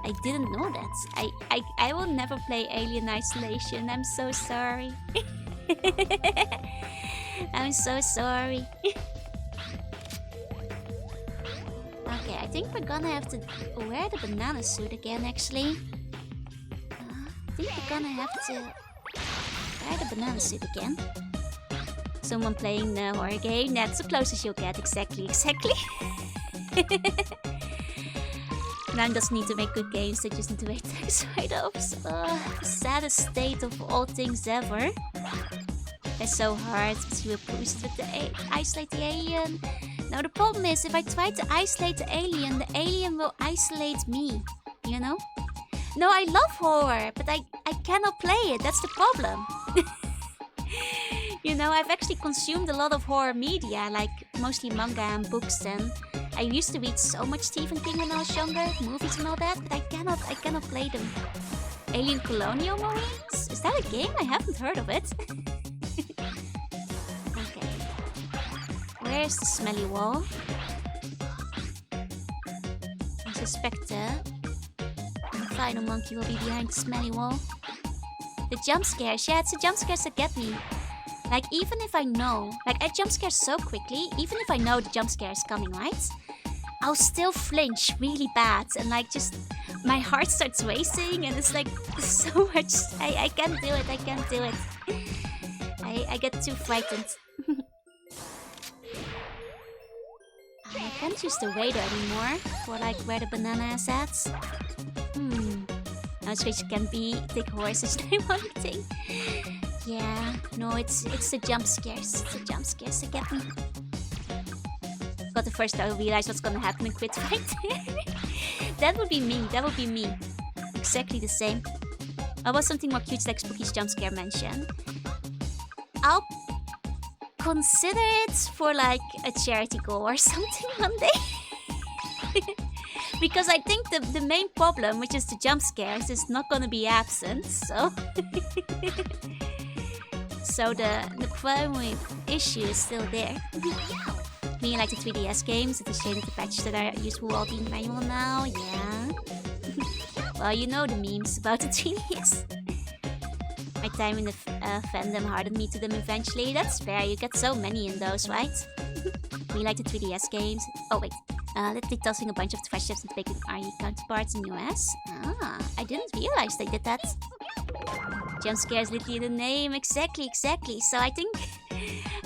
I didn't know that. I will never play Alien Isolation. I'm so sorry. I'm so sorry. Okay, I think we're gonna have to wear the banana suit again, actually. I think we're gonna have to wear the banana suit again. Someone playing the horror game. That's the closest you'll get. Exactly. Nine doesn't need to make good games, they just need to make tax write-offs. Saddest state of all things ever. It's so hard because you will boost with the isolate the alien. Now the problem is, if I try to isolate the alien will isolate me. You know? No, I love horror, but I cannot play it. That's the problem. You know, I've actually consumed a lot of horror media, like mostly manga and books, and I used to read so much Stephen King when I was younger, movies and all that, but I cannot play them. Alien Colonial Marines? Is that a game? I haven't heard of it. Okay. Where's the smelly wall? I suspect the final monkey will be behind the smelly wall. The jump scares, yeah, it's the jump scares that get me. Like, even if I know, like, I jump scare so quickly, even if I know the jump scare is coming, right? I'll still flinch really bad, and like, just, my heart starts racing, and it's like, so much, I can't do it. I get too frightened. I can't use the radar anymore, for like, where the banana is at. Now switch can be big horses and one thing. Yeah, no, it's the jump scares. It's the jump scares that get me. Got the first time I realized what's gonna happen and quit right there. That would be me. Exactly the same. How about something more cute like Spooky's jump scare mention? I'll consider it for like a charity goal or something one day. Because I think the main problem, which is the jump scares, is not gonna be absent, so... So the primary issue is still there. Me like the 3DS games, it's a shame that the patches that are used will all be manual now, yeah. Well, you know the memes about the 3DS. My time in the fandom hardened me to them eventually. That's fair, you get so many in those, right? Me like the 3DS games. Oh wait, Literally tossing a bunch of trash chips and taking RE counterparts in US. Ah, I didn't realize they did that. Jump scare is literally the name. Exactly. So I think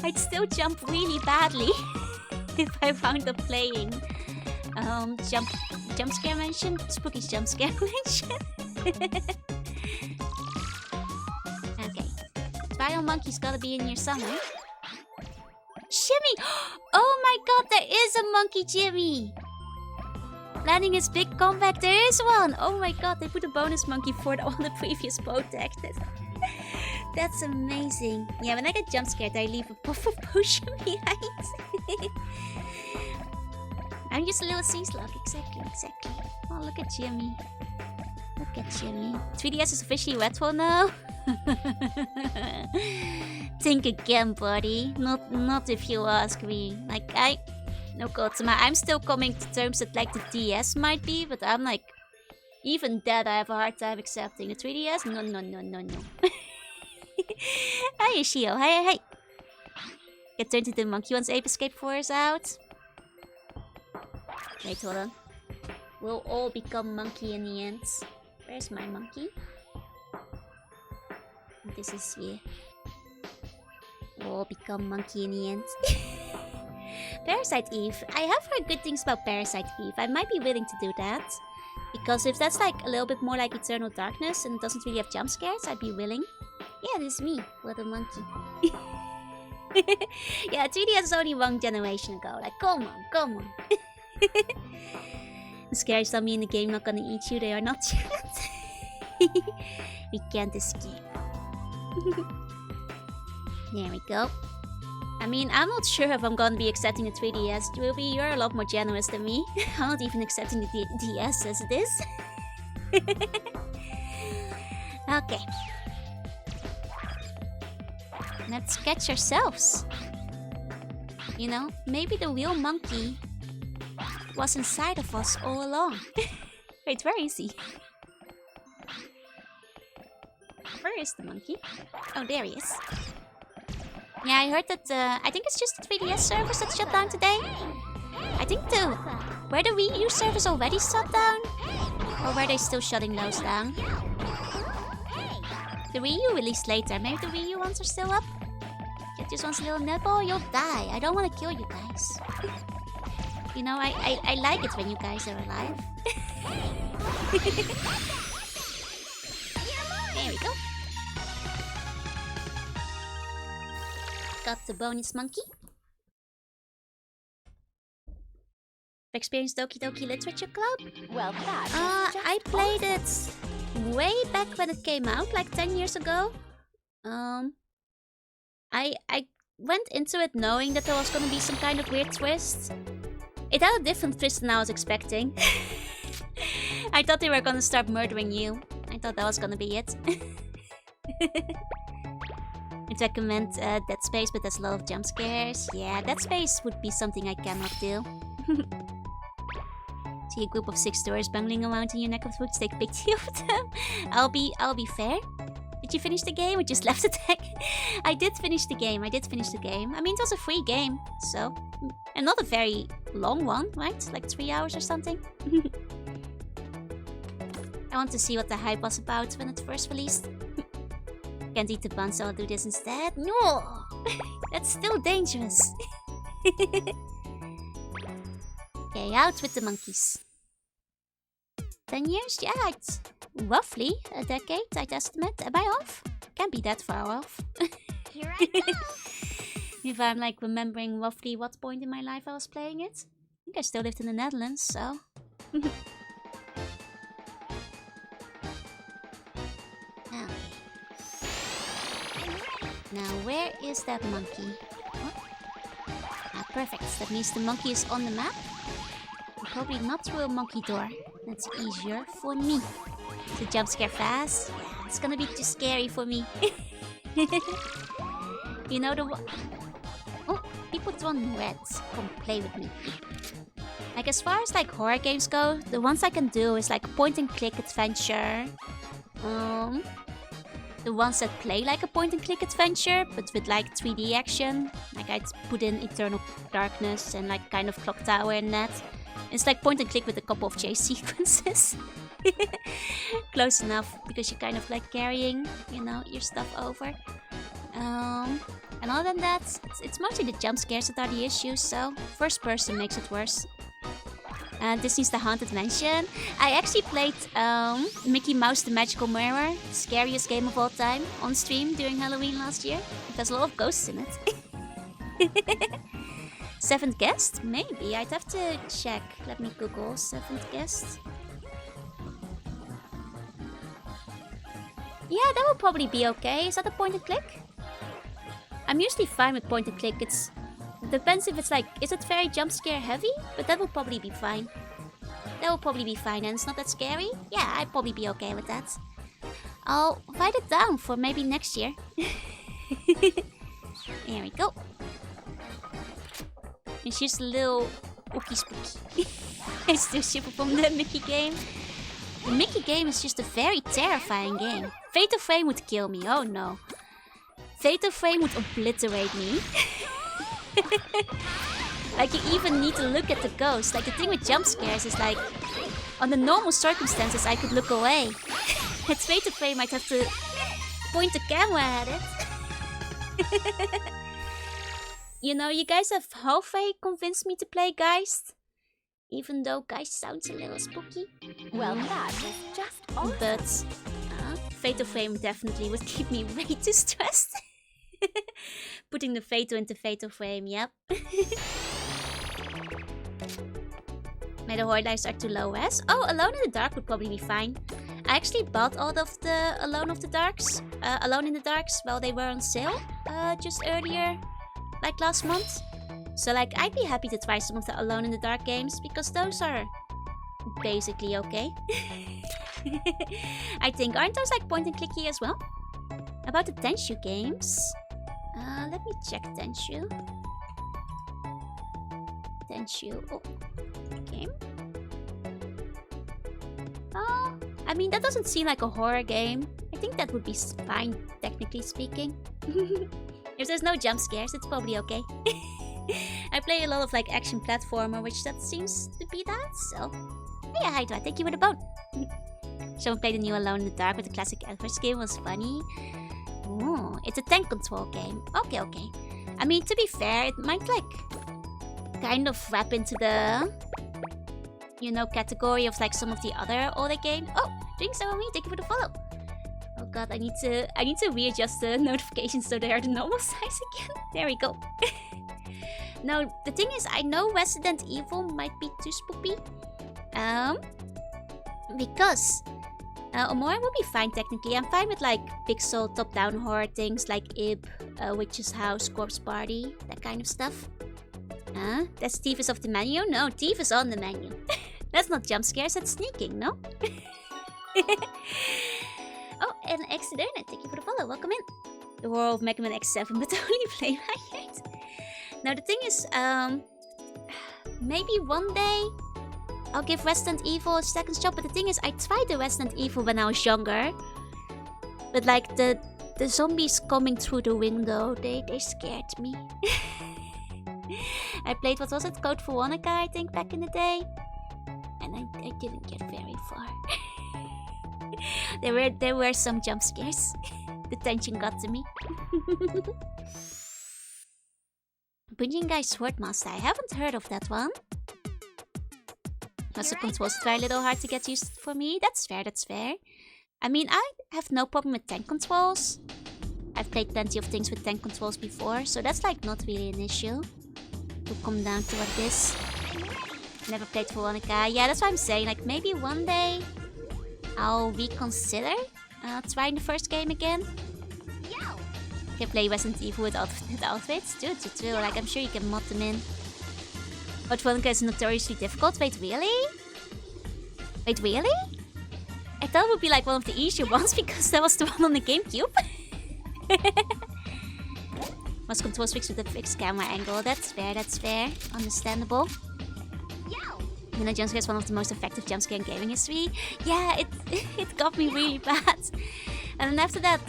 I'd still jump really badly if I wound up playing jump scare mansion, Spooky's jump scare mansion. Okay, Spiral Monkey's gotta be in here somewhere. Jimmy! Oh my god, there is a monkey Jimmy! Planning his big comeback, there is one! Oh my god, they put a bonus monkey for all the previous boat acted. That's amazing. Yeah, when I get jump scared, I leave a puff of potion behind. I'm just a little sea slug, exactly. Oh, look at Jimmy. 3DS is officially wet for now. Think again, buddy. Not if you ask me. Like, no Kotsuma, I'm still coming to terms that like the DS might be, but I'm like, even that I have a hard time accepting. The 3DS? No. Hi, Yoshio. Hi. Get turned into a monkey once Ape Escape 4 is out. Wait, hold on. We'll all become monkey in the end. Where's my monkey? This is here. We'll all become monkey in the end. Parasite Eve. I have heard good things about Parasite Eve. I might be willing to do that. Because if that's like a little bit more like Eternal Darkness and it doesn't really have jump scares, I'd be willing. Yeah, this is me. What a monkey. Yeah, 3DS is only one generation ago. Like, come on. The scares tell me in the game not gonna eat you, they are not yet. We can't escape. There we go. I mean, I'm not sure if I'm gonna be accepting the 3DS. Ruby, you're a lot more generous than me. I'm not even accepting the DS as it is. Okay. Let's catch ourselves. You know, maybe the real monkey was inside of us all along. Wait, where is he? Where is the monkey? Oh, there he is. Yeah, I heard that, I think it's just the 3DS servers that shut down today. I think were the Wii U servers already shut down? Or were they still shutting those down? The Wii U released later. Maybe the Wii U ones are still up? Get this one's little nipple, you'll die. I don't want to kill you guys. You know, I like it when you guys are alive. There we go. Got the bonus monkey. Experienced Doki Doki Literature Club? Well, that. I played it way back when it came out, like 10 years ago. I went into it knowing that there was gonna be some kind of weird twist. It had a different twist than I was expecting. I thought they were gonna start murdering you. I thought that was gonna be it. I'd recommend Dead Space, but there's a lot of jump scares. Yeah, Dead Space would be something I cannot do. See a group of 6 doors bungling around in your neck of the woods, take a picture of them. I'll be fair. Did you finish the game or just left the deck? I did finish the game. I mean, it was a free game, so... And not a very long one, right? Like 3 hours or something. I want to see what the hype was about when it first released. Can't eat the bun, so I'll do this instead. No! That's still dangerous. Okay, out with the monkeys. 10 years? Yeah, it's roughly a decade, I'd estimate. Am I off? Can't be that far off. Here I go. If I'm like remembering roughly what point in my life I was playing it. I think I still lived in the Netherlands, so... Now, where is that monkey? What? Ah, perfect. That means the monkey is on the map. And probably not through a monkey door. That's easier for me. To jump scare fast. Yeah, it's gonna be too scary for me. You know the one... Oh, people on red. Come play with me. Like, as far as like horror games go, the ones I can do is like point and click adventure. The ones that play like a point and click adventure, but with like 3D action. Like I'd put in Eternal Darkness and like kind of Clock Tower and that. It's like point and click with a couple of chase sequences. Close enough, because you're kind of like carrying, you know, your stuff over. And other than that, it's mostly the jump scares that are the issues, so first person makes it worse. Disney's The Haunted Mansion. I actually played Mickey Mouse The Magical Mirror, the scariest game of all time, on stream during Halloween last year. There's a lot of ghosts in it. Seventh guest? Maybe. I'd have to check. Let me Google seventh guest. Yeah, that would probably be okay. Is that a point and click? I'm usually fine with point and click. It depends if it's like, is it very jump scare heavy? But that will probably be fine. That will probably be fine, and it's not that scary. Yeah, I'd probably be okay with that. I'll write it down for maybe next year. There we go. It's just a little ookie spooky. It's still super from the Mickey game. The Mickey game is just a very terrifying game. Fatal Frame would kill me, oh no. Fatal Frame would obliterate me. Like, you even need to look at the ghost. Like, the thing with jump scares is like, on the normal circumstances I could look away. At Fatal Frame I'd have to point the camera at it. You know, you guys have halfway convinced me to play Geist. Even though Geist sounds a little spooky. Well, that is just awesome. But Fatal Frame definitely would keep me way too stressed. Putting the Fatal into Fatal Frame, yep. My horde lives are too low res. Oh, Alone in the Dark would probably be fine. I actually bought all of the Alone in the Darks while they were on sale just earlier, like last month. So like, I'd be happy to try some of the Alone in the Dark games, because those are basically okay. I think, aren't those like point and clicky as well? About the Tenchu games, let me check Tenchu. Oh, game. Oh, I mean, that doesn't seem like a horror game. I think that would be fine, technically speaking. If there's no jump scares, it's probably okay. I play a lot of like action platformer, which that seems to be that, so... Hey, Hydra, thank you for the bone! Someone played the new Alone in the Dark with the classic Edward game, was funny. Ooh, it's a tank control game. Okay. I mean, to be fair, it might like kind of wrap into the, you know, category of like some of the other older games. Oh, drinks are on me, thank you for the follow. Oh god, I need to readjust the notifications so they are the normal size again. There we go. No, the thing is, I know Resident Evil might be too spooky. Because Omori will be fine technically. I'm fine with like pixel top-down horror things like Ib, Witch's House, Corpse Party, that kind of stuff. That's Thief is off the menu? No, Thief is on the menu. That's not jump scares, that's sneaking, no? Oh, and Exodurna, thank you for the follow, welcome in. The world of Mega Man X7, but only play right. Now the thing is, maybe one day I'll give Resident Evil a second shot, but the thing is, I tried the Resident Evil when I was younger. But like, the zombies coming through the window, they scared me. I played, what was it, Code Veronica, I think, back in the day. And I didn't get very far. There were some jump scares. The tension got to me. Bunjingai Swordmaster, I haven't heard of that one. Was the controls try a little hard to get used for me? That's fair. I mean, I have no problem with tank controls. I've played plenty of things with tank controls before, so that's like not really an issue. To come down to what this. Never played Veronica. Yeah, that's what I'm saying. Like, maybe one day I'll reconsider trying the first game again. You can play Resident Evil with outfits. Dude, true. Like, I'm sure you can mod them in. But Veronica is notoriously difficult. Wait, really? I thought it would be like one of the easier ones because that was the one on the GameCube. Most controls fixed with a fixed camera angle. That's fair. Understandable. And the jump scare is one of the most effective jump scare in gaming history. Yeah, it got me really bad. And then after that,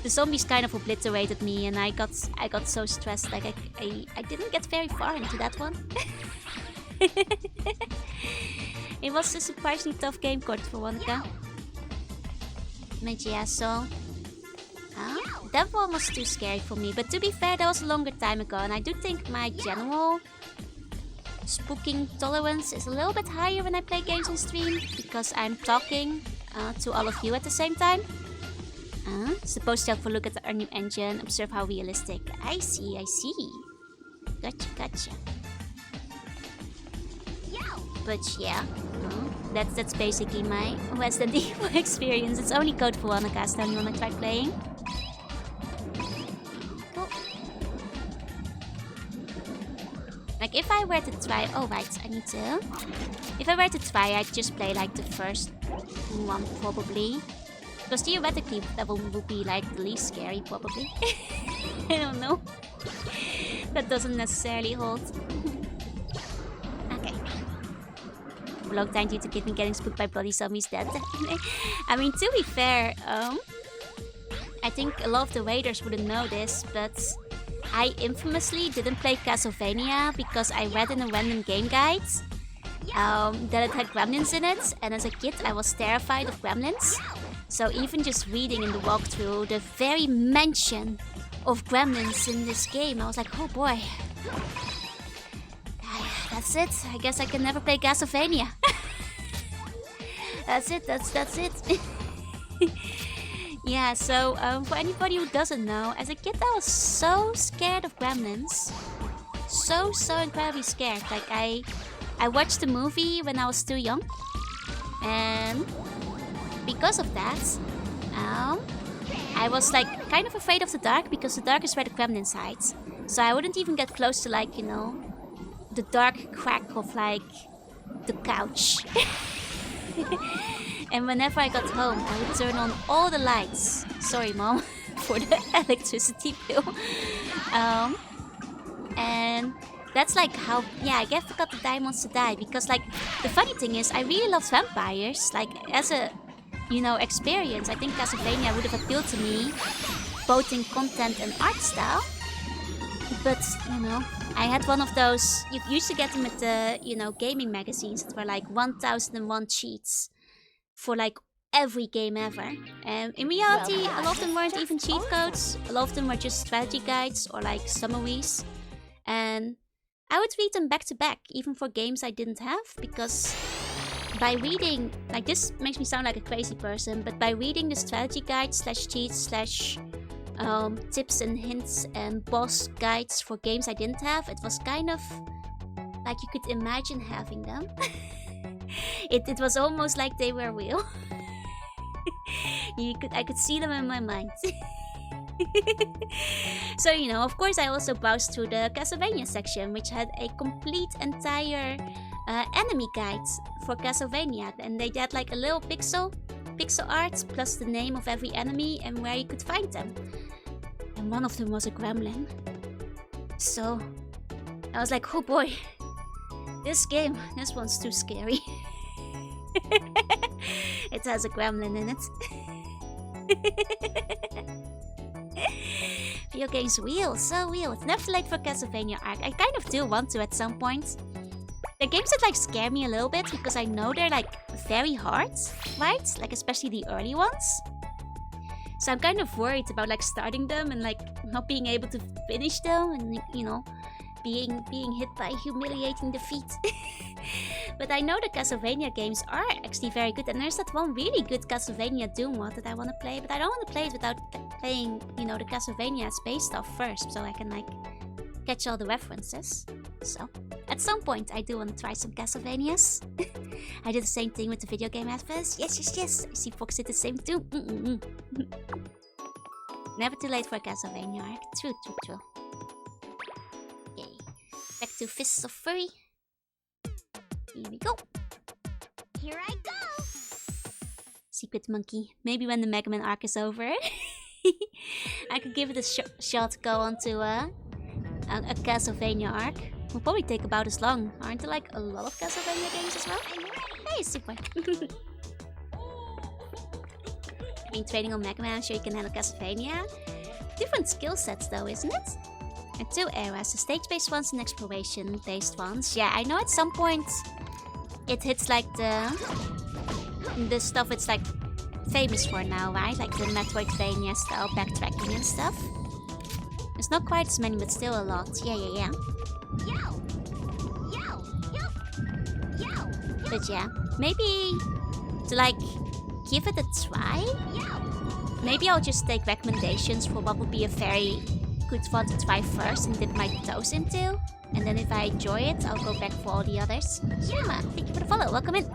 the zombies kind of obliterated me, and I got so stressed. Like I didn't get very far into that one. It was a surprisingly tough game, Code Veronica. But yeah, so... that one was too scary for me. But to be fair, that was a longer time ago. And I do think my general spooking tolerance is a little bit higher when I play games on stream. Because I'm talking to all of you at the same time. Suppose to have a look at our new engine. Observe how realistic. I see, I see. Gotcha. But yeah, that's basically my Resident Evil experience. It's only Code Veronica, so you wanna try playing? Cool. Like if I were to try, oh right, I need to. If I were to try, I'd just play like the first one probably, because theoretically that one would be like the least scary probably. I don't know. That doesn't necessarily hold. Okay. Long time due to give me getting spooked by bloody zombies dead. I mean, to be fair, I think a lot of the raiders wouldn't know this, but I infamously didn't play Castlevania because I read in a random game guide that it had gremlins in it, and as a kid I was terrified of gremlins. So even just reading in the walkthrough the very mention of gremlins in this game, I was like, oh boy. That's it. I guess I can never play Castlevania. That's it. That's it. Yeah, so for anybody who doesn't know, as a kid I was so scared of gremlins. So incredibly scared. Like I watched the movie when I was too young. And because of that, I was like kind of afraid of the dark, because the dark is where the gremlins hide. So I wouldn't even get close to, like, you know, the dark crack of like the couch. And whenever I got home, I would turn on all the lights. Sorry, Mom, for the electricity bill. And that's like how, yeah, I guess I got the Diamonds to Die, because like the funny thing is I really love vampires. Like as a, you know, experience, I think Castlevania would have appealed to me both in content and art style. But, you know, I had one of those, you used to get them at the, you know, gaming magazines that were like 1001 cheats for like every game ever. And in reality, a lot of them weren't even cheat codes. A lot of them were just strategy guides or like summaries. And I would read them back to back, even for games I didn't have, because by reading, like this makes me sound like a crazy person, but by reading the strategy guides slash cheats slash tips and hints and boss guides for games I didn't have, it was kind of like you could imagine having them. It was almost like they were real. I could see them in my mind. So, you know, of course I also browsed through the Castlevania section, which had a complete entire enemy guide for Castlevania, and they had like a little pixel art plus the name of every enemy and where you could find them. And one of them was a gremlin. So I was like, oh boy, this one's too scary. It has a gremlin in it. Video games wheel, so wheel. It's never too late for Castlevania Arc. I kind of do want to at some point. The games that like scare me a little bit because I know they're like very hard, right? Like especially the early ones. So I'm kind of worried about like starting them and like not being able to finish them, and you know, being hit by humiliating defeat. But I know the Castlevania games are actually very good, and there's that one really good Castlevania Doom mod that I want to play, but I don't want to play it without playing, you know, the Castlevania space stuff first, so I can like catch all the references. So at some point I do want to try some Castlevanias. I did the same thing with the video game adverts. Yes. I see Fox did the same too. Never too late for a Castlevania arc. True. Okay, back to Fists of Fury. Here we go. Here I go. Secret Monkey. Maybe when the Mega Man arc is over, I could give it a shot to go on to a Castlevania arc. Will probably take about as long. Aren't there like a lot of Castlevania games as well? Hey, super. I mean, training on Mega Man, I'm sure you can handle Castlevania. Different skill sets though, isn't it? And 2 eras, the stage-based ones and exploration-based ones. Yeah, I know at some point it hits like the stuff it's like famous for now, right? Like the Metroidvania style backtracking and stuff. It's not quite as many, but still a lot. Yeah. But yeah, maybe to like give it a try. Maybe I'll just take recommendations for what would be a very good one to try first and dip my toes into. And then if I enjoy it, I'll go back for all the others. Shima, thank you for the follow. Welcome in.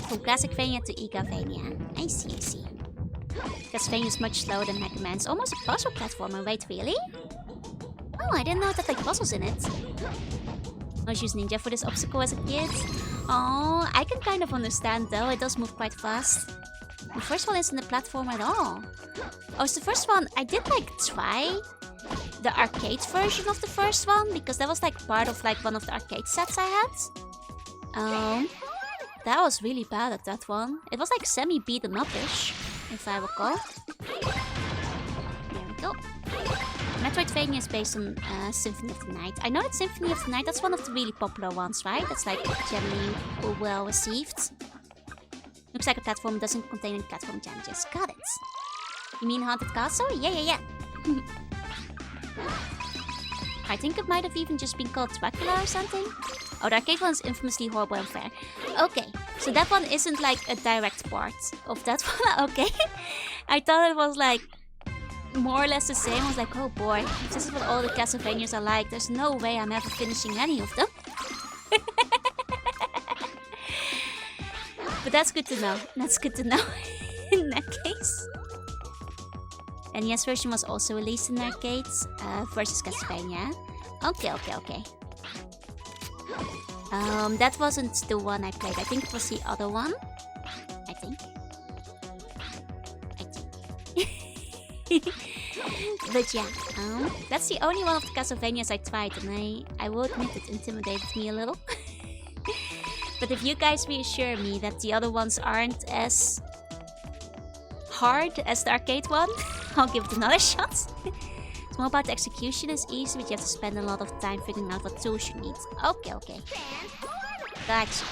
From Classicvania to Igavania. I see. Castlevania is much slower than Mega Man. It's almost a puzzle platformer. Wait, really? Oh, I didn't know it had like puzzles in it. I was using Ninja for this obstacle as a kid. Oh, I can kind of understand though. It does move quite fast. The first one isn't a platform at all. Oh, it's the first one. I did like try the arcade version of the first one because that was like part of like one of the arcade sets I had. That was really bad at that one. It was like semi-beaten up-ish, if I recall. There we go. Metroidvania is based on Symphony of the Night. I know it's Symphony of the Night. That's one of the really popular ones, right? That's like generally well received. Looks like a platform doesn't contain any platform challenges. Got it. You mean Haunted Castle? Yeah. I think it might have even just been called Dracula or something. Oh, the arcade one is infamously horrible and fair. Okay, so that one isn't like a direct part of that one. Okay. I thought it was like more or less the same. I was like, oh boy, if this is what all the Castlevanias are like, there's no way I'm ever finishing any of them. But that's good to know. That's good to know in that case. And NES version was also released in arcades versus Castlevania. Okay. That wasn't the one I played. I think it was the other one. I think. But yeah, that's the only one of the Castlevanias I tried, and I will admit it intimidated me a little. But if you guys reassure me that the other ones aren't as hard as the arcade one, I'll give it another shot. It's more about the execution is easy, but you have to spend a lot of time figuring out what tools you need. Okay. Gotcha.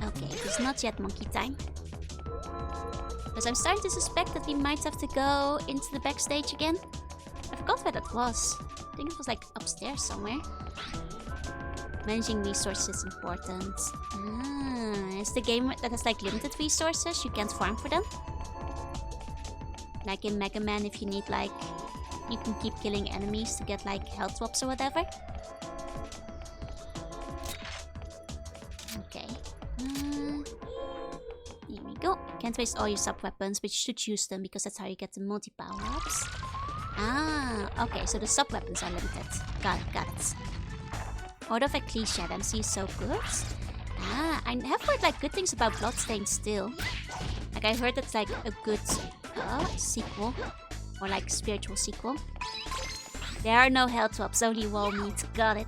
Okay, it's not yet monkey time. Because I'm starting to suspect that we might have to go into the backstage again. I forgot where that was. I think it was like upstairs somewhere. Managing resources is important. It's the game that has like limited resources. You can't farm for them. Like in Mega Man, if you need like... you can keep killing enemies to get like health drops or whatever. Okay. Here we go. Can't waste all your sub-weapons, but you should use them because that's how you get the multi-power-ups. Okay, so the sub-weapons are limited. Got it. Order of Ecclesia, MC is so good. I have heard like good things about Bloodstained still. Like I heard it's like a good sequel. Or like spiritual sequel. There are no health drops, only wall meat. Got it.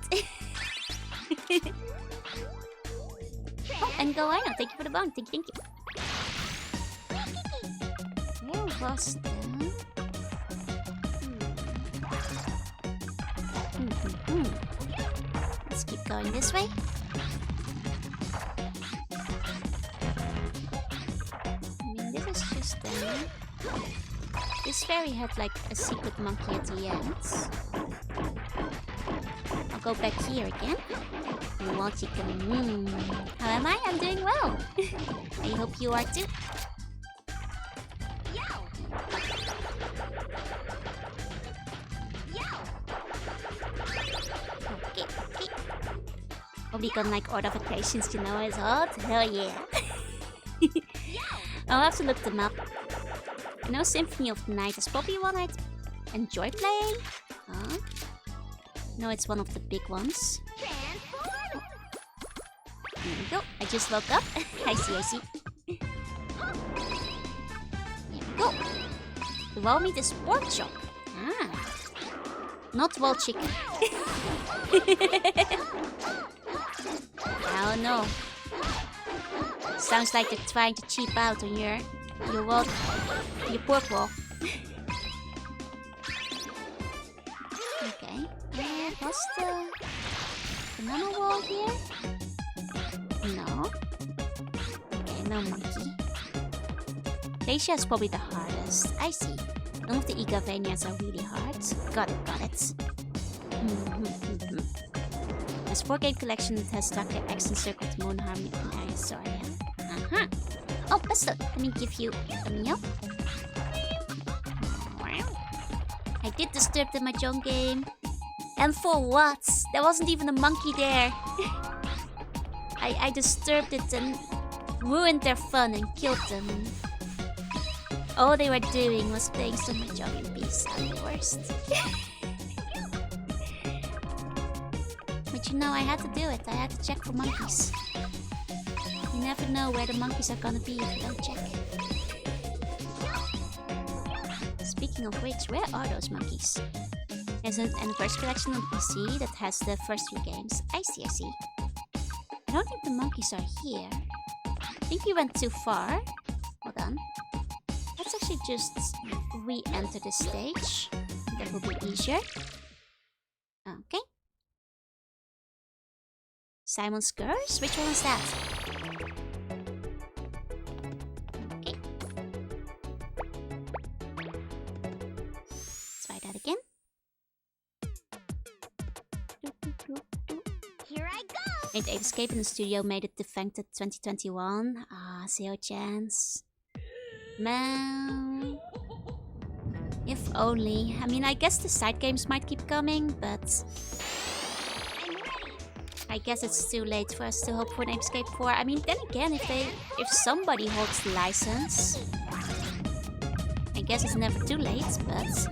Oh, and go Aino, thank you for the bone. Thank you. Where was that? Let's keep going this way. I mean, this is just this fairy had like a secret monkey at the end. I'll go back here again. Wild chicken. How am I? I'm doing well. I hope you are too. Okay. Hope you got like Order of Equations, you know it's hot. Hell yeah. I'll have to look them up. I know Symphony of the Night is probably one I'd enjoy playing. No, it's one of the big ones. There we go. I just woke up. I see. There we go. The wall meat is pork chop. Not wall chicken. Oh no. Sounds like they're trying to cheap out on your pork wall. past the banana wall here? No. Okay, no monkey. Glacier is probably the hardest. I see. None of the Igavanias are really hard. Got it, got it. There's 4 game collection that has Dr. X encircled Moon Harmony and Area Soria. Oh, Buster, let me give you a meal. I did disturb the Mahjong game. And for what? There wasn't even a monkey there. I disturbed it and ruined their fun and killed them. All they were doing was playing some Mahjong in peace. I'm the worst. But you know, I had to do it. I had to check for monkeys. You never know where the monkeys are gonna be if you don't check. Speaking of which, where are those monkeys? There's an anniversary collection on PC that has the first 3 games. I see, I see. I don't think the monkeys are here. I think we went too far. Hold on. Let's actually just re-enter the stage. That will be easier. Okay. Simon's Curse? Which one is that? Okay. Let's try that again. Here I go! Made Ape Escape in the studio, made it defected 2021. Ah, 0 chance. Man. If only. I mean, I guess the side games might keep coming, but I guess it's too late for us to hope for an Ape Escape 4. I mean, then again, if somebody holds the license, I guess it's never too late, but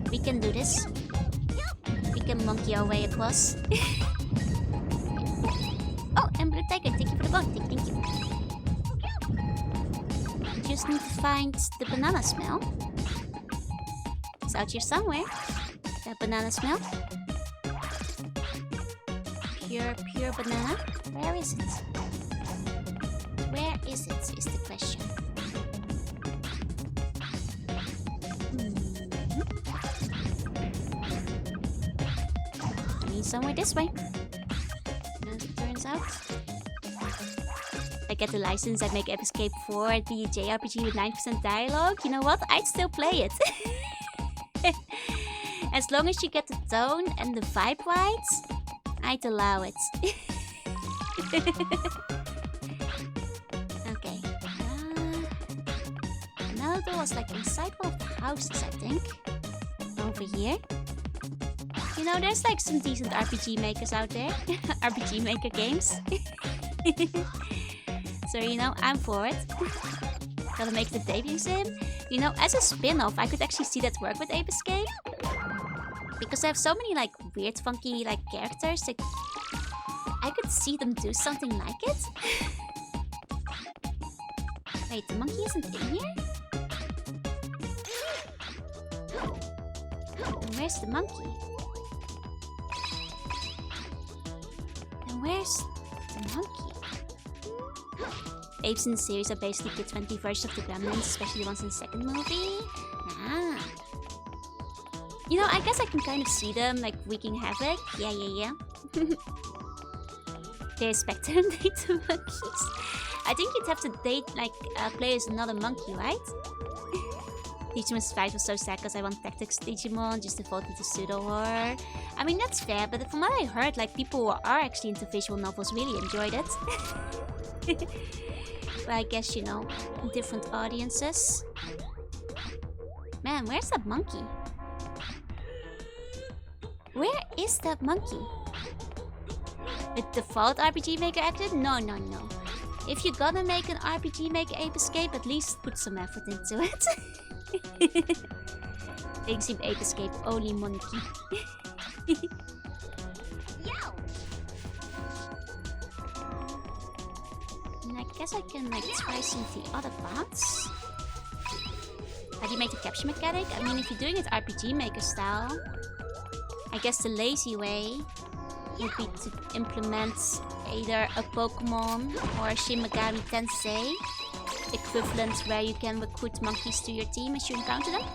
we can do this. We can monkey our way across. Oh, and Blue Tiger, thank you for the bone. Thank you. Just need to find the banana smell. It's out here somewhere. The banana smell. Pure banana. Where is it? Where is it? Is the question. I mean, somewhere this way. As it turns out. If I get the license, I'd make Ape Escape 4 and be a JRPG with 9% dialogue. You know what? I'd still play it. As long as you get the tone and the vibe right, I'd allow it. Okay. Another door was like inside one of the houses, I think. Over here. You know, there's like some decent RPG makers out there. RPG maker games. So, you know, I'm for it. Gotta make the debut sim. You know, as a spin-off, I could actually see that work with Ape Escape. Because I have so many like weird, funky like characters. Like, I could see them do something like it. Wait, the monkey isn't in here? And where's the monkey? And where's the monkey? Apes in the series are basically the 20 versions of the Gremlins, especially the ones in the second movie. Ah. You know, I guess I can kind of see them, like, wreaking havoc. Yeah. They're Spectre and date the monkeys. I think you'd have to date, like, play as another monkey, right? Digimon's fight was so sad because I want Tactics Digimon, just default into pseudo-horror. I mean, that's fair, but from what I heard, like, people who are actually into visual novels really enjoyed it. But I guess, you know, different audiences. Man, where's that monkey? Where is that monkey? The default RPG Maker acted? No. If you're gonna make an RPG Maker Ape Escape, at least put some effort into it. Thanks, Ape Escape, only monkey. And I guess I can like try some of the other parts. How do you make the capture mechanic? I mean, if you're doing it RPG Maker style, I guess the lazy way would be to implement either a Pokemon or Shin Megami Tensei equivalent where you can recruit monkeys to your team as you encounter them.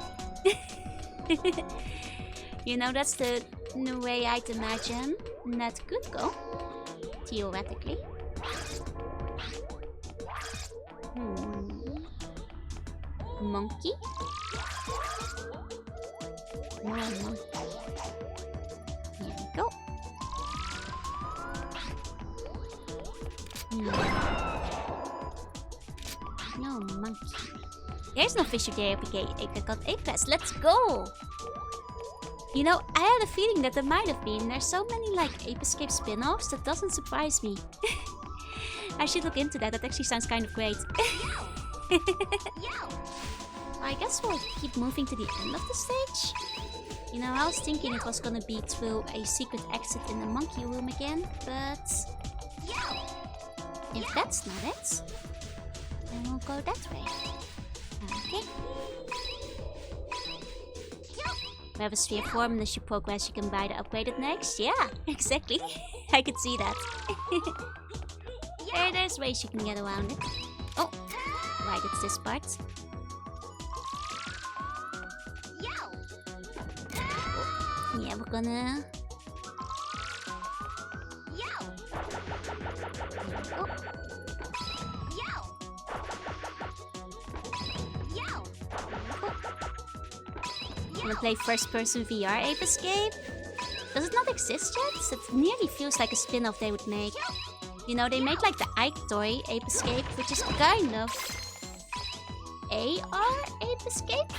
You know, that's the way I'd imagine that could go. Theoretically. Monkey? More monkey. Here we go. No monkey. There's no Fisher there, I got Apex. Let's go! You know, I had a feeling that there might have been. There's so many like Ape Escape spin-offs, that doesn't surprise me. I should look into that, that actually sounds kind of great. I guess we'll keep moving to the end of the stage. You know, I was thinking it was gonna be through a secret exit in the monkey room again, but if that's not it, then we'll go that way. Okay. We have a sphere form, and as you progress, you can buy the upgraded next. Yeah, exactly. I could see that. There's ways you can get around it. Oh, right, it's this part. Yeah, we're gonna... Wanna play first-person VR Ape Escape? Does it not exist yet? It nearly feels like a spin-off they would make. You know, they made like the Ike toy Ape Escape, which is kind of AR Ape Escape,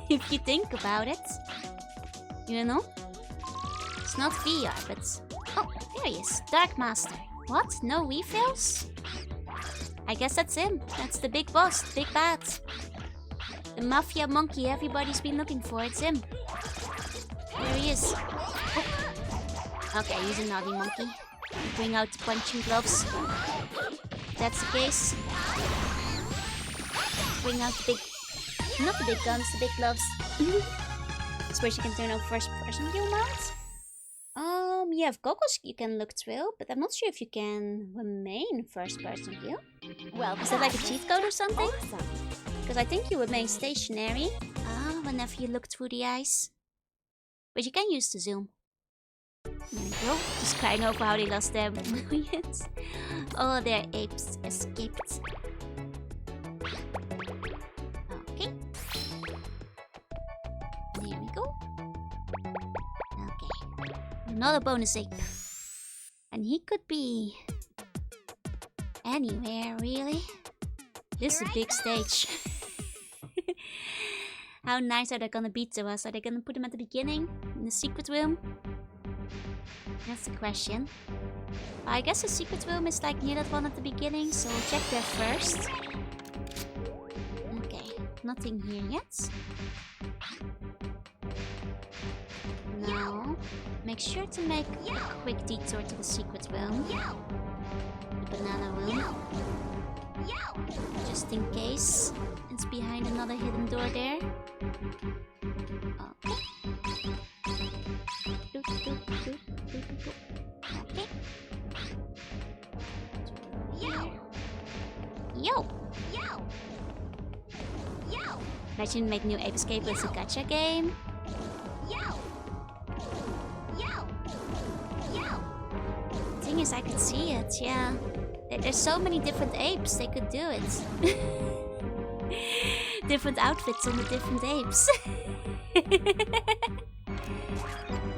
if you think about it. You know? It's not VR, but... Oh, there he is. Dark Master. What? No refills? I guess that's him. That's the big boss, the big bad. The mafia monkey everybody's been looking for. It's him. There he is. Oh. Okay, he's a naughty monkey. Bring out the punching gloves. If that's the case. Bring out the big... Not the big guns, the big gloves. I suppose you can turn on first person view mounts. You have goggles you can look through, but I'm not sure if you can remain first person view. Well, is that like a cheat code or something? Because I think you remain stationary whenever you look through the eyes. But you can use the zoom. There we go. Just crying over how they lost their millions. All their apes escaped. Okay. There we go. Okay. Another bonus ape. And he could be... anywhere, really. This is a big stage. How nice are they gonna be to us? Are they gonna put them at the beginning? In the secret room? That's the question. I guess the secret room is like near that one at the beginning, so we'll check there first. Okay, nothing here yet. Now, make sure to make a quick detour to the secret room. The banana room. Just in case it's behind another hidden door there. Okay. Okay. Yo! Imagine make new Ape Escape as a gacha game. The thing is, I could see it, yeah. There's so many different apes, they could do it. Different outfits on the different apes.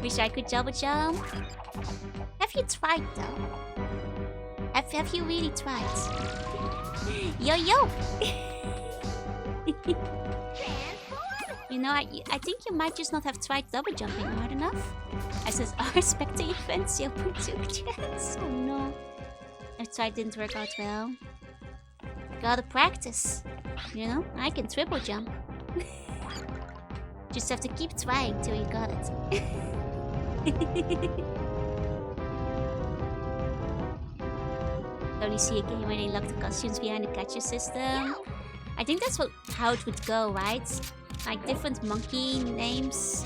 Wish I could double jump. Have you tried though? Have you really tried? Yo yo! You know, I think you might just not have tried double jumping hard enough. As is our spectator event 0.2 chance. Oh no. I tried, didn't work out well. Gotta practice. You know, I can triple jump. Just have to keep trying till you got it. Only see a game where they lock the costumes behind the gacha system. I think that's how it would go, right? like different monkey names,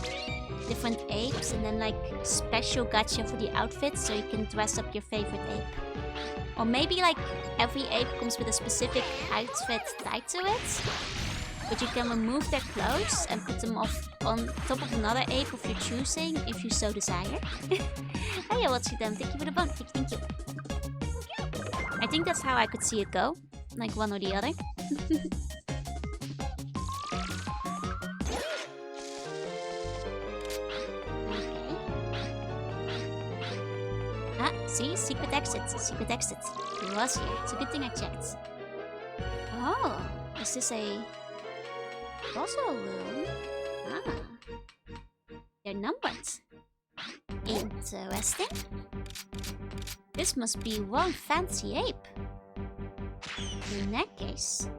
different apes, and then like special gacha for the outfits so you can dress up your favorite ape. Or maybe like every ape comes with a specific outfit tied to it, but you can remove their clothes and put them on top of another ape of your choosing if you so desire. Oh yeah, what's with them? Thank you for the bond. Thank you. I think that's how I could see it go, like one or the other. See? Secret exit. Secret exit. He was here. It's a good thing I checked. Oh, is this a puzzle room? Ah. They're numbered. Interesting. This must be one fancy ape. In that case,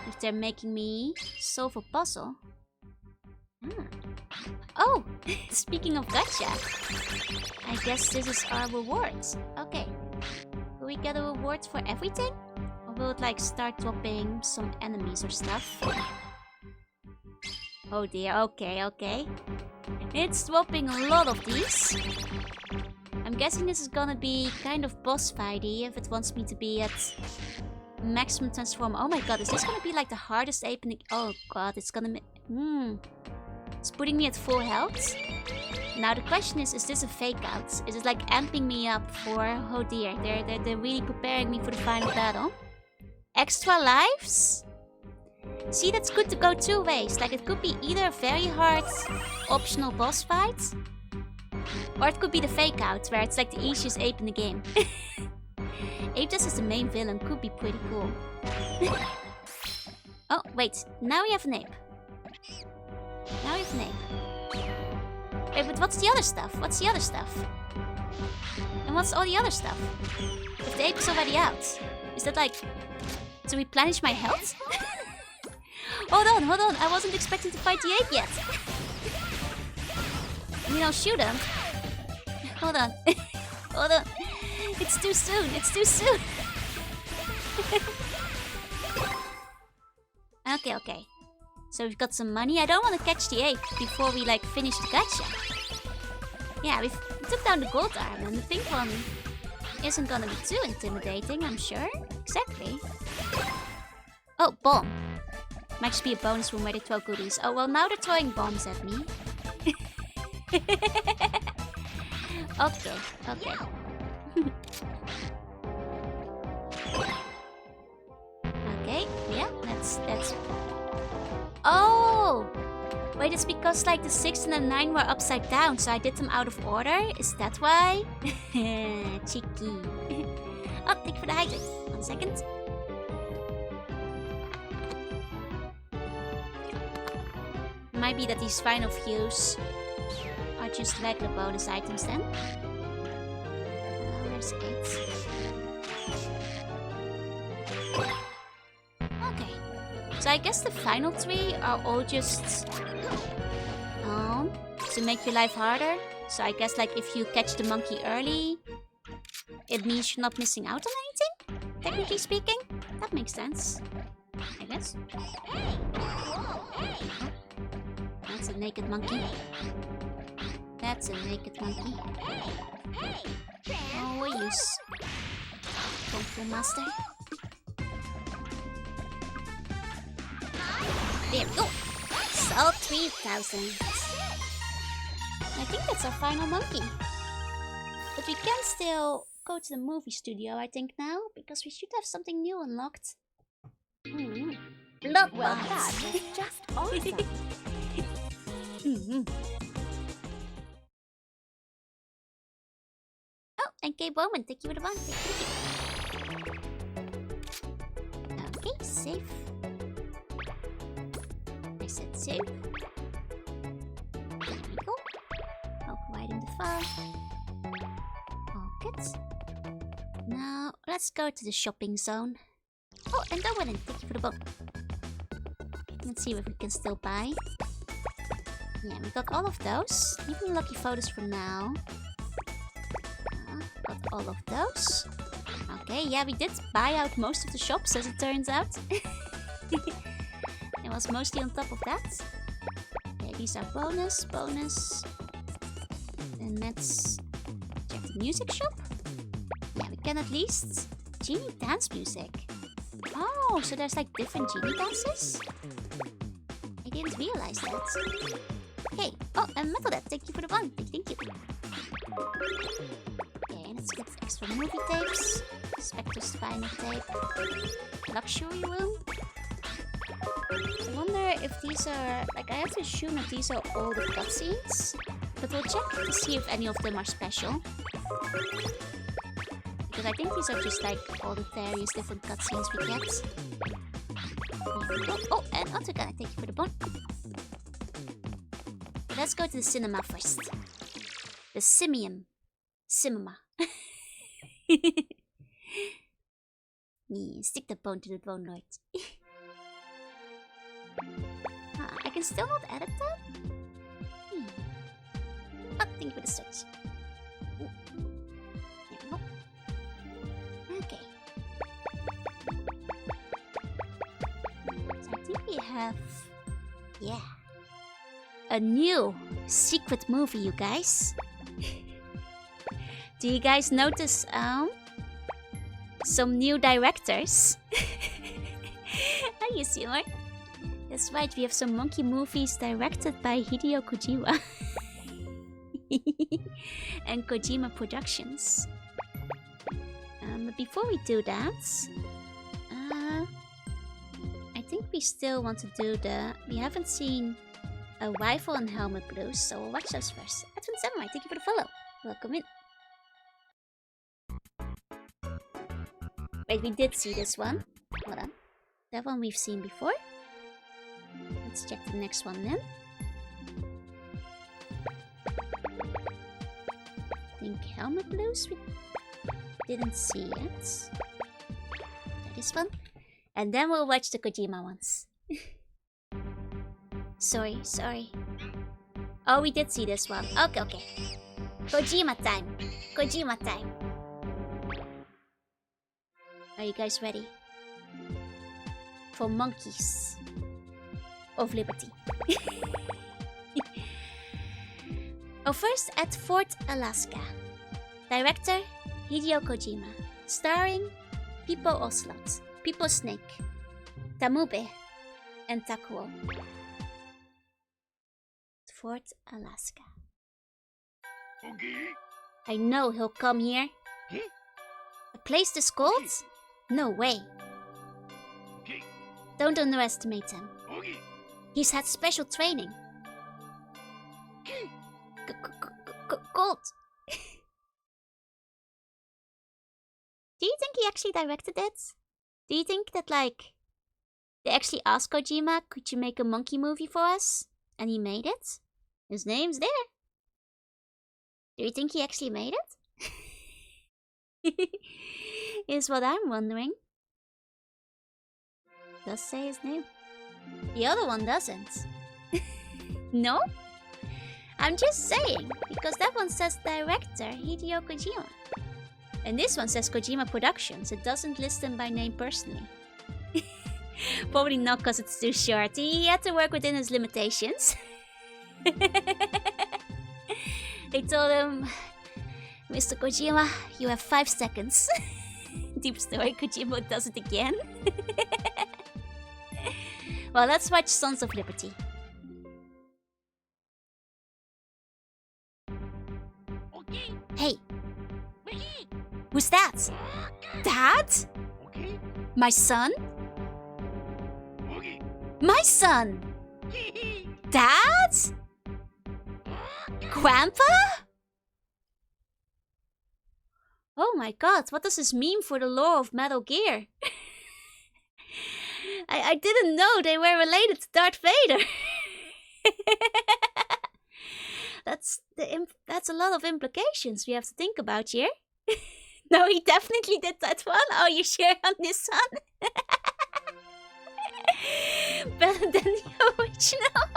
if they're making me solve a puzzle. Oh, speaking of gacha, I guess this is our rewards. Okay, will we get a reward for everything? Or will it like start dropping some enemies or stuff? Oh dear, okay. It's dropping a lot of these. I'm guessing this is gonna be kind of boss fighty if it wants me to be at maximum transform. Oh my god, is this gonna be like the hardest ape in the... Oh god, it's gonna... It's putting me at full health. Now the question is this a fake out? Is it like amping me up for... Oh dear, they're really preparing me for the final battle. Extra lives? See, that's good to go two ways. Like it could be either a very hard optional boss fight, or it could be the fake out, where it's like the easiest ape in the game. Ape Dust as the main villain could be pretty cool. Oh, wait. Now we have an ape. Now we have an ape. Wait, but what's the other stuff? What's the other stuff? And what's all the other stuff? If the ape is already out, is that like to replenish my health? Hold on. I wasn't expecting to fight the ape yet. I mean, I'll shoot him. Hold on. Hold on. It's too soon. Okay. So we've got some money. I don't want to catch the ape before we like finish the gacha. Yeah, we took down the gold arm, and the pink one isn't gonna be too intimidating, I'm sure. Exactly. Oh, bomb. Might just be a bonus room where they throw goodies. Oh, well, now they're throwing bombs at me. Okay. Okay, yeah, that's... Oh! Wait, it's because like the 6 and the 9 were upside down, so I did them out of order? Is that why? Cheeky. Oh, thank you for the hydrate. 1 second. Might be that these final fews are just regular bonus items then. Where's 8? Okay. So I guess the final 3 are all just to make your life harder. So I guess like if you catch the monkey early, it means you're not missing out on anything, technically speaking. That makes sense, I guess. That's a naked monkey. That's a naked monkey. Oh, we use Kung Fu Master. There we go. Salt 3000. I think that's our final monkey. But we can still go to the movie studio, I think, now, because we should have something new unlocked. Blood Well, that was just awesome. Oh, and K Bowman, thank you for the one. Okay, save. I said save. There we go. Overriding the file. All good. Now, let's go to the shopping zone. Oh, and Owen, thank you for the book. Let's see what we can still buy. Yeah, we got all of those. Even the lucky photos for now. Got all of those. Okay, yeah, we did buy out most of the shops, as it turns out. There was mostly on top of that. Okay, these are bonus. And let's check the music shop. Yeah, we can at least... Genie dance music. Oh, so there's like different genie dances? I didn't realize that. Okay. Oh, and Metal Dad, thank you for the one. Thank you. Okay, let's get extra movie tapes. Spectre's final tape. Luxury room. I wonder if these are... Like, I have to assume that these are all the cutscenes. But we'll check to see if any of them are special. Because I think these are just like all the various different cutscenes we get. Oh, and Otacon, thank you for the bond. Let's go to the cinema first. The Simium. Cinema. Yeah, stick the bone to the bone lord. I can still not edit that? Oh, thank you for the search. There we go. Okay. So I think we have... Yeah. A new secret movie, you guys. Do you guys notice, some new directors? Hi, Yusimar. That's right, we have some monkey movies directed by Hideo Kojima. And Kojima Productions. But before we do that, I think we still want to do the... We haven't seen a rifle and helmet blues, so we'll watch those first. Advent Samurai, thank you for the follow. Welcome in. Wait, we did see this one. Hold on. That one we've seen before. Let's check the next one then. I think helmet blues we didn't see yet. This one. And then we'll watch the Kojima ones. Sorry. Oh, we did see this one. Okay. Kojima time. Are you guys ready? For Monkeys of Liberty. Oh, first at Fort Alaska. Director Hideo Kojima. Starring Pippo Ocelot, Pippo Snake, Tamube, and Takuo. Fort Alaska. I know he'll come here. A place this cold? No way. Don't underestimate him. He's had special training. Cold. Do you think he actually directed it? Do you think that, like, they actually asked Kojima, could you make a monkey movie for us? And he made it? His name's there. Do you think he actually made it? Is what I'm wondering. Does say his name. The other one doesn't. No? I'm just saying, because that one says director Hideo Kojima. And this one says Kojima Productions. It doesn't list him by name personally. Probably not because it's too short. He had to work within his limitations. They told him, Mr. Kojima, you have 5 seconds. Deep story, Kojima does it again. Well, let's watch Sons of Liberty. Hey! Who's that? Dad? My son? My son! Dad? Grandpa? Oh my god, what does this mean for the lore of Metal Gear? I didn't know they were related to Darth Vader. That's a lot of implications we have to think about here. No, he definitely did that one. Oh, you share on this one? Better than the original.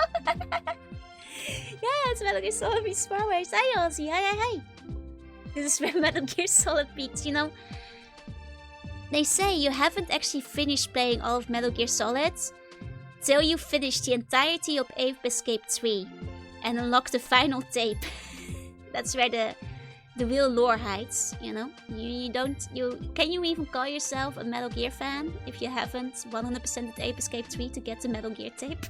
Yeah, it's Metal Gear Solid v Star Wars. Hi, Ozzy. Hi. This is where Metal Gear Solid peaks, you know. They say you haven't actually finished playing all of Metal Gear Solid till you finish the entirety of Ape Escape 3 and unlock the final tape. That's where the real lore hides, you know? Can you even call yourself a Metal Gear fan if you haven't 100%ed Ape Escape 3 to get the Metal Gear tape?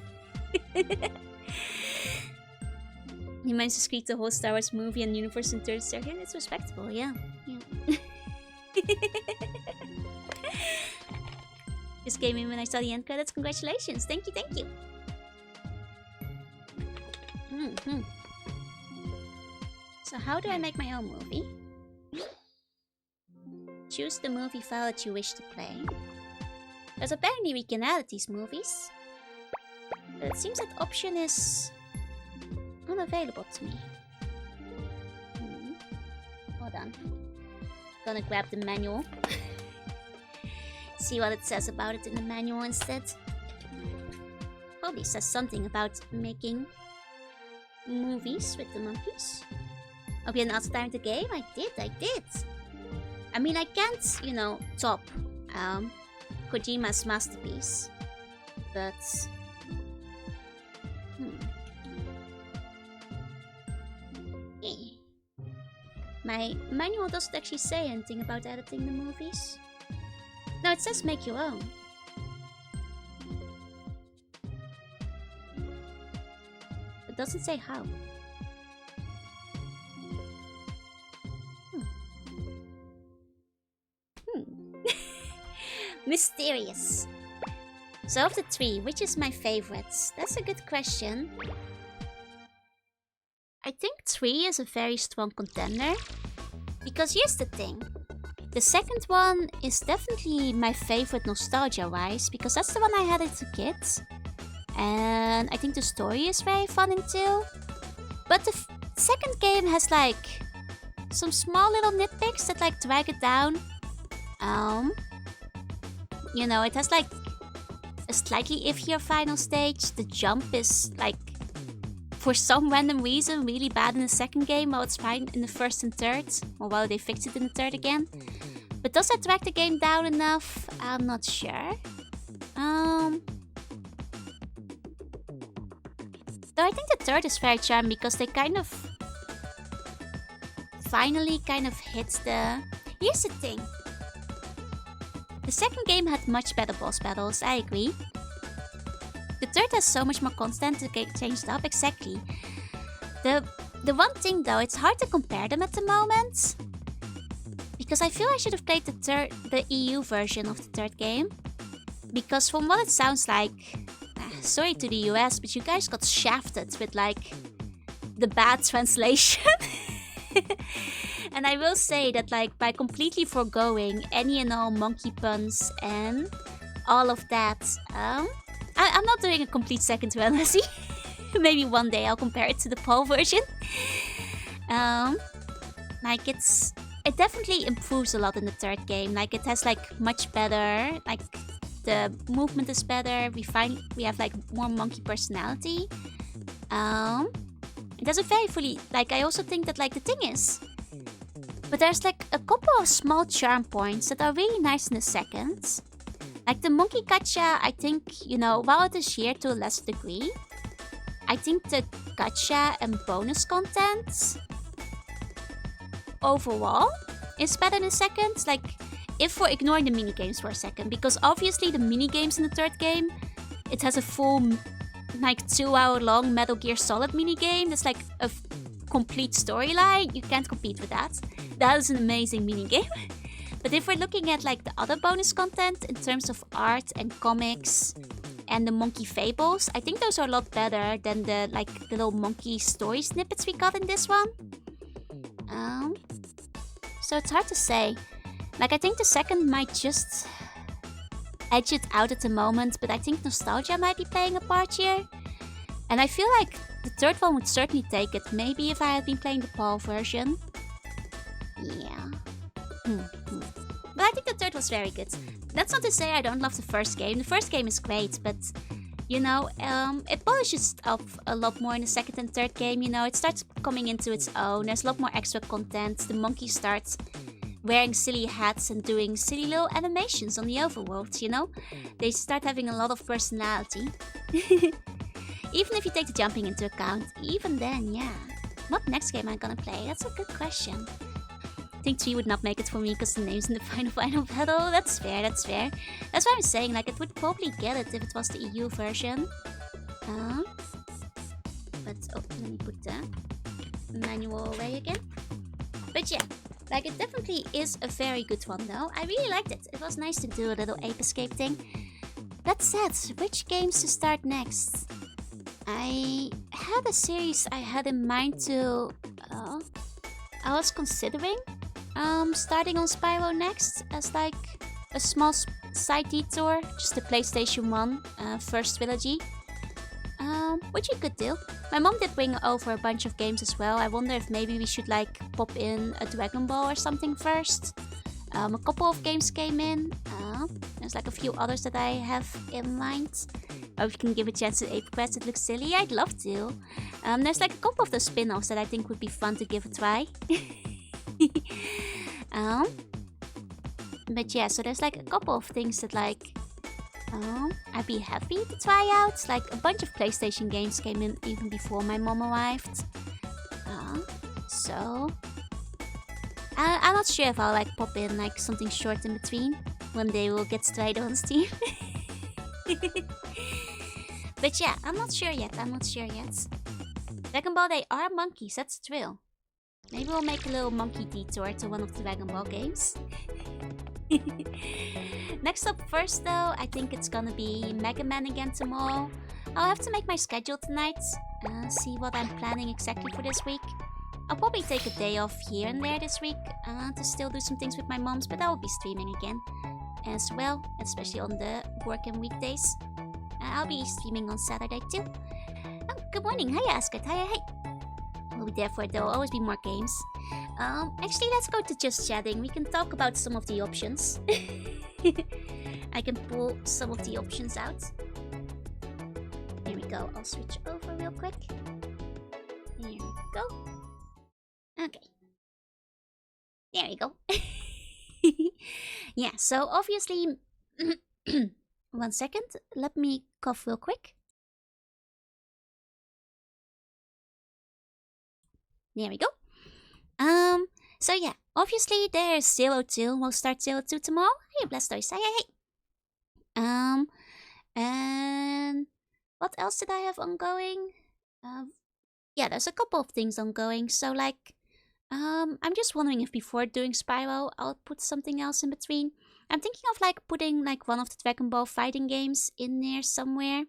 You managed to squeak the whole Star Wars movie and universe in 30 seconds. It's respectable, yeah. Just came in when I saw the end credits. Congratulations. Thank you, thank you. So how do I make my own movie? Choose the movie file that you wish to play. Because apparently we can edit these movies. But it seems that option is unavailable to me. Hold on. Gonna grab the manual. See what it says about it in the manual instead. Probably says something about making movies with the monkeys. Hope you had an awesome time with the game. I did. I mean, I can't, you know, top Kojima's masterpiece. But... My manual doesn't actually say anything about editing the movies. No, it says make your own. It doesn't say how. Mysterious. So of the three, which is my favorite? That's a good question. I think 3 is a very strong contender. Because here's the thing. The second one is definitely my favorite nostalgia-wise, because that's the one I had as a kid. And I think the story is very fun in 2. But the second game has like some small little nitpicks that like drag it down. You know, it has like a slightly iffier final stage. The jump is like, for some random reason, really bad in the second game, while it's fine in the first and third. Or while they fix it in the third again. But does that drag the game down enough? I'm not sure. Though I think the third is very charming because they kind of... finally kind of hits the... Here's the thing. The second game had much better boss battles, I agree. The third has so much more content to get changed up, exactly. The one thing though, it's hard to compare them at the moment. Because I feel I should have played the EU version of the third game. Because from what it sounds like, sorry to the US, but you guys got shafted with like the bad translation. And I will say that like by completely foregoing any and all monkey puns and all of that, I'm not doing a complete second run, Leslie. Maybe one day I'll compare it to the PAL version. Like it definitely improves a lot in the third game. Like it has like much better, like the movement is better. We have like more monkey personality. It has a very fully, like I also think that like the thing is, but there's like a couple of small charm points that are really nice in the second. Like the monkey gacha, I think, you know, while it is here to a lesser degree, I think the gacha and bonus content overall is better in the second. Like, if we're ignoring the minigames for a second, because obviously the minigames in the third game, it has a full, like 2-hour long Metal Gear Solid minigame. That's like a complete storyline. You can't compete with that. That is an amazing minigame. But if we're looking at like the other bonus content in terms of art and comics and the monkey fables, I think those are a lot better than the like little monkey story snippets we got in this one. So it's hard to say. Like I think the second might just edge it out at the moment, but I think nostalgia might be playing a part here. And I feel like the third one would certainly take it. Maybe if I had been playing the PAL version. Yeah. But I think the third was very good. That's not to say I don't love the first game. The first game is great, but you know, it polishes up a lot more in the second and third game. You know, it starts coming into its own. There's a lot more extra content. The monkey starts wearing silly hats and doing silly little animations on the overworld, you know? They start having a lot of personality. Even if you take the jumping into account, even then, yeah. What next game am I gonna play? That's a good question. I think 3 would not make it for me because the name's in the final battle. That's fair, that's fair. That's why I'm saying, like, it would probably get it if it was the EU version. But, oh, let me put the manual away again. But yeah, like, it definitely is a very good one, though. I really liked it. It was nice to do a little ape escape thing. That said, which games to start next? I had a series I had in mind to... I was considering starting on Spyro next as like a small side detour, just the PlayStation 1 first trilogy. Which we could do. My mom did bring over a bunch of games as well. I wonder if maybe we should like pop in a Dragon Ball or something first. A couple of games came in. There's like a few others that I have in mind. Or we can give a chance to Ape Quest. It looks silly. I'd love to. There's like a couple of the spin-offs that I think would be fun to give a try. But yeah, so there's like a couple of things that like I'd be happy to try out. Like a bunch of PlayStation games came in even before my mom arrived. So I'm not sure if I'll like pop in like something short in between. One day we'll get straight on Steam. But yeah, I'm not sure yet. Dragon Ball, they are monkeys, that's a thrill. Maybe we'll make a little monkey detour to one of the Dragon Ball games. Next up first though, I think it's gonna be Mega Man again tomorrow. I'll have to make my schedule tonight, see what I'm planning exactly for this week. I'll probably take a day off here and there this week to still do some things with my moms, but I will be streaming again as well, especially on the work and weekdays. I'll be streaming on Saturday too. Oh, good morning. Hi, Ascot. Hi. We'll be there for it. There will always be more games. Actually, let's go to just chatting. We can talk about some of the options. I can pull some of the options out. Here we go. I'll switch over real quick. Here we go. Okay. There we go. Yeah, so obviously... 1 second. Let me cough real quick. There we go. So yeah, obviously there's Zero 2. We'll start Zero 2 tomorrow. Hey, Blastoise. Hey. And what else did I have ongoing? Yeah, there's a couple of things ongoing. So like, I'm just wondering if before doing Spyro, I'll put something else in between. I'm thinking of like putting like one of the Dragon Ball fighting games in there somewhere.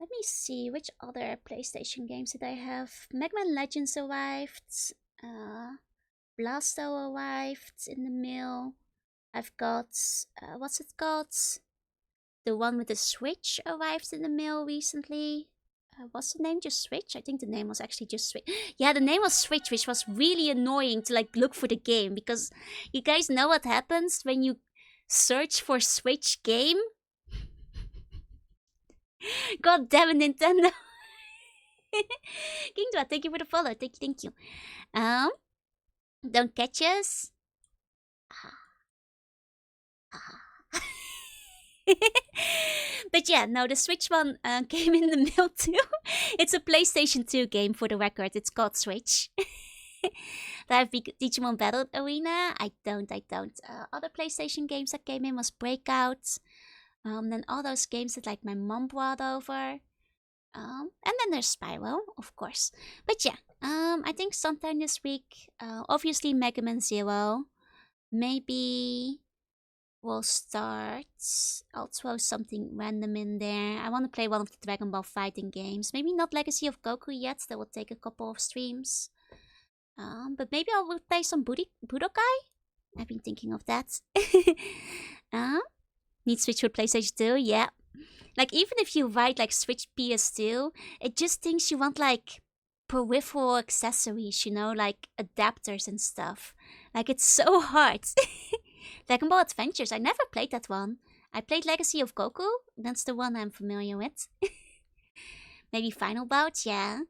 Let me see, which other PlayStation games did I have? Mega Man Legends arrived. Blasto arrived in the mail. I've got, what's it called? The one with the Switch arrived in the mail recently. Was the name just Switch? I think the name was actually just Switch. Yeah, the name was Switch, which was really annoying to like look for the game. Because you guys know what happens when you search for Switch game? God damn it, Nintendo. Kingdra, thank you for the follow. Thank you. Don't catch us. But yeah, no, the Switch one came in the mail too. It's a PlayStation 2 game for the record. It's called Switch. Do I have Digimon Battle Arena? I don't. Other PlayStation games that came in was Breakout. Then all those games that like my mom brought over. And then there's Spyro, of course. But yeah, I think sometime this week, obviously Mega Man Zero. Maybe we'll start. I'll throw something random in there. I want to play one of the Dragon Ball fighting games. Maybe not Legacy of Goku yet. That will take a couple of streams. But maybe I will play some Budokai. I've been thinking of that. Need Switch for PlayStation 2? Yeah. Like, even if you write, like, Switch PS2, it just thinks you want, like, peripheral accessories, you know? Like, adapters and stuff. Like, it's so hard. Dragon Ball Adventures, I never played that one. I played Legacy of Goku. That's the one I'm familiar with. Maybe Final Bout, yeah.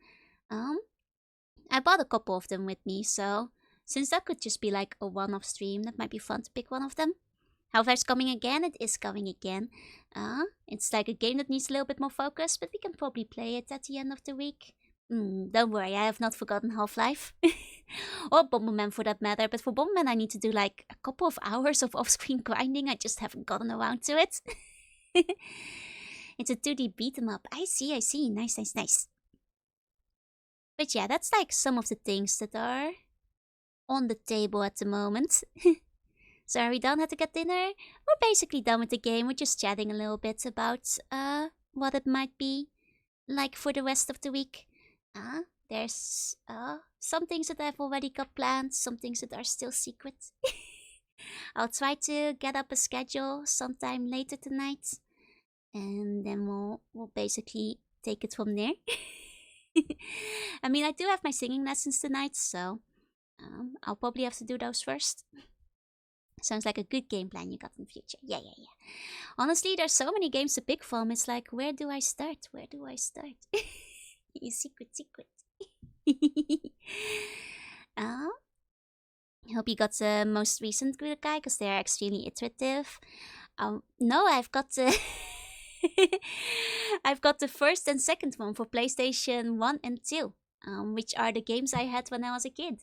I bought a couple of them with me, so Since that could just be like a one-off stream, that might be fun to pick one of them. However, it's coming again. It is coming again. It's like a game that needs a little bit more focus, but we can probably play it at the end of the week. Don't worry, I have not forgotten Half-Life. Or Bomberman for that matter, but for Bomberman I need to do like a couple of hours of off-screen grinding. I just haven't gotten around to it. It's a 2D beat 'em up. I see. Nice. But yeah, that's like some of the things that are on the table at the moment. So are we done? Had to get dinner? We're basically done with the game. We're just chatting a little bit about what it might be like for the rest of the week. There's some things that I've already got planned, some things that are still secret. I'll try to get up a schedule sometime later tonight, and then we'll basically take it from there. I mean, I do have my singing lessons tonight, so I'll probably have to do those first. Sounds like a good game plan you got in the future. Yeah. Honestly, there's so many games to pick from. It's like, where do I start? You secret. I hope you got the most recent Budokai, because they are extremely iterative. No, I've got the I've got the first and second one for PlayStation 1 and 2, which are the games I had when I was a kid.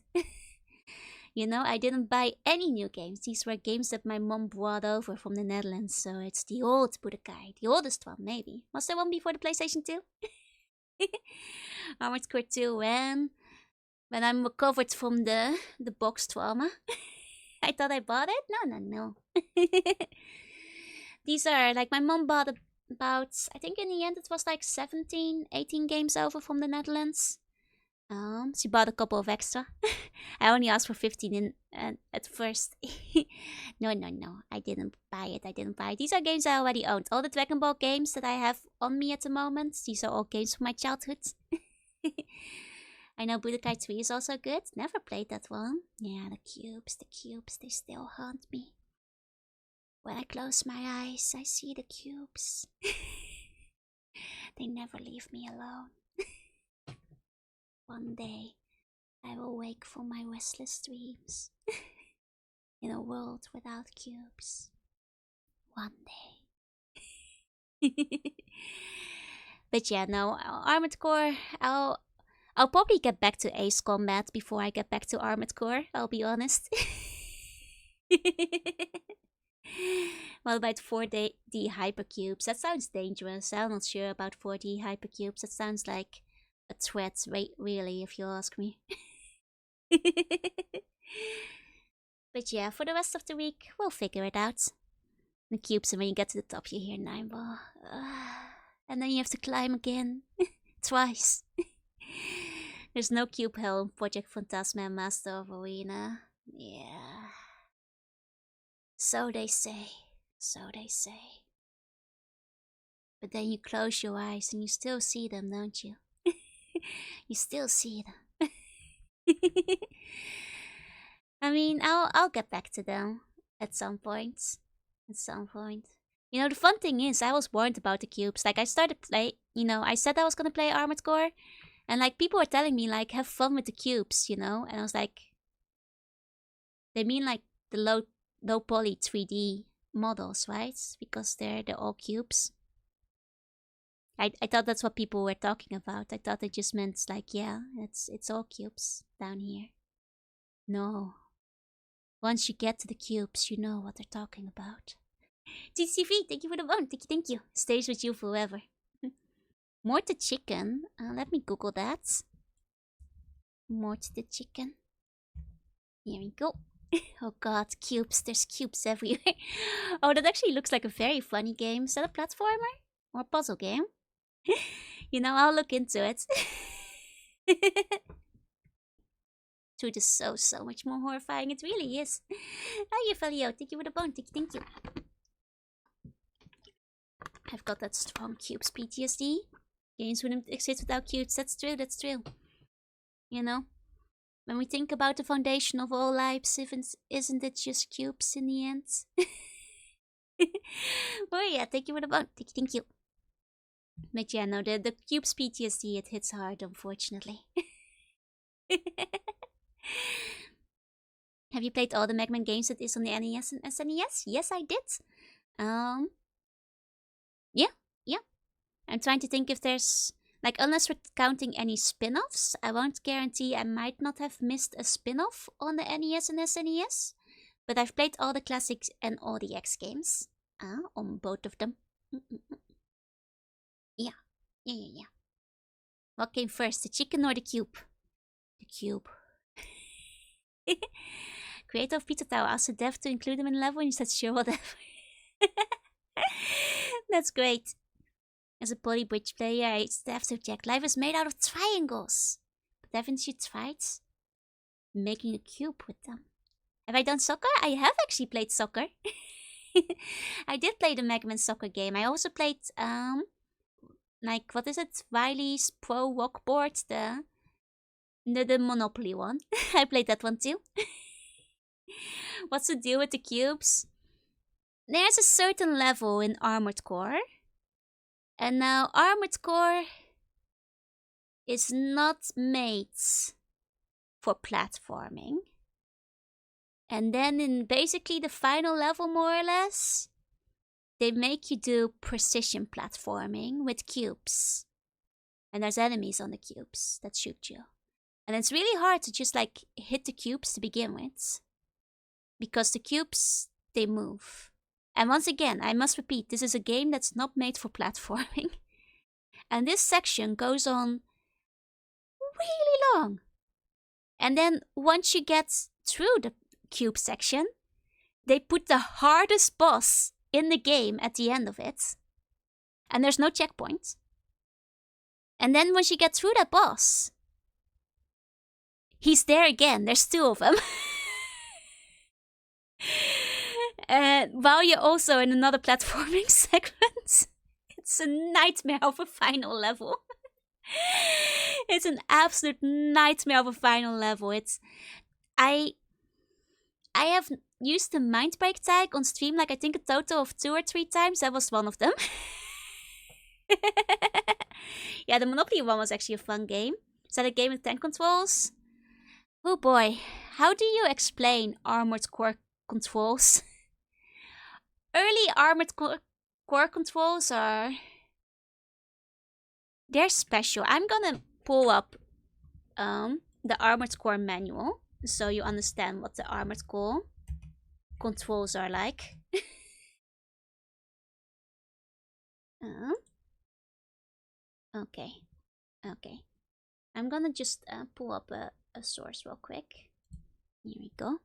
You know, I didn't buy any new games. These were games that my mom brought over from the Netherlands, so it's the old Budokai, the oldest one maybe. Was there one before the PlayStation 2? Armored Core 2 when I'm recovered from the box trauma. I thought I bought it? No. These are, like, my mom bought about, I think in the end it was like 17, 18 games over from the Netherlands. She bought a couple of extra. I only asked for 15 at first. No, I didn't buy it. These are games I already owned. All the Dragon Ball games that I have on me at the moment, these are all games from my childhood. I know Budokai 3 is also good. Never played that one. Yeah, the cubes, they still haunt me. When I close my eyes, I see the cubes. They never leave me alone. One day, I will wake from my restless dreams in a world without cubes. One day. But yeah, no, Armored Core, I'll probably get back to Ace Combat before I get back to Armored Core, I'll be honest. What about 4D hypercubes? That sounds dangerous. I'm not sure about 4D hypercubes. That sounds like a threat, really, if you ask me. But yeah, for the rest of the week, we'll figure it out. The cubes, and when you get to the top, you hear 9 ball. And then you have to climb again. Twice. There's no cube hell in Project Phantasma and Master of Arena. Yeah. So they say. But then you close your eyes and you still see them, don't you? You still see them. I mean, I'll get back to them at some point. You know, the fun thing is, I was warned about the cubes. Like, I started I said I was gonna play Armored Core, and like people were telling me like, have fun with the cubes, and I was like, they mean like the low poly 3D models, right? Because they're all cubes. I thought that's what people were talking about. I thought it just meant like, yeah, it's all cubes down here. No. Once you get to the cubes, you know what they're talking about. TCV, thank you for the one. Thank you. Stays with you forever. Mort the chicken. Let me Google that. Mort the chicken. Here we go. Oh god, cubes. There's cubes everywhere. Oh, that actually looks like a very funny game. Is that a platformer? Or a puzzle game? I'll look into it. Truth is so much more horrifying. It really is. Hi, Felio. Thank you for the bone. Thank you. I've got that strong cubes PTSD. Games wouldn't exist without cubes. That's true. When we think about the foundation of all lives, isn't it just cubes in the end? Oh yeah, thank you for the bone. Thank you. But yeah, no, the cubes PTSD, it hits hard, unfortunately. Have you played all the Mega Man games that is on the NES and SNES? Yes, I did. Yeah. I'm trying to think if there's... Like, unless we're counting any spin-offs, I won't guarantee I might not have missed a spin-off on the NES and SNES. But I've played all the classics and all the X games. On both of them. Yeah. What came first, the chicken or the cube? The cube. Creator of Pizza Tower asked the dev to include him in the level and you said sure, whatever. That's great. As a Poly Bridge player, I used to have to check. Life is made out of triangles. But haven't you tried making a cube with them? Have I done soccer? I have actually played soccer. I did play the Mega Man soccer game. I also played, like, what is it? Wily's Pro Walkboard, the Monopoly one. I played that one too. What's the deal with the cubes? There's a certain level in Armored Core. And now Armored Core is not made for platforming. And then in basically the final level, more or less, they make you do precision platforming with cubes. And there's enemies on the cubes that shoot you. And it's really hard to just like hit the cubes to begin with. Because the cubes, they move. And once again, I must repeat, this is a game that's not made for platforming. And this section goes on really long. And then once you get through the cube section, they put the hardest boss in the game at the end of it. And there's no checkpoint. And then once you get through that boss, he's there again. There's two of them. While you're also in another platforming segment. It's a nightmare of a final level. It's an absolute nightmare of a final level. I have used the Mind Break tag on stream, like I think a total of 2 or 3 times. That was one of them. Yeah, the Monopoly one was actually a fun game. Is that a game with 10 controls? Oh boy, how do you explain Armored Core controls? Early Armored Core controls are... They're special. I'm gonna pull up the Armored Core manual so you understand what the Armored Core controls are like. Okay. I'm gonna just pull up a source real quick. Here we go.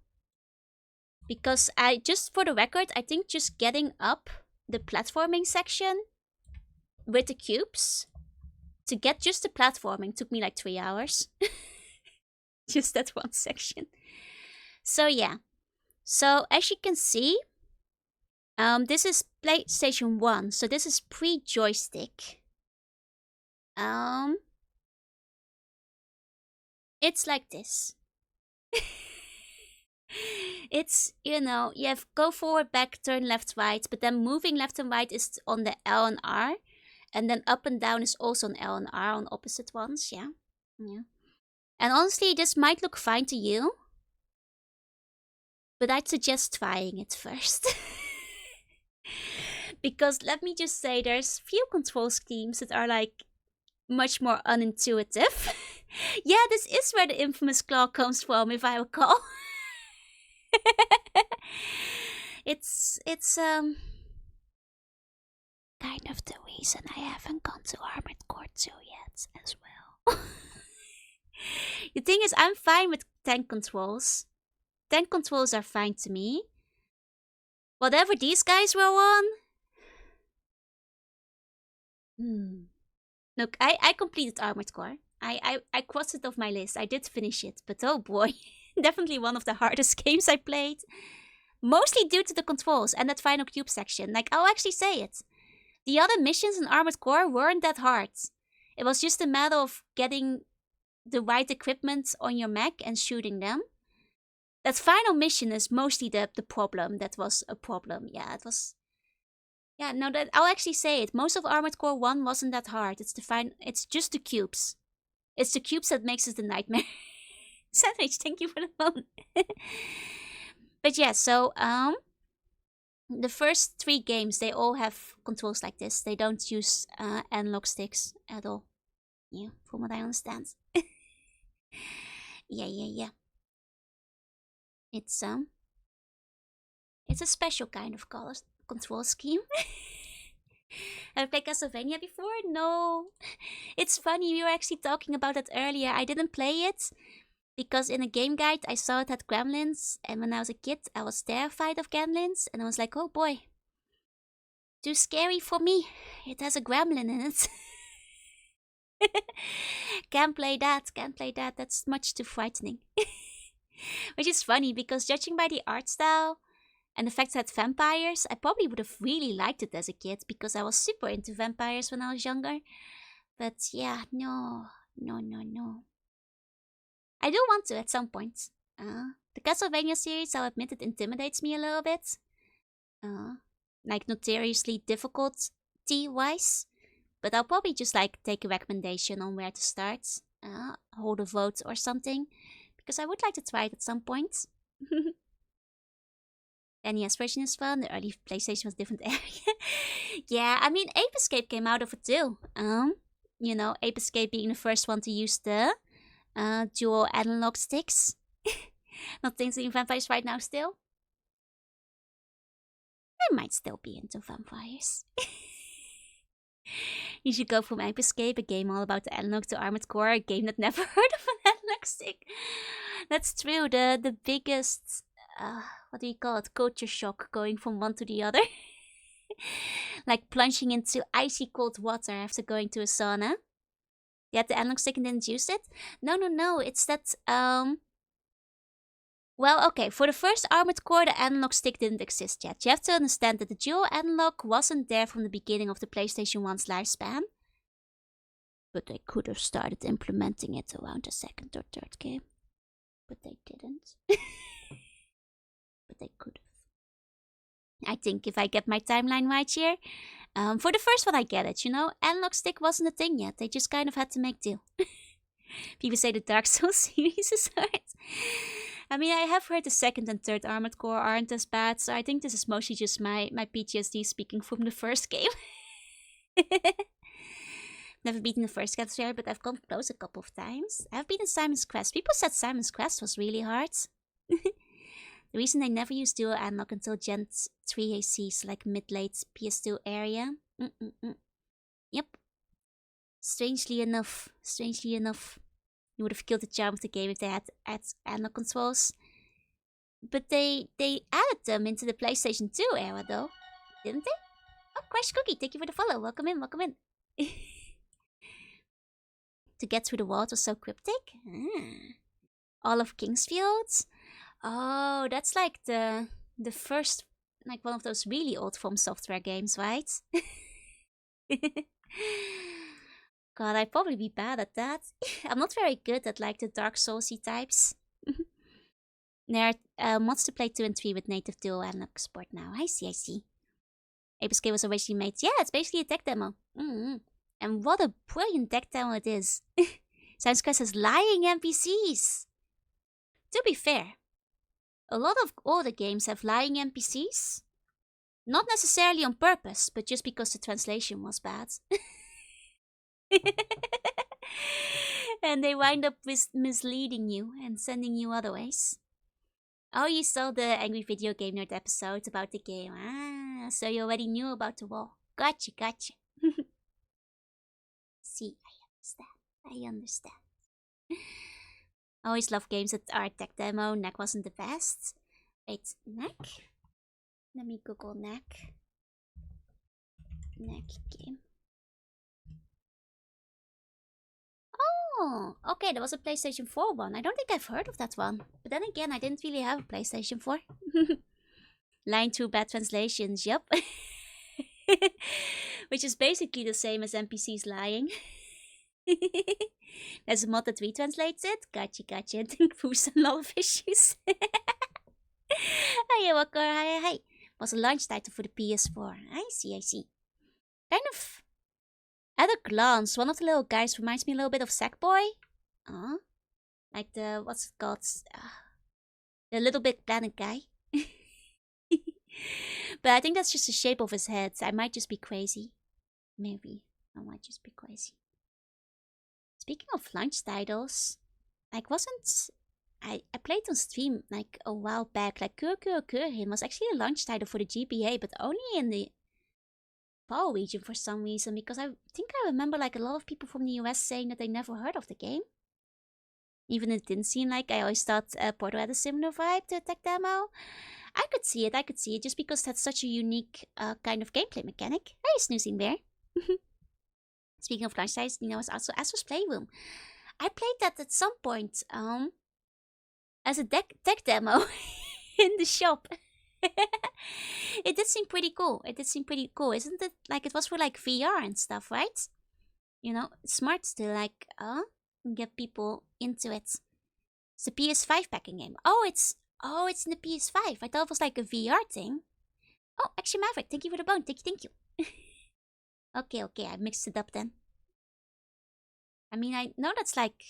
Because just for the record, I think just getting up the platforming section with the cubes to get just the platforming took me like 3 hours. Just that one section. So yeah. So as you can see, this is PlayStation 1. So this is pre-joystick. It's like this. It's, you know, you have go forward, back, turn left, right, but then moving left and right is on the L and R. And then up and down is also on L and R, on opposite ones, yeah. And honestly, this might look fine to you. But I'd suggest trying it first. Because let me just say, there's few control schemes that are like much more unintuitive. Yeah, this is where the infamous claw comes from, if I recall. It's kind of the reason I haven't gone to Armored Core 2 yet as well. The thing is, I'm fine with tank controls. Tank controls are fine to me. Whatever these guys were on. Look, I completed Armored Core. I crossed it off my list. I did finish it, but oh boy. Definitely one of the hardest games I played. Mostly due to the controls and that final cube section. Like, I'll actually say it. The other missions in Armored Core weren't that hard. It was just a matter of getting the right equipment on your mech and shooting them. That final mission is mostly the problem. That was a problem. Yeah, it was... Yeah, no, I'll actually say it. Most of Armored Core 1 wasn't that hard. It's just the cubes. It's the cubes that makes it a nightmare. Savage, thank you for the phone. But yeah, so the first 3 games, they all have controls like this. They don't use analog sticks at all. Yeah, from what I understand. Yeah. It's a special kind of control scheme. Have you played Castlevania before? No. It's funny, we were actually talking about that earlier. I didn't play it because in a game guide I saw it had gremlins, and when I was a kid I was terrified of gremlins, and I was like, oh boy, too scary for me. It has a gremlin in it. Can't play that. That's much too frightening. Which is funny because judging by the art style and the fact that vampires, I probably would have really liked it as a kid because I was super into vampires when I was younger. But yeah, no. I do want to at some point. The Castlevania series, I'll admit, it intimidates me a little bit. Like notoriously difficulty-wise. But I'll probably just like take a recommendation on where to start. Hold a vote or something. Because I would like to try it at some point. The NES version is fun. The early PlayStation was a different area. Yeah, I mean, Ape Escape came out of it too. You know, Ape Escape being the first one to use the dual analog sticks. Not thinking vampires right now still. I might still be into vampires. You should go from Ape Escape, a game all about the analog, to Armored Core, a game that never heard of an analog stick. That's true, the biggest, what do you call it, culture shock going from one to the other. Like plunging into icy cold water after going to a sauna. You had the analog stick and didn't use it? No, it's that, well, okay, for the first Armored Core, the analog stick didn't exist yet. You have to understand that the dual analog wasn't there from the beginning of the PlayStation 1's lifespan. But they could have started implementing it around the second or third game. But they didn't. But they could have. I think if I get my timeline right here, for the first one I get it, you know? Analog stick wasn't a thing yet. They just kind of had to make do. People say the Dark Souls series is hard. I mean, I have heard the second and third Armored Core aren't as bad, so I think this is mostly just my PTSD speaking from the first game. Never beaten the first Castlevania, but I've come close a couple of times. I've beaten Simon's Quest. People said Simon's Quest was really hard. The reason they never used dual analog until Gen 3 AC, so like mid-late PS2 area. Yep. Strangely enough, you would have killed the charm of the game if they had analog controls. But they added them into the PlayStation 2 era though, didn't they? Oh, Crash Cookie, thank you for the follow. Welcome in. To get through the walls was so cryptic. All of Kingsfield. Oh, that's like the first, like one of those really old From Software games, right? God, I'd probably be bad at that. I'm not very good at like the Dark Soulsy types. There are mods to play 2 and 3 with native dual analog support now. I see. Ape Escape was originally made. Yeah, it's basically a tech demo. And what a brilliant tech demo it is. Simon's Quest has lying NPCs. To be fair, a lot of older games have lying NPCs. Not necessarily on purpose, but just because the translation was bad. And they wind up misleading you and sending you other ways. Oh, you saw the Angry Video Game Nerd episode about the game. So you already knew about the wall. Gotcha. See, I understand. I always love games that are tech demo. Knack wasn't the best. Wait, Knack? Let me Google Knack. Knack game. Oh, okay, there was a PlayStation 4 one. I don't think I've heard of that one. But then again, I didn't really have a PlayStation 4. Line 2 bad translations, yup. Which is basically the same as NPCs lying. There's a mod that retranslates it. Gotcha. I think Foos and a lot of issues. Hi, Walker. Hi. Was a launch title for the PS4. I see. Kind of, at a glance, one of the little guys reminds me a little bit of Sackboy. Like the, what's it called? The Little Big Planet guy. But I think that's just the shape of his head. I might just be crazy. Maybe. I might just be crazy. Speaking of launch titles, like I played on stream like a while back, like Kurokurokurin was actually a launch title for the GBA, but only in the PAL region for some reason, because I think I remember like a lot of people from the US saying that they never heard of the game. Even if it didn't seem like, I always thought Portal had a similar vibe to a tech demo. I could see it just because that's such a unique kind of gameplay mechanic. Hey, Snoozing Bear. Speaking of launch titles, you know, it's also Astro's Playroom. I played that at some point as a tech demo in the shop. It did seem pretty cool. Isn't it? Like, it was for like VR and stuff, right? You know, it's smart to like get people into it. It's a PS5 packing game. Oh, it's in the PS5. I thought it was like a VR thing. Oh, actually, Maverick, thank you for the bone. Thank you. Okay, I mixed it up then. I mean, I know that's like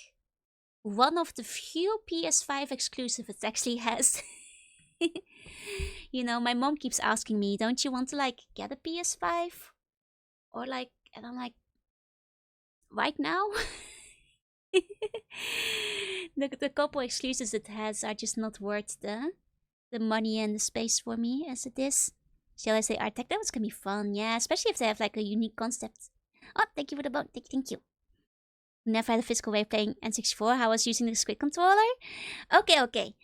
one of the few PS5 exclusive it actually has. You know, my mom keeps asking me, don't you want to like get a PS5? Or like, and I'm like, right now? The couple exclusives it has are just not worth the money and the space for me as it is. Shall I say art tech? That was gonna be fun, yeah, especially if they have like a unique concept. Oh, thank you for the bone. Thank you. Never had a physical way of playing N64. How I was using the Squid controller. Okay.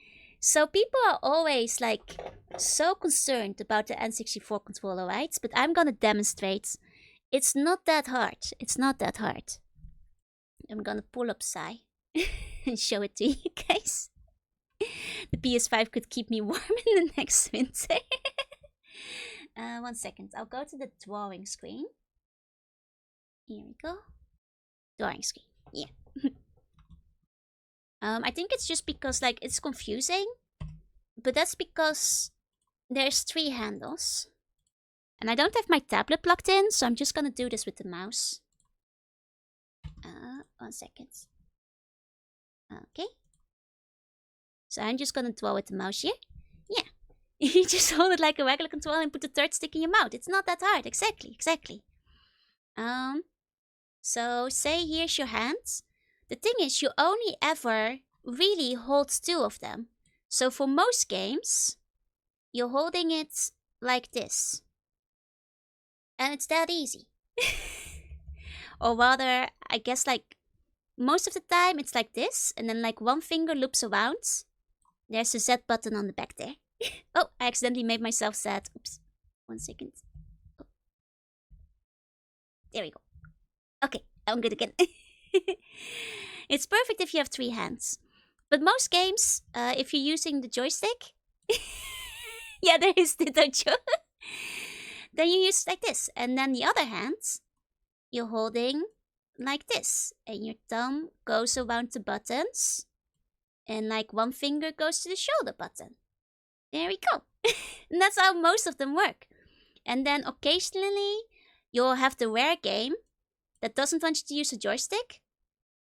So people are always like so concerned about the N64 controller, right? But I'm gonna demonstrate. It's not that hard. I'm gonna pull up Psy and show it to you guys. The PS5 could keep me warm in the next winter. 1 second. I'll go to the drawing screen. Here we go. Drawing screen. Yeah. I think it's just because like it's confusing, but that's because there's 3 handles, and I don't have my tablet plugged in, so I'm just gonna do this with the mouse. 1 second. Okay. So I'm just gonna draw with the mouse here. Yeah. You just hold it like a regular controller and put the 3rd stick in your mouth. It's not that hard. Exactly. So say here's your hands. The thing is, you only ever really hold 2 of them. So for most games, you're holding it like this. And it's that easy. Or rather, I guess like most of the time it's like this, and then like 1 finger loops around. There's a Z button on the back there. Oh, I accidentally made myself sad. Oops. 1 second. Oh. There we go. Okay, I'm good again. It's perfect if you have 3 hands. But most games, if you're using the joystick, yeah, there is the dojo. Then you use like this, and then the other hand, you're holding like this, and your thumb goes around the buttons, and like 1 finger goes to the shoulder button. There we go. And that's how most of them work. And then occasionally, you'll have the rare game that doesn't want you to use a joystick,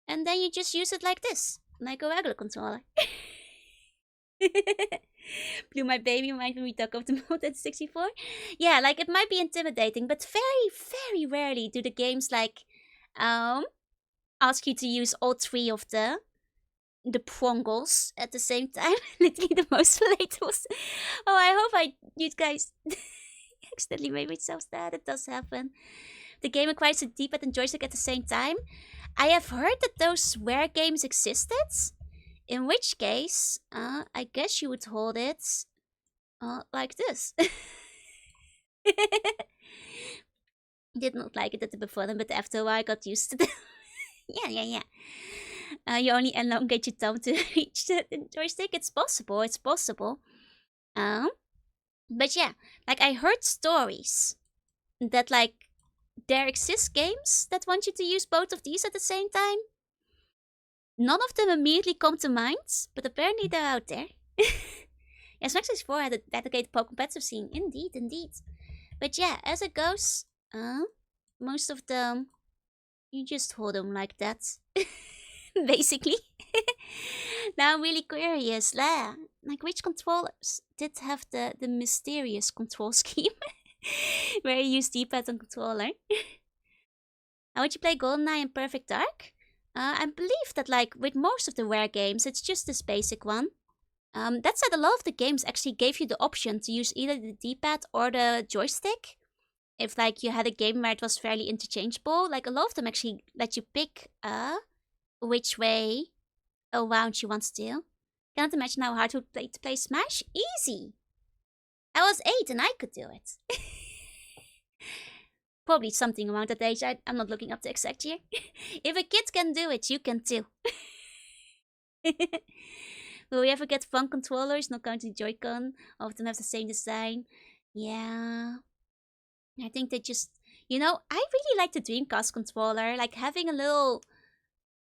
and then you just use it like this, like a regular controller. Blew my baby mind when we talk of the mode at 64. Yeah, like it might be intimidating, but very, very rarely do the games like ask you to use all 3 of the prongles at the same time. Literally the most relatable. Oh, I hope you guys accidentally made myself sad. It does happen. The game requires a D-pad and joystick at the same time. I have heard that those rare games existed, in which case, I guess you would hold it like this. Did not like it at the before, but after a while I got used to it. Yeah. You only elongate your thumb to reach the joystick. It's possible. But yeah, like I heard stories that like there exist games that want you to use both of these at the same time. None of them immediately come to mind, but apparently they're out there. Yeah, Smash 64 had a dedicated Pokemon competitive scene. Indeed. But yeah, as it goes, most of them, you just hold them like that. Basically. Now I'm really curious. like which controllers did have the mysterious control scheme where you use D-pad and controller. How would you play GoldenEye and Perfect Dark? I believe that like with most of the Rare games, it's just this basic one. That said, a lot of the games actually gave you the option to use either the D-pad or the joystick. If like you had a game where it was fairly interchangeable, like a lot of them actually let you pick which way around you want to do. Can't imagine how hard it would be to play Smash. Easy! I was 8 and I could do it. Probably something around that age. I'm not looking up the exact year. If a kid can do it, you can too. Will we ever get fun controllers? Not counting Joy-Con. All of them have the same design. Yeah. I think they just... You know, I really like the Dreamcast controller. Like having a little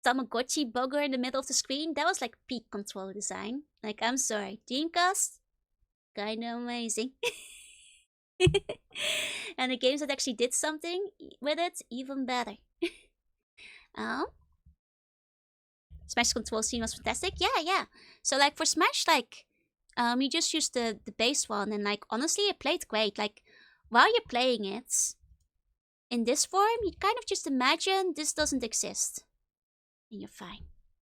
Tamagotchi bugger in the middle of the screen. That was like peak controller design. Like, I'm sorry. Dreamcast? Kinda amazing. And the games that actually did something with it, even better. Smash control scene was fantastic. Yeah. So like for Smash, like you just use the base one, and like honestly it played great. Like while you're playing it in this form, you kind of just imagine this doesn't exist. And you're fine.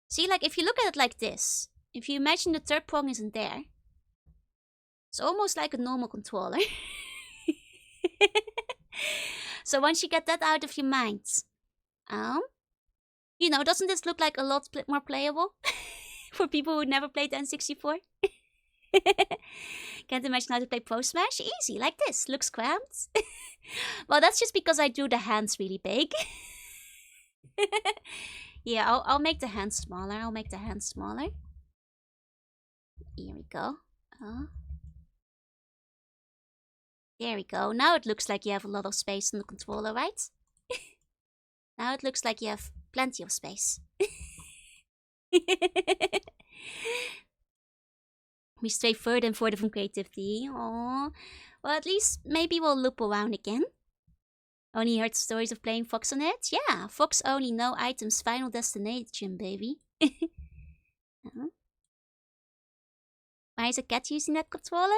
See, like if you look at it like this, if you imagine the third prong isn't there, it's almost like a normal controller. So once you get that out of your mind, you know, doesn't this look like a lot more playable for people who never played N64? Can't imagine how to play Pro Smash. Easy, like this. Looks cramped. Well, that's just because I drew the hands really big. Yeah, I'll make the hands smaller. Here we go. There we go. Now it looks like you have a lot of space on the controller, right? Now it looks like you have plenty of space. We stray further and further from creativity. Aww. Well, at least maybe we'll loop around again. Only heard stories of playing Fox on it? Yeah, Fox only, no items, final destination, baby. Why is a cat using that controller?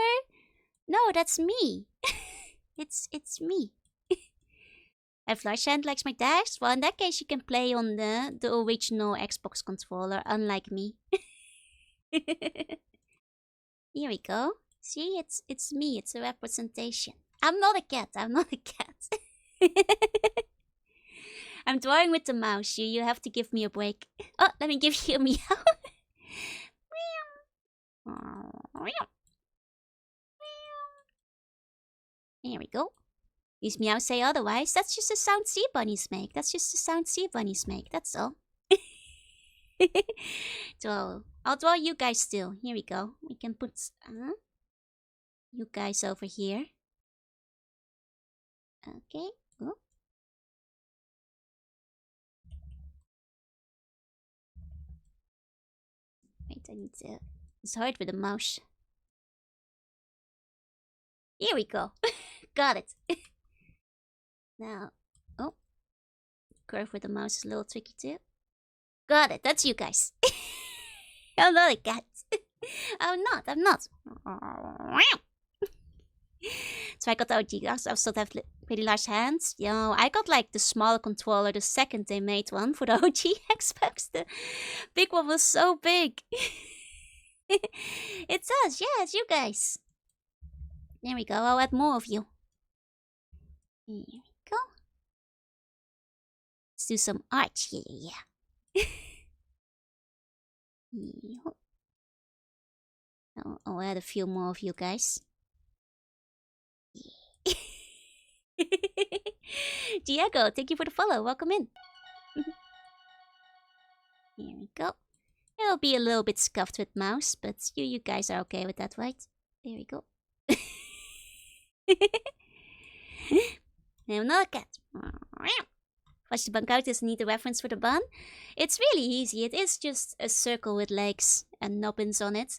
No, that's me. It's me. If Larshand likes my dash, well in that case you can play on the original Xbox controller, unlike me. Here we go. See, it's me, it's a representation. I'm not a cat. I'm drawing with the mouse. You have to give me a break. Oh, let me give you a meow. Here we go. These meows say otherwise. That's just the sound sea bunnies make. That's all. So, I'll draw you guys still. Here we go. We can put you guys over here. Okay. Oh. Wait, I need to... It's hard with the mouse. Here we go. Got it. Now, oh. Curve with the mouse is a little tricky too. Got it. That's you guys. I'm not a cat. I'm not. So I got the OG. I still have pretty large hands. Yo, I got like the smaller controller the second they made one for the OG Xbox. The big one was so big. It's us. Yeah, it's you guys. There we go. I'll add more of you. Here we go. Let's do some art. Yeah. I'll add a few more of you guys. Yeah. Diego, thank you for the follow. Welcome in. Here we go. It'll be a little bit scuffed with mouse, but you guys are okay with that, right? There we go. I'm not a cat. Watch the bun out doesn't need a reference for the bun. It's really easy. It is just a circle with legs and nubbins on it.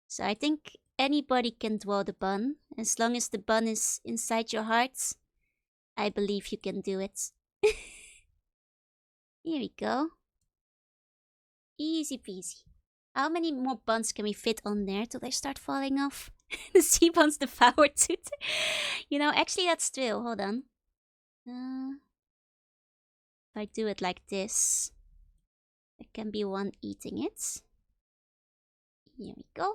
So I think anybody can draw the bun. As long as the bun is inside your heart, I believe you can do it. Here we go. Easy peasy. How many more buns can we fit on there till they start falling off? The sea buns devoured tooth. You know, actually that's true. Hold on. If I do it like this, there can be one eating it. Here we go.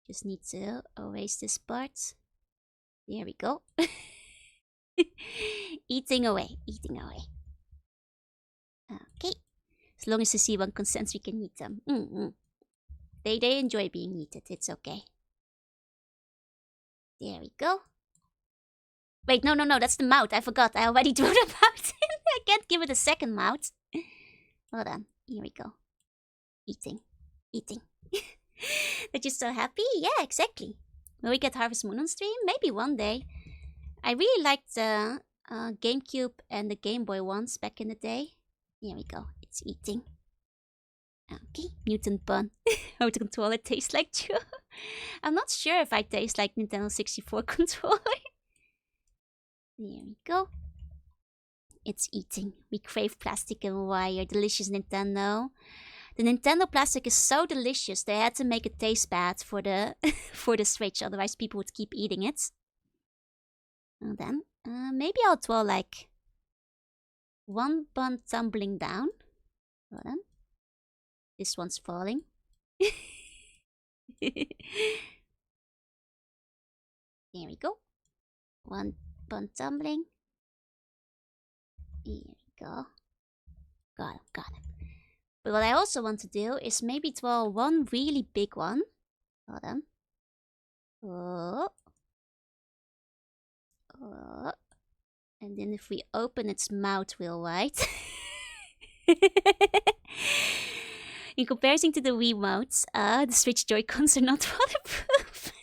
Just need to erase this part. There we go. Eating away, eating away. Okay. As long as the sea bun consents, we can eat them. They enjoy being eaten. It's okay. There we go. Wait, no, that's the mouth. I forgot. I already drew the mouth. I can't give it a second mouth. Hold on. Here we go. Eating. That you're so happy? Yeah, exactly. Will we get Harvest Moon on stream? Maybe one day. I really liked the GameCube and the Game Boy ones back in the day. Here we go. It's eating. Okay, mutant bun. How the controller tastes like too. I'm not sure if I taste like Nintendo 64 controller. There we go. It's eating. We crave plastic and wire. Delicious Nintendo. The Nintendo plastic is so delicious. They had to make it taste bad for the for the Switch, otherwise people would keep eating it. And then maybe I'll draw like one bun tumbling down. Hold on. This one's falling. There we go. One bun tumbling. Here we go. Got him. But what I also want to do is maybe draw one really big one. Hold on. Oh. And then if we open its mouth real wide. In comparison to the Wiimotes, the Switch Joy-Cons are not waterproof.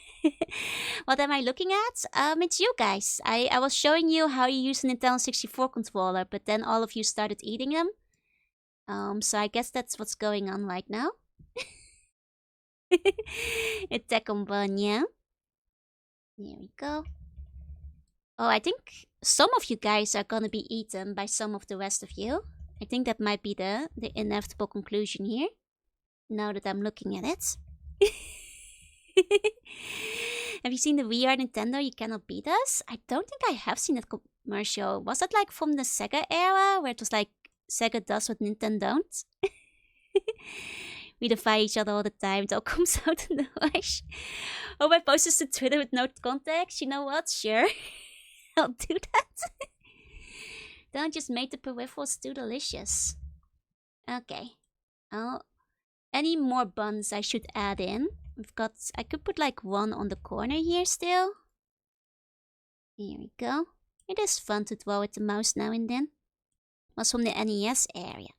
What am I looking at? It's you guys. I was showing you how you use a Nintendo 64 controller, but then all of you started eating them. So I guess that's what's going on right now. Attack on bun, yeah. There we go. Oh, I think some of you guys are gonna be eaten by some of the rest of you. I think that might be the inevitable conclusion here. Now that I'm looking at it. Have you seen the We Are Nintendo, You Cannot Beat Us? I don't think I have seen that commercial. Was that like from the Sega era, where it was like Sega does what Nintendo don't? We defy each other all the time. It all comes out in the wash. Oh, I posted to Twitter with no context. You know what? Sure. I'll do that. Don't just make the peripherals too delicious. Okay. Oh, any more buns I should add in? I could put like one on the corner here still. Here we go. It is fun to draw with the mouse now and then. Was from the NES area.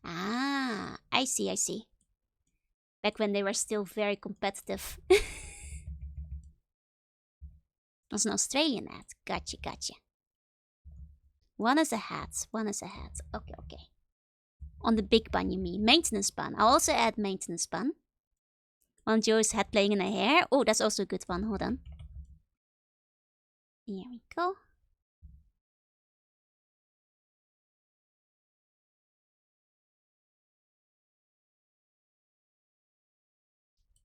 Ah, I see. Back when they were still very competitive. Was an Australian ad. Gotcha. One is a hat. Okay. On the big bun, you mean? Maintenance bun. I'll also add maintenance bun. One Joe's hat playing in her hair. Oh, that's also a good one. Hold on. Here we go.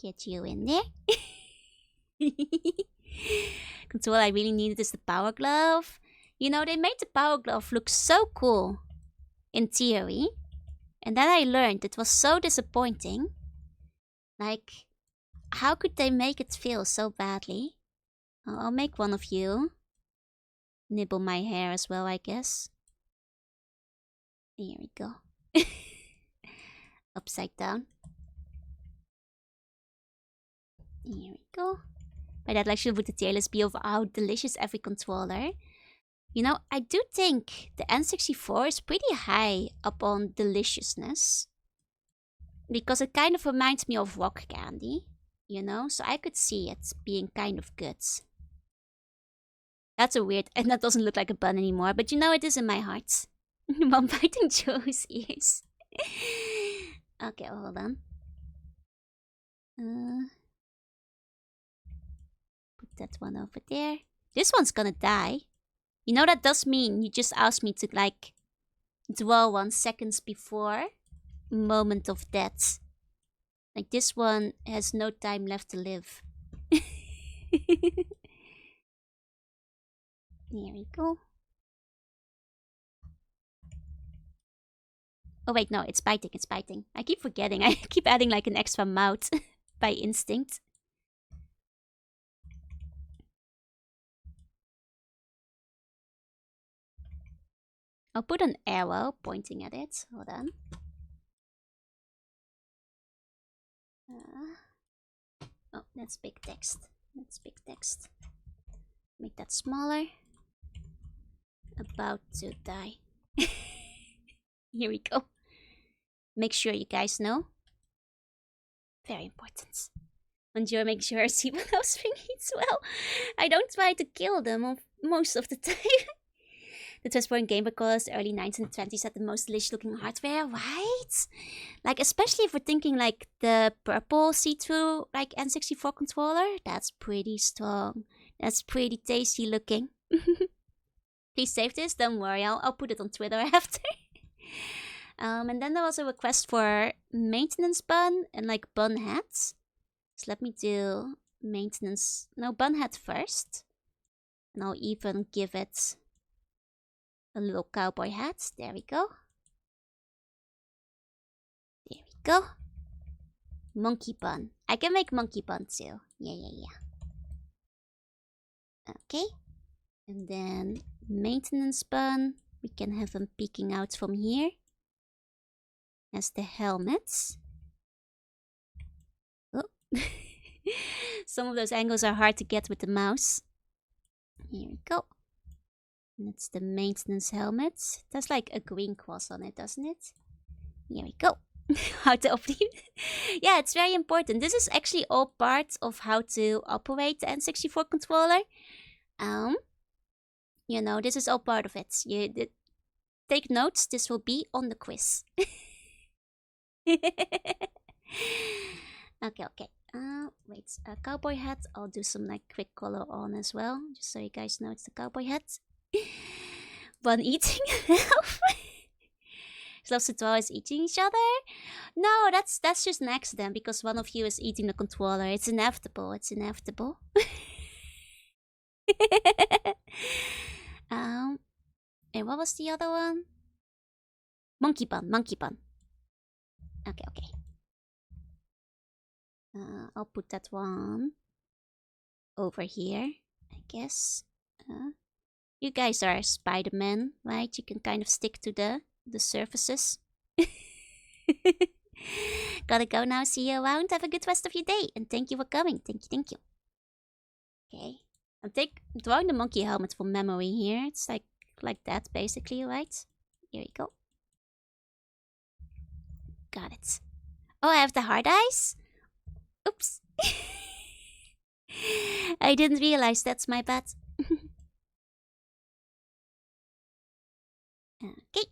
Get you in there. Control I really needed is the Power Glove. You know, they made the Power Glove look so cool in theory. And then I learned it was so disappointing. Like, how could they make it feel so badly? I'll make one of you nibble my hair as well, I guess. Here we go. Upside down. Here we go. By that, I should put the tier list be of how delicious every controller. You know, I do think the N64 is pretty high up on deliciousness. Because it kind of reminds me of rock candy, you know? So I could see it being kind of good. That's a weird, and that doesn't look like a bun anymore, but you know it is in my heart. While biting Joe's ears. Okay, hold on. Put that one over there. This one's gonna die. You know that does mean you just asked me to like draw 1 second before moment of death. Like this one has no time left to live. There we go. Oh wait, no, it's biting, it's biting. I keep forgetting. I keep adding like an extra mouth by instinct. I'll put an arrow pointing at it. Hold on. Oh, that's big text. That's big text. Make that smaller. About to die. Here we go. Make sure you guys know. Very important. Endure, make sure Sibyl Offspring eats well. I don't try to kill them most of the time. The transparent Game Boy colors, early 1920s, had the most delicious looking hardware, right? Like, especially if we're thinking like the purple see-through like N64 controller. That's pretty strong. That's pretty tasty looking. Please save this, don't worry, I'll put it on Twitter after. And then there was a request for maintenance bun and like bun hats. So let me do maintenance, no, bun hat first. And I'll even give it a little cowboy hat. There we go. There we go. Monkey bun. I can make monkey bun too. Yeah. Okay. And then maintenance bun. We can have him peeking out from here. As the helmets. Oh. Some of those angles are hard to get with the mouse. Here we go. That's the maintenance helmet. There's like a green cross on it, doesn't it? Here we go. How to operate. Yeah, it's very important. This is actually all part of how to operate the N64 controller. You know, this is all part of it. Take notes. This will be on the quiz. Okay. Wait. A cowboy hat. I'll do some like quick color on as well, just so you guys know it's the cowboy hat. Bun eating. Loves to always eating each other. No, that's just an accident because one of you is eating the controller. It's inevitable. It's inevitable. And what was the other one? Monkey bun. Monkey bun. Okay. I'll put that one over here, I guess. You guys are Spider-Man, right? You can kind of stick to the surfaces. Gotta go now. See you around. Have a good rest of your day. And thank you for coming. Thank you. Okay. I'm drawing the monkey helmet from memory here. It's like that, basically, right? Here we go. Got it. Oh, I have the hard eyes? Oops. I didn't realize, that's my bad. Okay.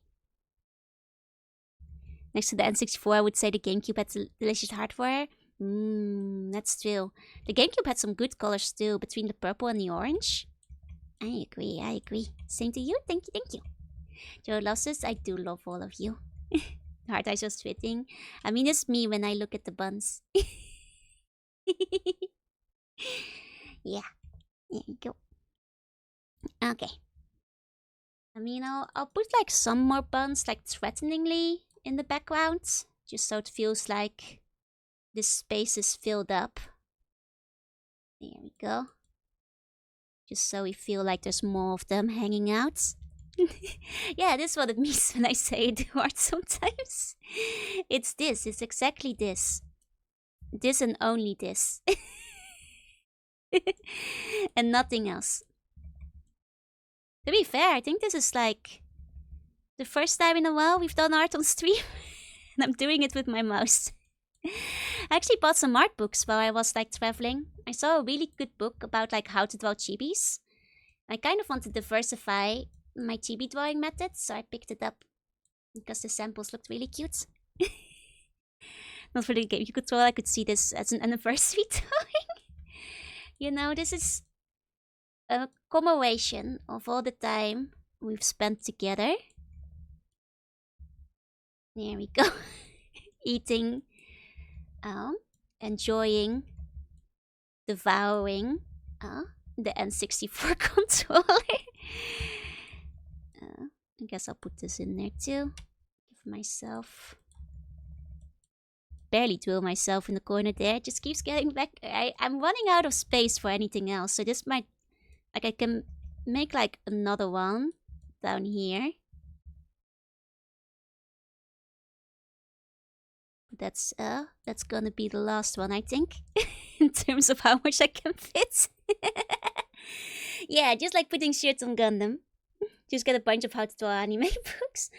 Next to the N64, I would say the GameCube had delicious hardware. That's true. The GameCube had some good colors too, between the purple and the orange. I agree. Same to you. Thank you. Joe loves us. I do love all of you. Hard eyes just fitting. I mean, it's me when I look at the buns. Yeah. There you go. Okay. I mean, I'll put like some more buns, like threateningly, in the background, just so it feels like this space is filled up. There we go. Just so we feel like there's more of them hanging out. Yeah, this is what it means when I say it hard sometimes. It's this. It's exactly this. This and only this. And nothing else. To be fair, I think this is like the first time in a while we've done art on stream. And I'm doing it with my mouse. I actually bought some art books while I was like traveling. I saw a really good book about like how to draw chibis. I kind of want to diversify my chibi drawing methods, so I picked it up because the samples looked really cute. Not for the game you control, I could see this as an anniversary drawing. You know, this is a commemoration of all the time we've spent together. There we go. Eating enjoying, devouring the N64 controller. I guess I'll put this in there too. Give myself... Barely twirl myself in the corner there. It just keeps getting back. I'm running out of space for anything else. So this might... Like I can make like another one down here. That's gonna be the last one, I think. In terms of how much I can fit. Yeah, just like putting shirts on Gundam. Just get a bunch of how to draw anime books.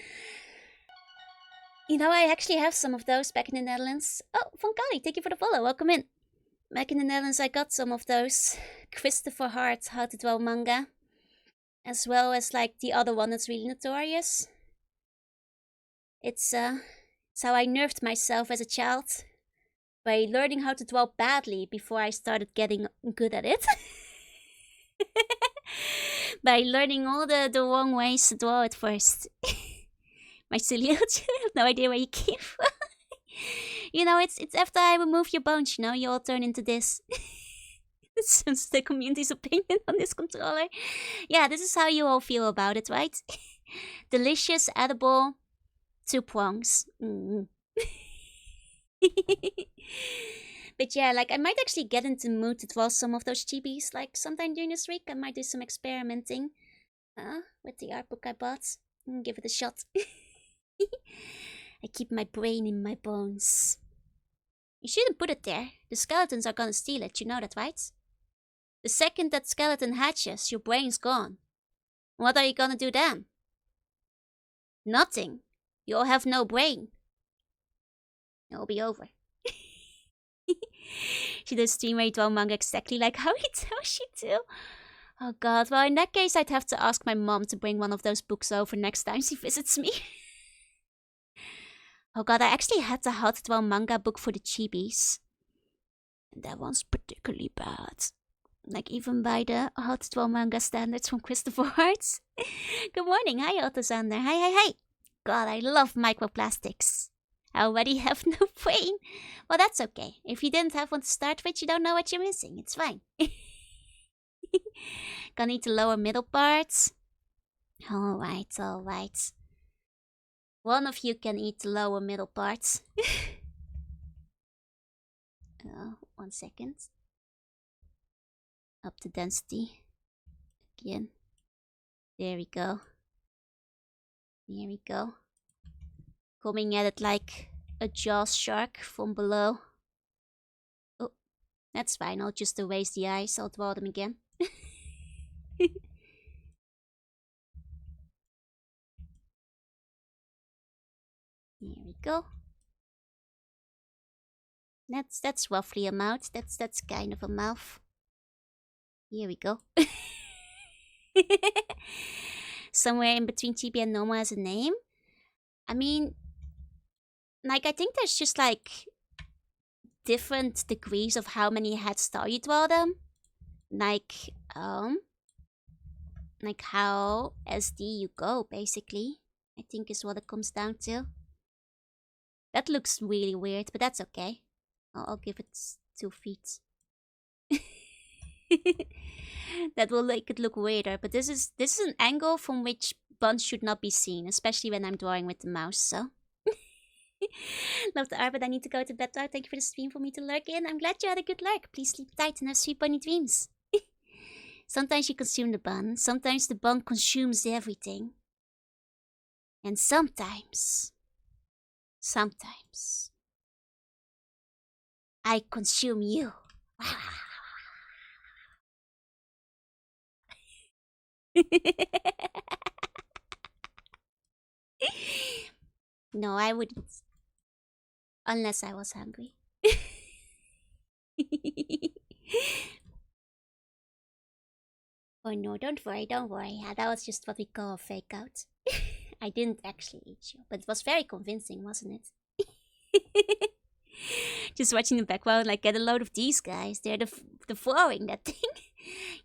You know, I actually have some of those back in the Netherlands. Oh, Von Kali, thank you for the follow. Welcome in. Back in the Netherlands, I got some of those. Christopher Hart, How to Draw Manga. As well as like the other one that's really notorious. It's how I nerfed myself as a child. By learning how to draw badly before I started getting good at it. By learning all the wrong ways to draw it first. My silly little children, I have no idea where you came from. You know, it's after I remove your bones, you know, you all turn into this. This is the community's opinion on this controller. Yeah, this is how you all feel about it, right? Delicious, edible, 2 prongs. But yeah, like I might actually get into the mood to draw some of those chibis. Like sometime during this week, I might do some experimenting with the art book I bought. Give it a shot. I keep my brain in my bones. You shouldn't put it there. The skeletons are gonna steal it, you know that, right? The second that skeleton hatches, your brain's gone. What are you gonna do then? Nothing. You'll have no brain. It'll be over. She does stream where you draw manga exactly like how he tells you to. Oh god, well in that case I'd have to ask my mom to bring one of those books over next time she visits me. Oh god, I actually had the How to Draw Manga book for the chibis. And that one's particularly bad. Like even by the How to Draw Manga standards from Christopher Hart. Good morning, hi Autosander, hi. God, I love microplastics. I already have no brain. Well, that's okay. If you didn't have one to start with, you don't know what you're missing. It's fine. Gonna eat the lower middle parts. Alright. One of you can eat the lower middle parts. 1 second. Up the density. Again. There we go. Coming at it like a Jaws shark from below. Oh, that's fine. I'll just erase the eyes. I'll draw them again. Here we go. That's roughly a mouth. That's kind of a mouth. Here we go. Somewhere in between Chibi and Noma as a name. I mean, like I think there's just like different degrees of how many heads style you draw them. Like how SD you go, basically. I think is what it comes down to. That looks really weird, but that's okay. I'll give it 2 feet. That will make it look weirder, but this is an angle from which buns should not be seen, especially when I'm drawing with the mouse, so. Love the art, but I need to go to bed now. Thank you for the stream for me to lurk in. I'm glad you had a good lurk. Please sleep tight and have sweet bunny dreams. Sometimes you consume the bun, sometimes the bun consumes everything. And sometimes I consume you. No, I wouldn't. Unless I was hungry. Oh no, don't worry. Yeah, that was just what we call a fake out. I didn't actually eat you, but it was very convincing, wasn't it? Just watching the background, like, get a load of these guys. They're devouring that thing.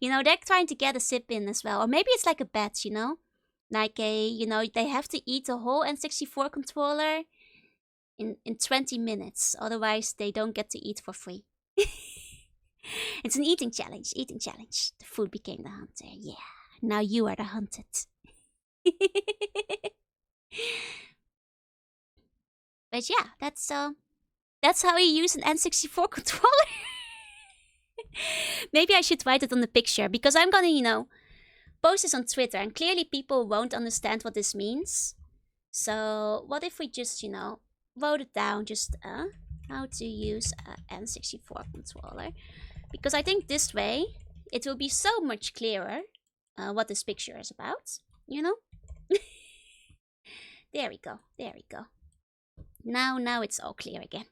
You know, they're trying to get a sip in as well. Or maybe it's like a bet, you know? Like they have to eat the whole N64 controller in 20 minutes. Otherwise, they don't get to eat for free. It's an eating challenge. Eating challenge. The food became the hunter. Yeah. Now you are the hunted. But yeah, that's how you use an N64 controller. Maybe I should write it on the picture because I'm gonna, post this on Twitter and clearly people won't understand what this means. So what if we just, wrote it down, just how to use an N64 controller. Because I think this way it will be so much clearer what this picture is about, There we go, there we go. Now it's all clear again.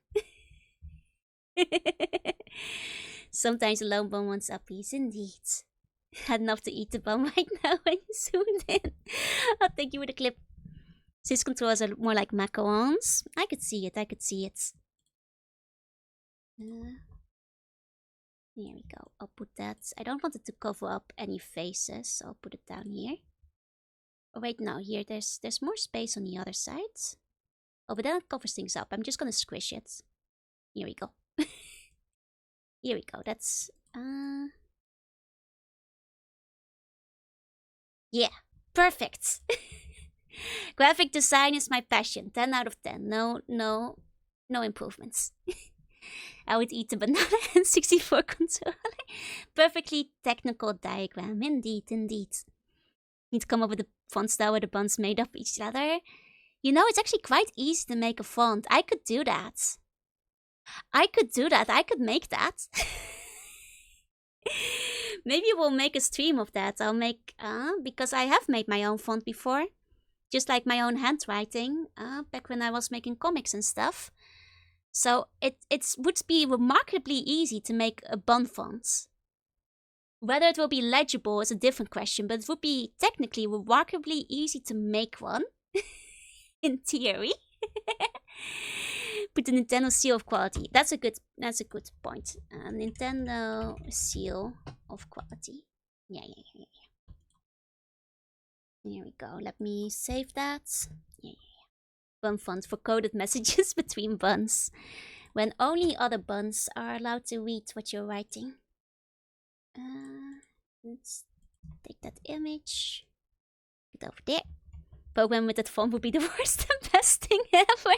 Sometimes a lone bone wants uppies, indeed. Had enough to eat the bone right now when you zoomed in. Oh, thank you for the clip. These controllers are more like macarons. I could see it, There we go. I'll put that. I don't want it to cover up any faces, so I'll put it down here. Oh wait, no, here there's more space on the other side. Oh, but then it covers things up. I'm just gonna squish it. Here we go. Here we go. That's yeah, perfect. Graphic design is my passion. 10 out of 10. No improvements. I would eat a banana and 64 controller. Perfectly technical diagram. Indeed. Need to come up with a font style where the buns made up each other. It's actually quite easy to make a font. I could do that. I could make that. Maybe we'll make a stream of that. I'll make, because I have made my own font before. Just like my own handwriting, back when I was making comics and stuff. So it would be remarkably easy to make a bun font. Whether it will be legible is a different question, but it would be technically remarkably easy to make one. In theory. Put the Nintendo seal of quality. That's a good point. Nintendo seal of quality. Yeah. Here we go. Let me save that. Yeah. Bun font for coded messages between buns. When only other buns are allowed to read what you're writing. Let's take that image. Put it over there. Program with that font would be the worst and best thing ever.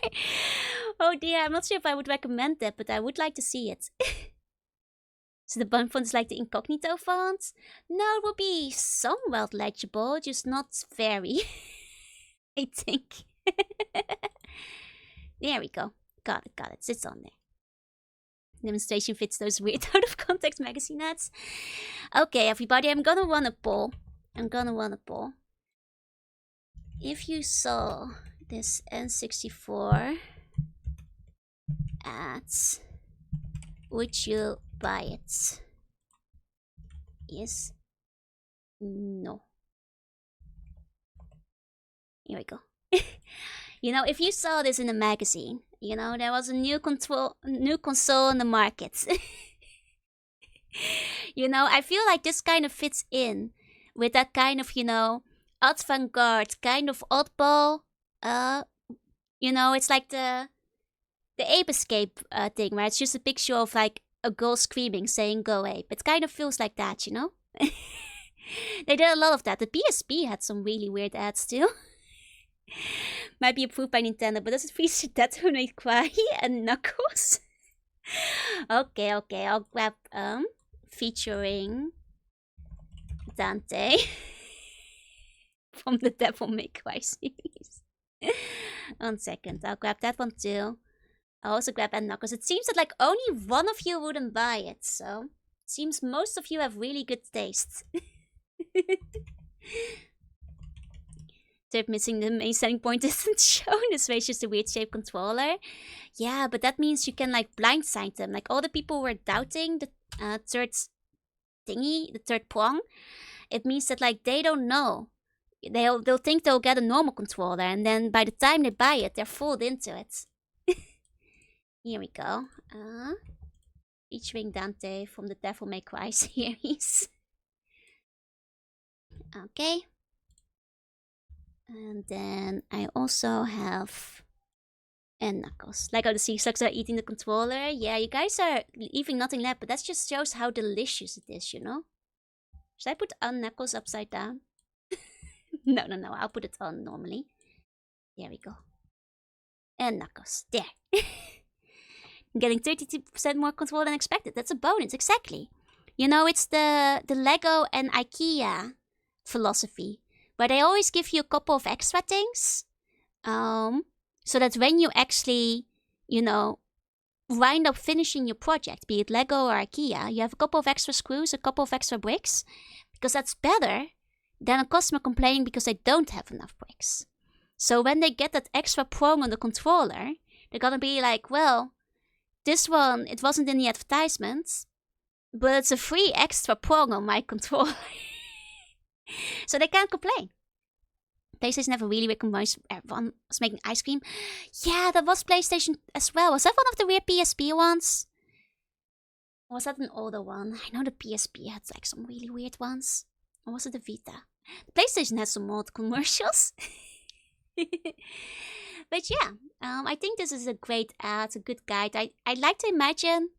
Oh dear, I'm not sure if I would recommend that, but I would like to see it. So the bun font is like the incognito font? No, it will be somewhat legible, just not very. I think. There we go. Got it. Sits on there. Demonstration fits those weird out of context magazine ads. Okay, everybody, I'm gonna run a poll. If you saw this N64 ads, would you buy it? Yes? No. Here we go. If you saw this in a magazine, there was a new console on the market. I feel like this kind of fits in with that kind of, avant-garde, kind of oddball. It's like the Ape Escape thing, where it's just a picture of like a girl screaming, saying "Go Ape." It kind of feels like that, They did a lot of that. The PSP had some really weird ads too. Might be approved by Nintendo, but does it feature Devil May Cry and Knuckles? Okay, I'll grab featuring Dante from the Devil May Cry series. 1 second, I'll grab that one too. I'll also grab Knuckles. It seems that like only one of you wouldn't buy it, so it seems most of you have really good taste. Third missing the main selling point isn't shown. This way it's just a weird shaped controller. Yeah, but that means you can like blindside them. Like all the people who were doubting the third thingy, the third prong. It means that like they don't know. They'll think they'll get a normal controller, and then by the time they buy it, they're fooled into it. Here we go. Featuring Dante from the Devil May Cry series. Okay. And then I also have And Knuckles. Like how the sea slugs are eating the controller. Yeah, you guys are leaving nothing left, but that just shows how delicious it is, you know? Should I put on Knuckles upside down? No. I'll put it on normally. There we go. And Knuckles. There. Getting 32% more control than expected. That's a bonus, exactly. You know, it's the Lego and IKEA philosophy, where they always give you a couple of extra things. So that when you actually, you know, wind up finishing your project, be it Lego or IKEA, you have a couple of extra screws, a couple of extra bricks, because that's better than a customer complaining because they don't have enough bricks. So when they get that extra prong on the controller, they're gonna be like, well, this one, it wasn't in the advertisements, but it's a free extra prong on my controller. So they can't complain. PlayStation never really recognized everyone was making ice cream. Yeah, that was PlayStation as well. Was that one of the weird PSP ones? Or was that an older one? I know the PSP had like some really weird ones. Or was it the Vita? The PlayStation has some old commercials. But yeah, I think this is a great ad, a good guide. I'd like to imagine,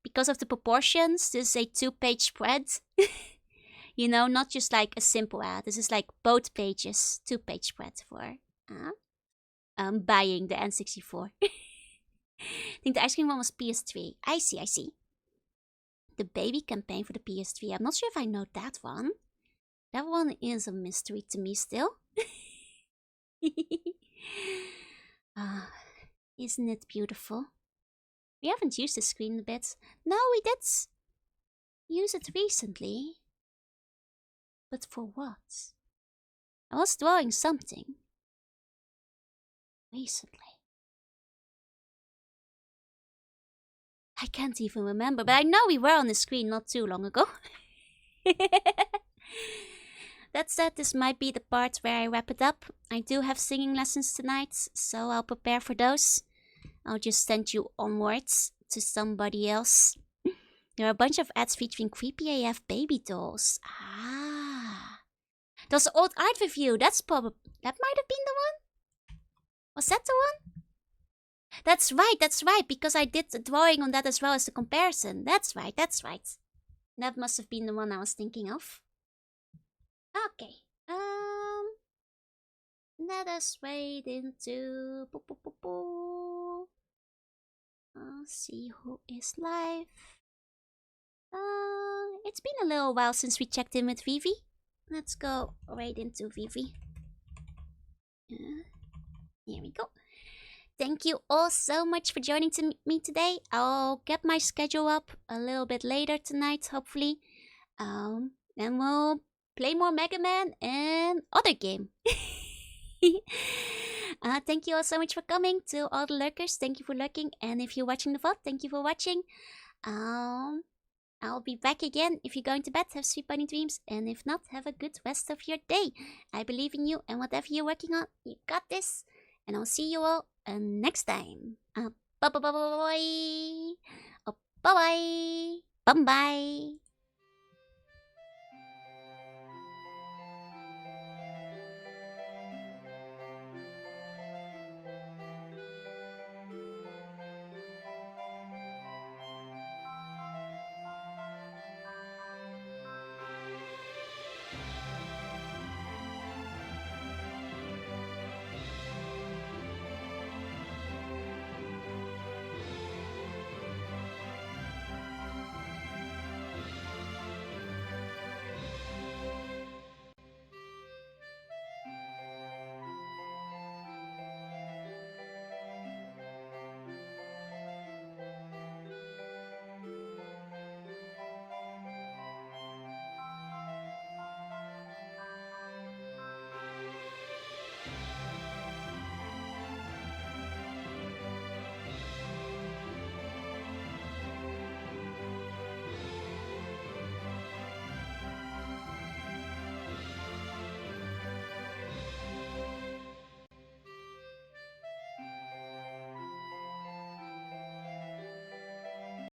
because of the proportions, this is a 2-page spread. You know, not just like a simple ad. This is like both pages, 2-page spread for buying the N64. I think the ice cream one was PS3. I see. The baby campaign for the PS3. I'm not sure if I know that one. That one is a mystery to me still. Isn't it beautiful? We haven't used this screen a bit. No, we did use it recently. But for what? I was drawing something recently. I can't even remember, but I know we were on the screen not too long ago. That said, this might be the part where I wrap it up. I do have singing lessons tonight, so I'll prepare for those. I'll just send you onwards to somebody else. There are a bunch of ads featuring creepy AF baby dolls. Those old art review, that might have been the one? Was that the one? That's right, because I did the drawing on that as well as the comparison. That's right. That must have been the one I was thinking of. Okay, let us wade into... I'll see who is live. It's been a little while since we checked in with Vivi. Let's go right into Vivi. Here we go. Thank you all so much for joining me today. I'll get my schedule up a little bit later tonight, hopefully. And we'll play more Mega Man and other game. Thank you all so much for coming. To all the lurkers, thank you for lurking. And if you're watching the VOD, thank you for watching. I'll be back again. If you're going to bed, have sweet bunny dreams. And if not, have a good rest of your day. I believe in you, and whatever you're working on, you got this. And I'll see you all next time. Bye-bye. Bye-bye. Bye-bye.